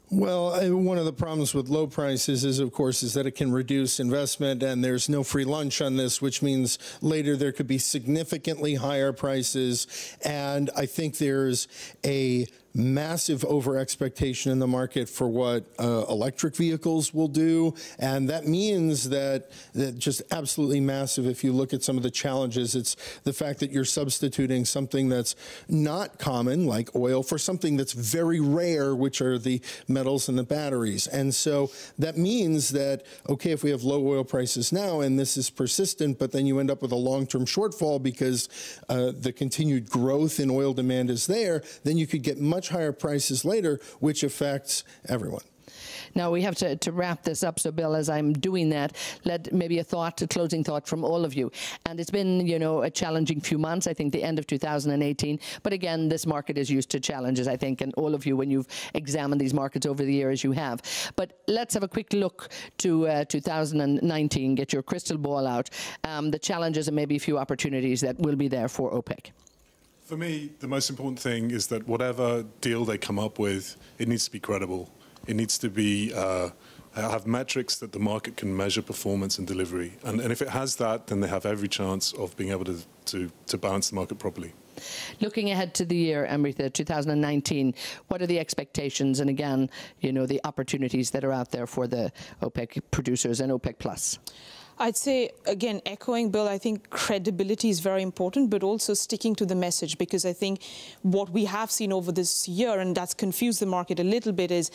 Well, one of the problems with low prices is, of course, that it can reduce investment, and there's no free lunch on this, which means later there could be significantly higher prices. And I think there's a massive over-expectation in the market for what electric vehicles will do, and that means that just absolutely massive. If you look at some of the challenges, it's the fact that you're substituting something that's not common, like oil, for something that's very rare, which are the metals and the batteries. And so that means that, okay, if we have low oil prices now and this is persistent, but then you end up with a long-term shortfall because the continued growth in oil demand is there, then you could get much much higher prices later, which affects everyone. Now we have to wrap this up. So, Bill, as I'm doing that, let maybe a closing thought from all of you. And it's been, a challenging few months. I think the end of 2018. But again, this market is used to challenges, I think, and all of you, when you've examined these markets over the years, you have. But let's have a quick look to 2019. Get your crystal ball out. The challenges and maybe a few opportunities that will be there for OPEC. For me, the most important thing is that whatever deal they come up with, it needs to be credible. It needs to be have metrics that the market can measure performance and delivery. And if it has that, then they have every chance of being able to balance the market properly. Looking ahead to the year, Amrita, 2019, what are the expectations and, again, the opportunities that are out there for the OPEC producers and OPEC Plus? I'd say, again, echoing Bill, I think credibility is very important, but also sticking to the message, because I think what we have seen over this year, and that's confused the market a little bit, is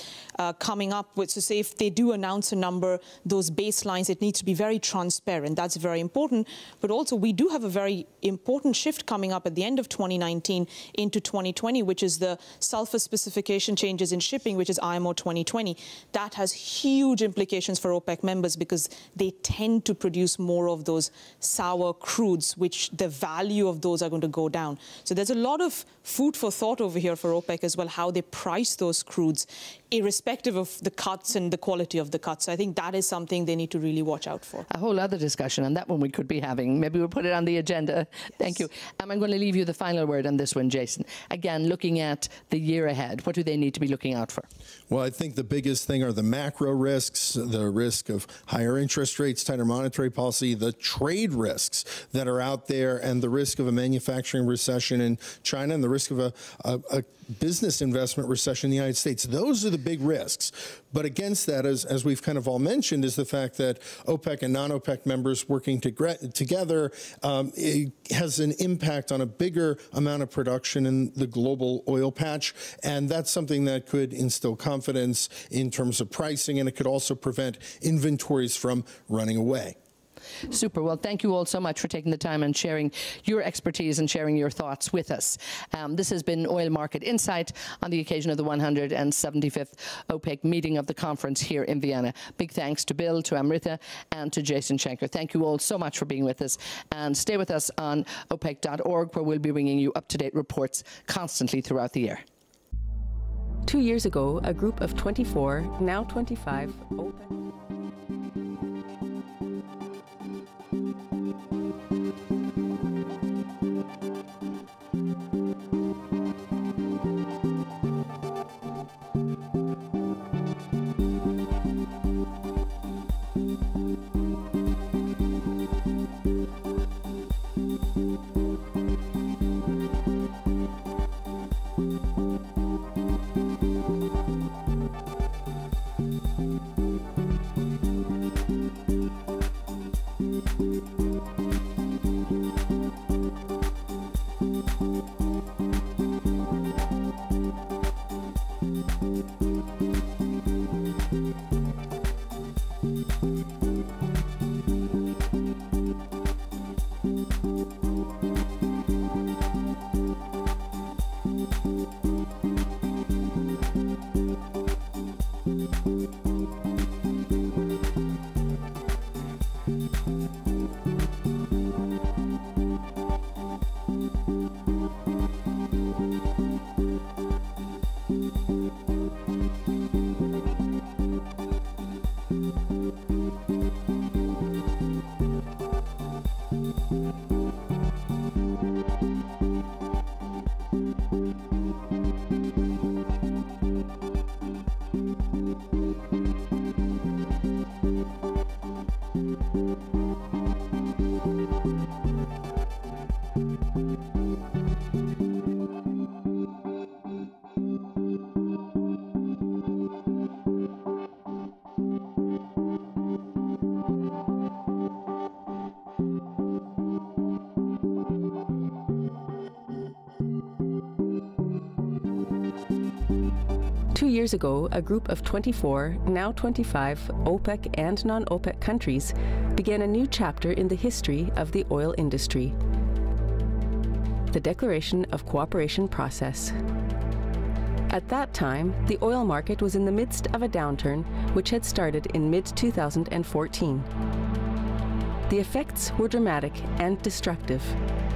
coming up with, so say if they do announce a number, those baselines, it needs to be very transparent. That's very important. But also we do have a very important shift coming up at the end of 2019 into 2020, which is the sulfur specification changes in shipping, which is IMO 2020. That has huge implications for OPEC members because they tend to produce more of those sour crudes, which the value of those are going to go down. So there's a lot of food for thought over here for OPEC as well, how they price those crudes, irrespective of the cuts and the quality of the cuts. So I think that is something they need to really watch out for. A whole other discussion, and that one we could be having. Maybe we'll put it on the agenda. Thank you. I'm going to leave you the final word on this one, Jason. Again, looking at the year ahead, what do they need to be looking out for? Well, I think the biggest thing are the macro risks, the risk of higher interest rates, tighter monetary policy, the trade risks that are out there, and the risk of a manufacturing recession in China, and the risk of a business investment recession in the United States. Those are the big risks. But against that, as we've kind of all mentioned, is the fact that OPEC and non-OPEC members working together it has an impact on a bigger amount of production in the global oil patch. And that's something that could instill confidence in terms of pricing, and it could also prevent inventories from running away. Super. Well, thank you all so much for taking the time and sharing your expertise and sharing your thoughts with us. This has been Oil Market Insight on the occasion of the 175th OPEC meeting of the conference here in Vienna. Big thanks to Bill, to Amrita, and to Jason Schenker. Thank you all so much for being with us. And stay with us on OPEC.org, where we'll be bringing you up-to-date reports constantly throughout the year. 2 years ago, a group of 24, now 25, OPEC... years ago, a group of 24, now 25, OPEC and non-OPEC countries began a new chapter in the history of the oil industry. The Declaration of Cooperation Process. At that time, the oil market was in the midst of a downturn which had started in mid-2014. The effects were dramatic and destructive,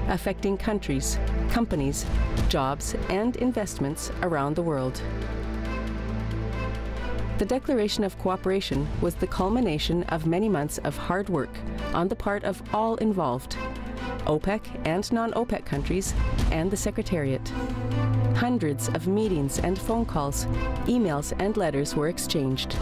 affecting countries, companies, jobs, and investments around the world. The Declaration of Cooperation was the culmination of many months of hard work on the part of all involved, OPEC and non-OPEC countries, and the Secretariat. Hundreds of meetings and phone calls, emails and letters were exchanged.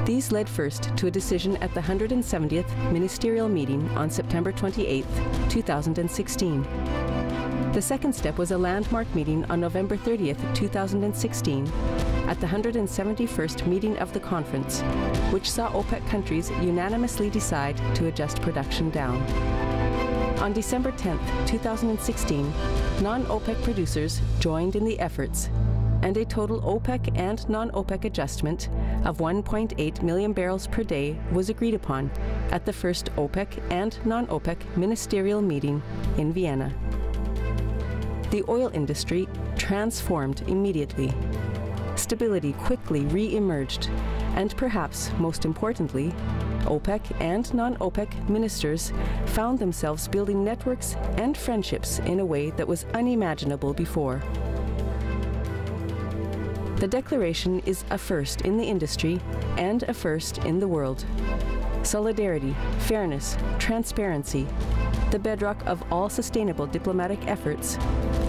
These led first to a decision at the 170th Ministerial Meeting on September 28, 2016. The second step was a landmark meeting on November 30, 2016, at the 171st meeting of the conference, which saw OPEC countries unanimously decide to adjust production down. On December 10, 2016, non-OPEC producers joined in the efforts, and a total OPEC and non-OPEC adjustment of 1.8 million barrels per day was agreed upon at the first OPEC and non-OPEC ministerial meeting in Vienna. The oil industry transformed immediately. Stability quickly re-emerged, and perhaps most importantly, OPEC and non-OPEC ministers found themselves building networks and friendships in a way that was unimaginable before. The declaration is a first in the industry and a first in the world. Solidarity, fairness, transparency, the bedrock of all sustainable diplomatic efforts,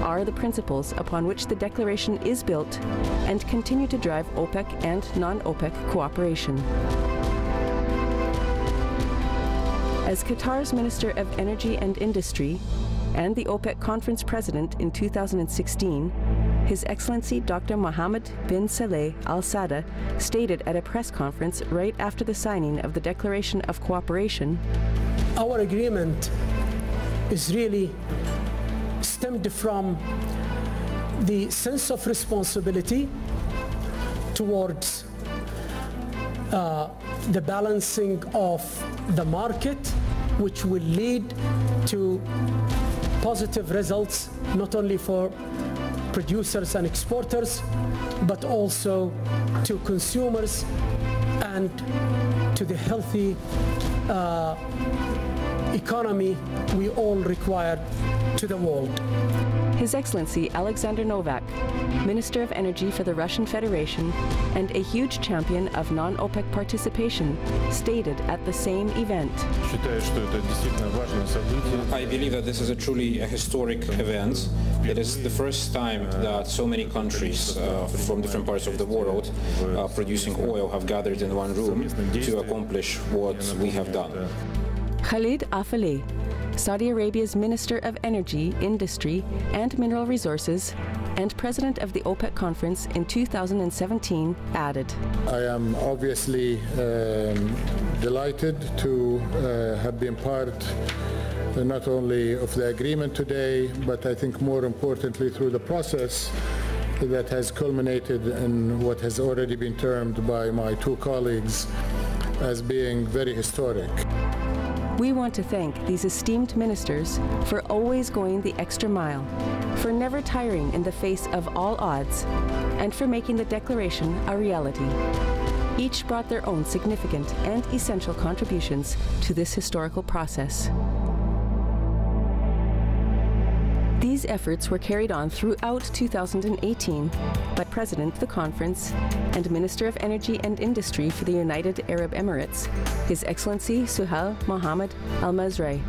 are the principles upon which the declaration is built and continue to drive OPEC and non-OPEC cooperation. As Qatar's Minister of Energy and Industry and the OPEC Conference President in 2016, His Excellency Dr. Mohammed bin Saleh Al Sada stated at a press conference right after the signing of the Declaration of Cooperation, "Our agreement is really stemmed from the sense of responsibility towards the balancing of the market, which will lead to positive results not only for producers and exporters, but also to consumers and to the healthy economy we all require to the world." His Excellency Alexander Novak, Minister of Energy for the Russian Federation and a huge champion of non-OPEC participation, stated at the same event. I believe that this is a truly historic event. It is the first time that so many countries from different parts of the world producing oil have gathered in one room to accomplish what we have done. Khalid Afaleh, Saudi Arabia's Minister of Energy, Industry and Mineral Resources and President of the OPEC Conference in 2017, added, "I am obviously delighted to have been part not only of the agreement today, but I think more importantly through the process that has culminated in what has already been termed by my two colleagues as being very historic." We want to thank these esteemed ministers for always going the extra mile, for never tiring in the face of all odds, and for making the declaration a reality. Each brought their own significant and essential contributions to this historical process. These efforts were carried on throughout 2018 by President of the Conference and Minister of Energy and Industry for the United Arab Emirates, His Excellency Suhail Mohammed Al Mazrui.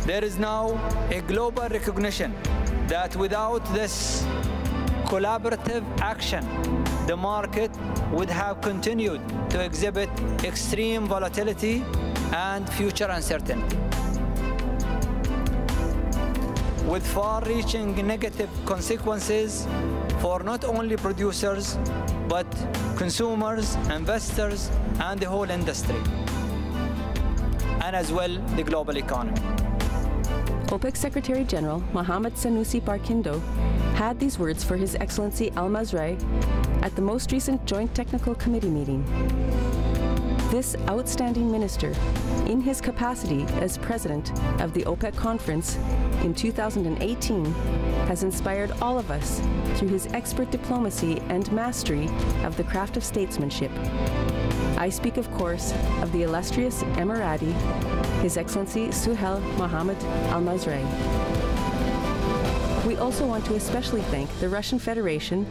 There is now a global recognition that without this collaborative action, the market would have continued to exhibit extreme volatility and future uncertainty, with far-reaching negative consequences for not only producers, but consumers, investors, and the whole industry, and as well the global economy. OPEC Secretary General Mohammed Sanusi Barkindo had these words for His Excellency Al Mazrui at the most recent Joint Technical Committee meeting. This outstanding minister, in his capacity as president of the OPEC conference in 2018, has inspired all of us through his expert diplomacy and mastery of the craft of statesmanship. I speak, of course, of the illustrious Emirati, His Excellency Suhail Mohammed Al-Mazrei. We also want to especially thank the Russian Federation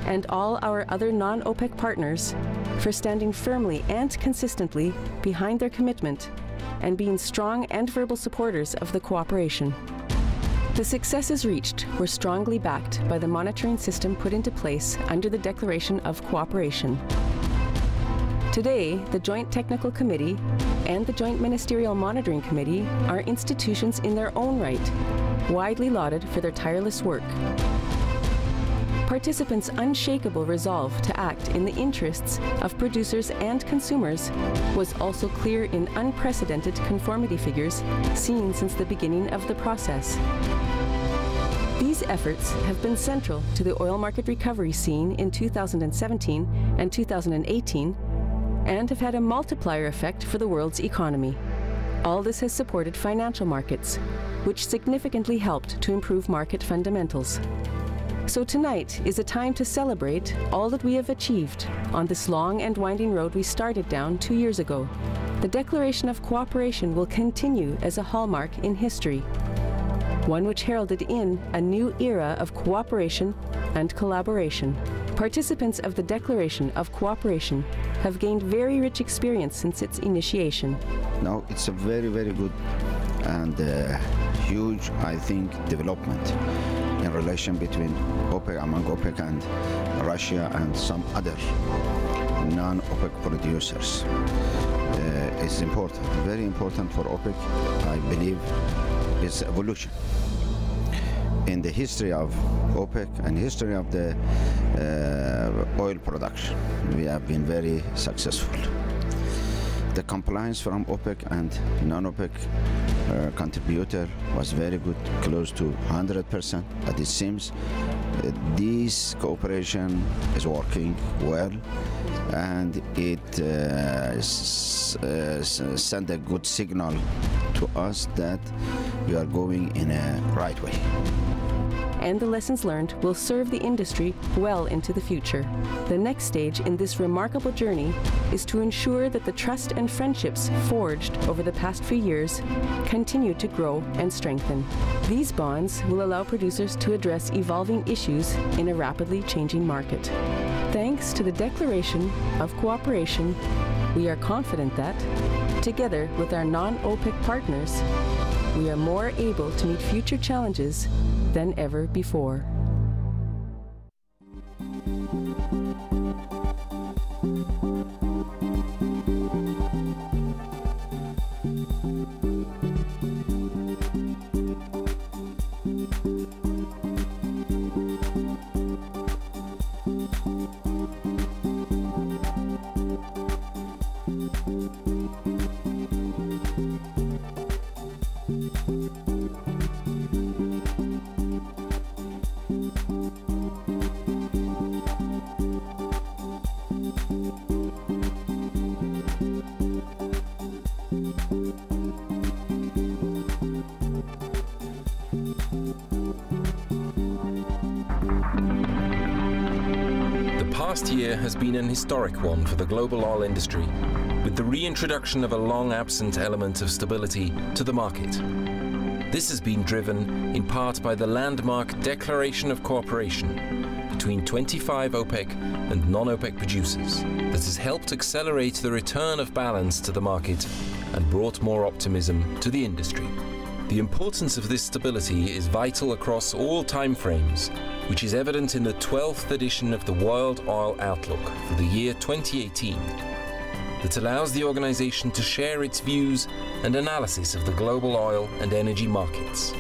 and all our other non-OPEC partners for standing firmly and consistently behind their commitment and being strong and verbal supporters of the cooperation. The successes reached were strongly backed by the monitoring system put into place under the Declaration of Cooperation. Today, the Joint Technical Committee and the Joint Ministerial Monitoring Committee are institutions in their own right, widely lauded for their tireless work. Participants' unshakable resolve to act in the interests of producers and consumers was also clear in unprecedented conformity figures seen since the beginning of the process. These efforts have been central to the oil market recovery seen in 2017 and 2018 and have had a multiplier effect for the world's economy. All this has supported financial markets, which significantly helped to improve market fundamentals. So tonight is a time to celebrate all that we have achieved on this long and winding road we started down 2 years ago. The Declaration of Cooperation will continue as a hallmark in history, one which heralded in a new era of cooperation and collaboration. Participants of the Declaration of Cooperation have gained very rich experience since its initiation. Now it's a very, very good and huge, I think, development in relation between OPEC, among OPEC and Russia and some other non-OPEC producers. It's important, very important for OPEC, I believe, is evolution. In the history of OPEC and history of the oil production, we have been very successful. The compliance from OPEC and non-OPEC contributor was very good, close to 100%, but it seems this cooperation is working well, and it sent a good signal to us that we are going in a right way. And the lessons learned will serve the industry well into the future. The next stage in this remarkable journey is to ensure that the trust and friendships forged over the past few years continue to grow and strengthen. These bonds will allow producers to address evolving issues in a rapidly changing market. Thanks to the Declaration of Cooperation, we are confident that, together with our non-OPEC partners, we are more able to meet future challenges than ever before. The past year has been an historic one for the global oil industry, with the reintroduction of a long-absent element of stability to the market. This has been driven in part by the landmark Declaration of Cooperation between 25 OPEC and non-OPEC producers that has helped accelerate the return of balance to the market and brought more optimism to the industry. The importance of this stability is vital across all timeframes, which is evident in the 12th edition of the World Oil Outlook for the year 2018, that allows the organization to share its views and analysis of the global oil and energy markets.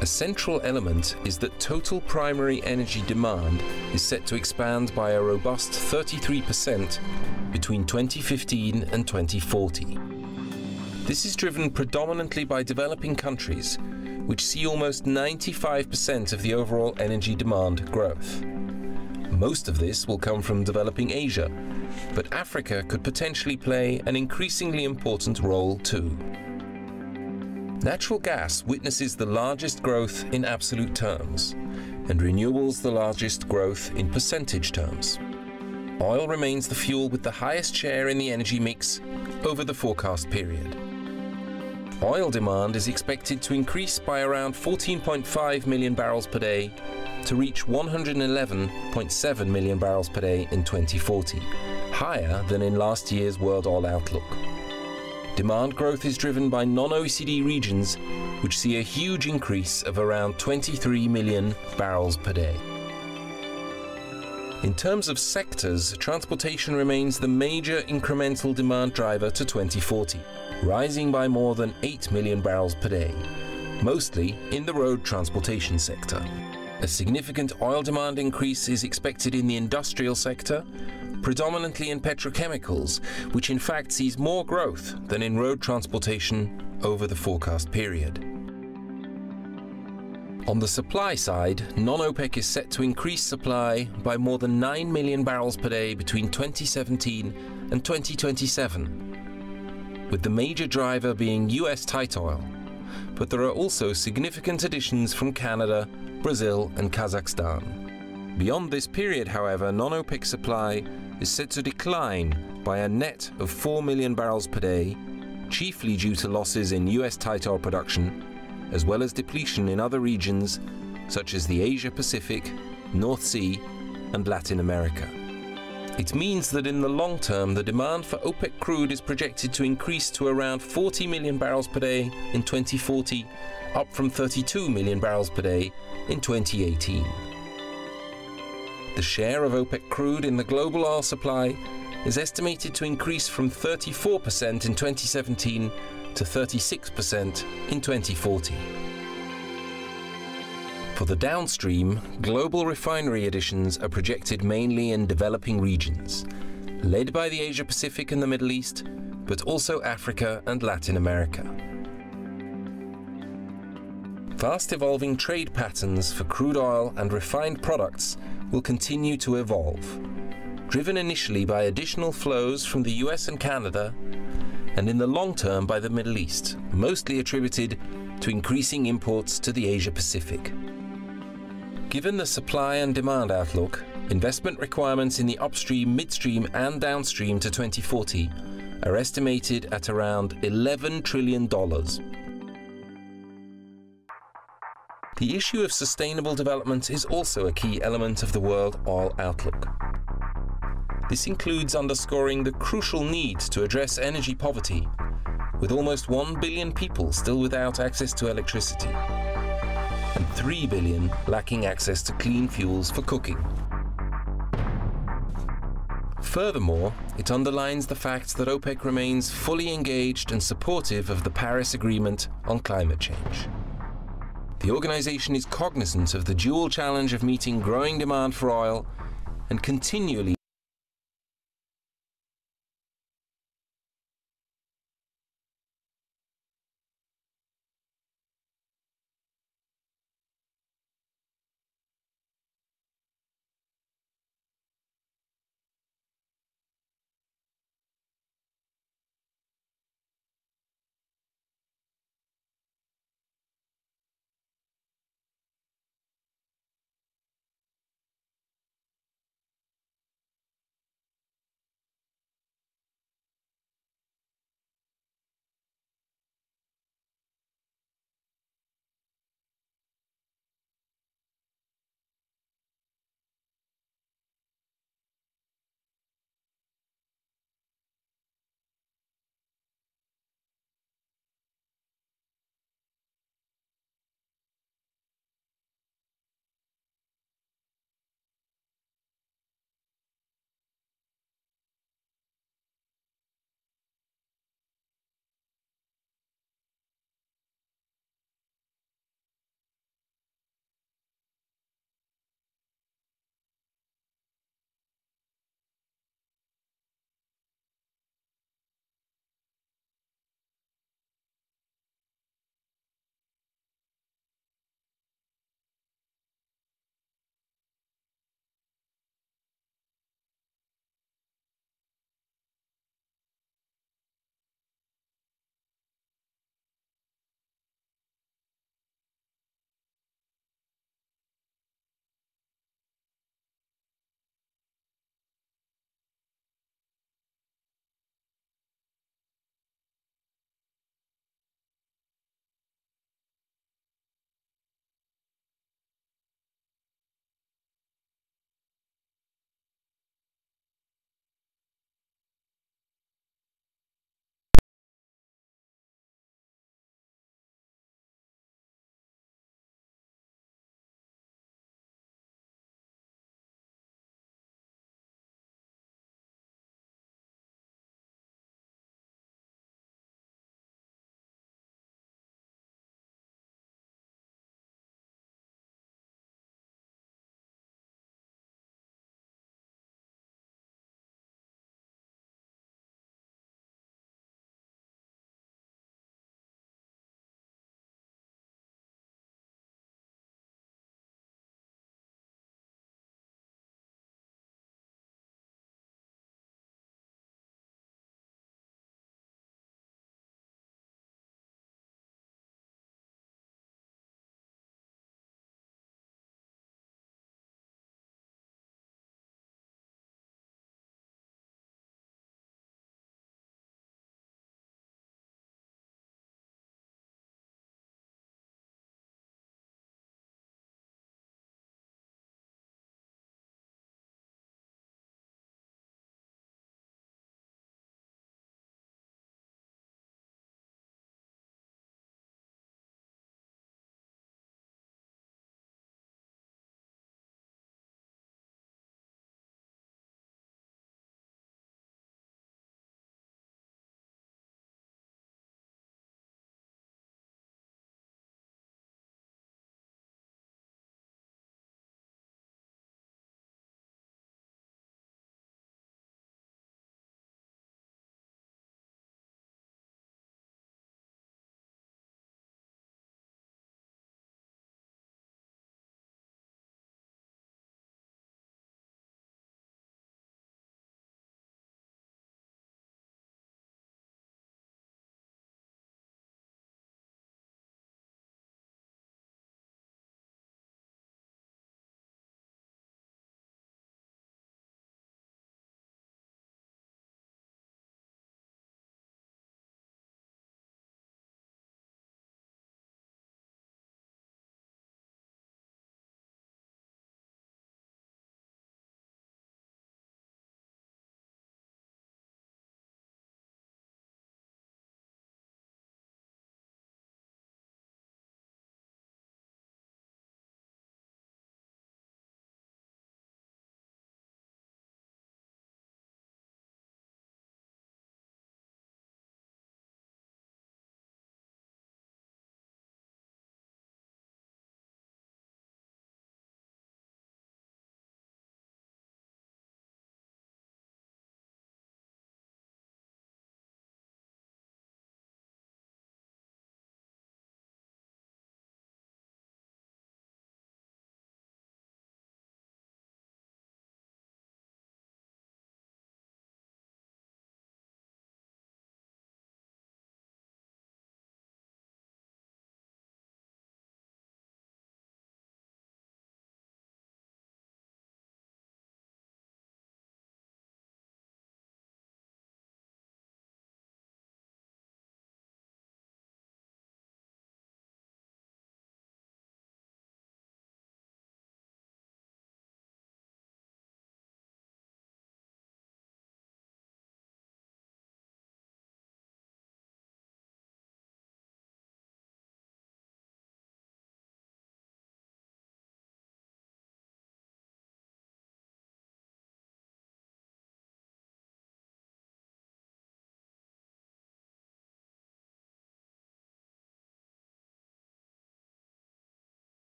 A central element is that total primary energy demand is set to expand by a robust 33% between 2015 and 2040. This is driven predominantly by developing countries, which see almost 95% of the overall energy demand growth. Most of this will come from developing Asia, but Africa could potentially play an increasingly important role too. Natural gas witnesses the largest growth in absolute terms, and renewables the largest growth in percentage terms. Oil remains the fuel with the highest share in the energy mix over the forecast period. Oil demand is expected to increase by around 14.5 million barrels per day to reach 111.7 million barrels per day in 2040, higher than in last year's World Oil Outlook. Demand growth is driven by non-OECD regions, which see a huge increase of around 23 million barrels per day. In terms of sectors, transportation remains the major incremental demand driver to 2040, rising by more than 8 million barrels per day, mostly in the road transportation sector. A significant oil demand increase is expected in the industrial sector, predominantly in petrochemicals, which in fact sees more growth than in road transportation over the forecast period. On the supply side, non-OPEC is set to increase supply by more than 9 million barrels per day between 2017 and 2027, with the major driver being US tight oil. But there are also significant additions from Canada, Brazil and Kazakhstan. Beyond this period, however, non-OPEC supply is set to decline by a net of 4 million barrels per day, chiefly due to losses in US tight oil production, as well as depletion in other regions such as the Asia-Pacific, North Sea and Latin America. It means that in the long term, the demand for OPEC crude is projected to increase to around 40 million barrels per day in 2040, up from 32 million barrels per day in 2018. The share of OPEC crude in the global oil supply is estimated to increase from 34% in 2017 to 36% in 2040. For the downstream, global refinery additions are projected mainly in developing regions, led by the Asia-Pacific and the Middle East, but also Africa and Latin America. Fast-evolving trade patterns for crude oil and refined products will continue to evolve, driven initially by additional flows from the US and Canada, and in the long term by the Middle East, mostly attributed to increasing imports to the Asia-Pacific. Given the supply and demand outlook, investment requirements in the upstream, midstream and downstream to 2040 are estimated at around $11 trillion. The issue of sustainable development is also a key element of the World Oil Outlook. This includes underscoring the crucial need to address energy poverty, with almost 1 billion people still without access to electricity, and 3 billion lacking access to clean fuels for cooking. Furthermore, it underlines the fact that OPEC remains fully engaged and supportive of the Paris Agreement on climate change. The organization is cognizant of the dual challenge of meeting growing demand for oil and continually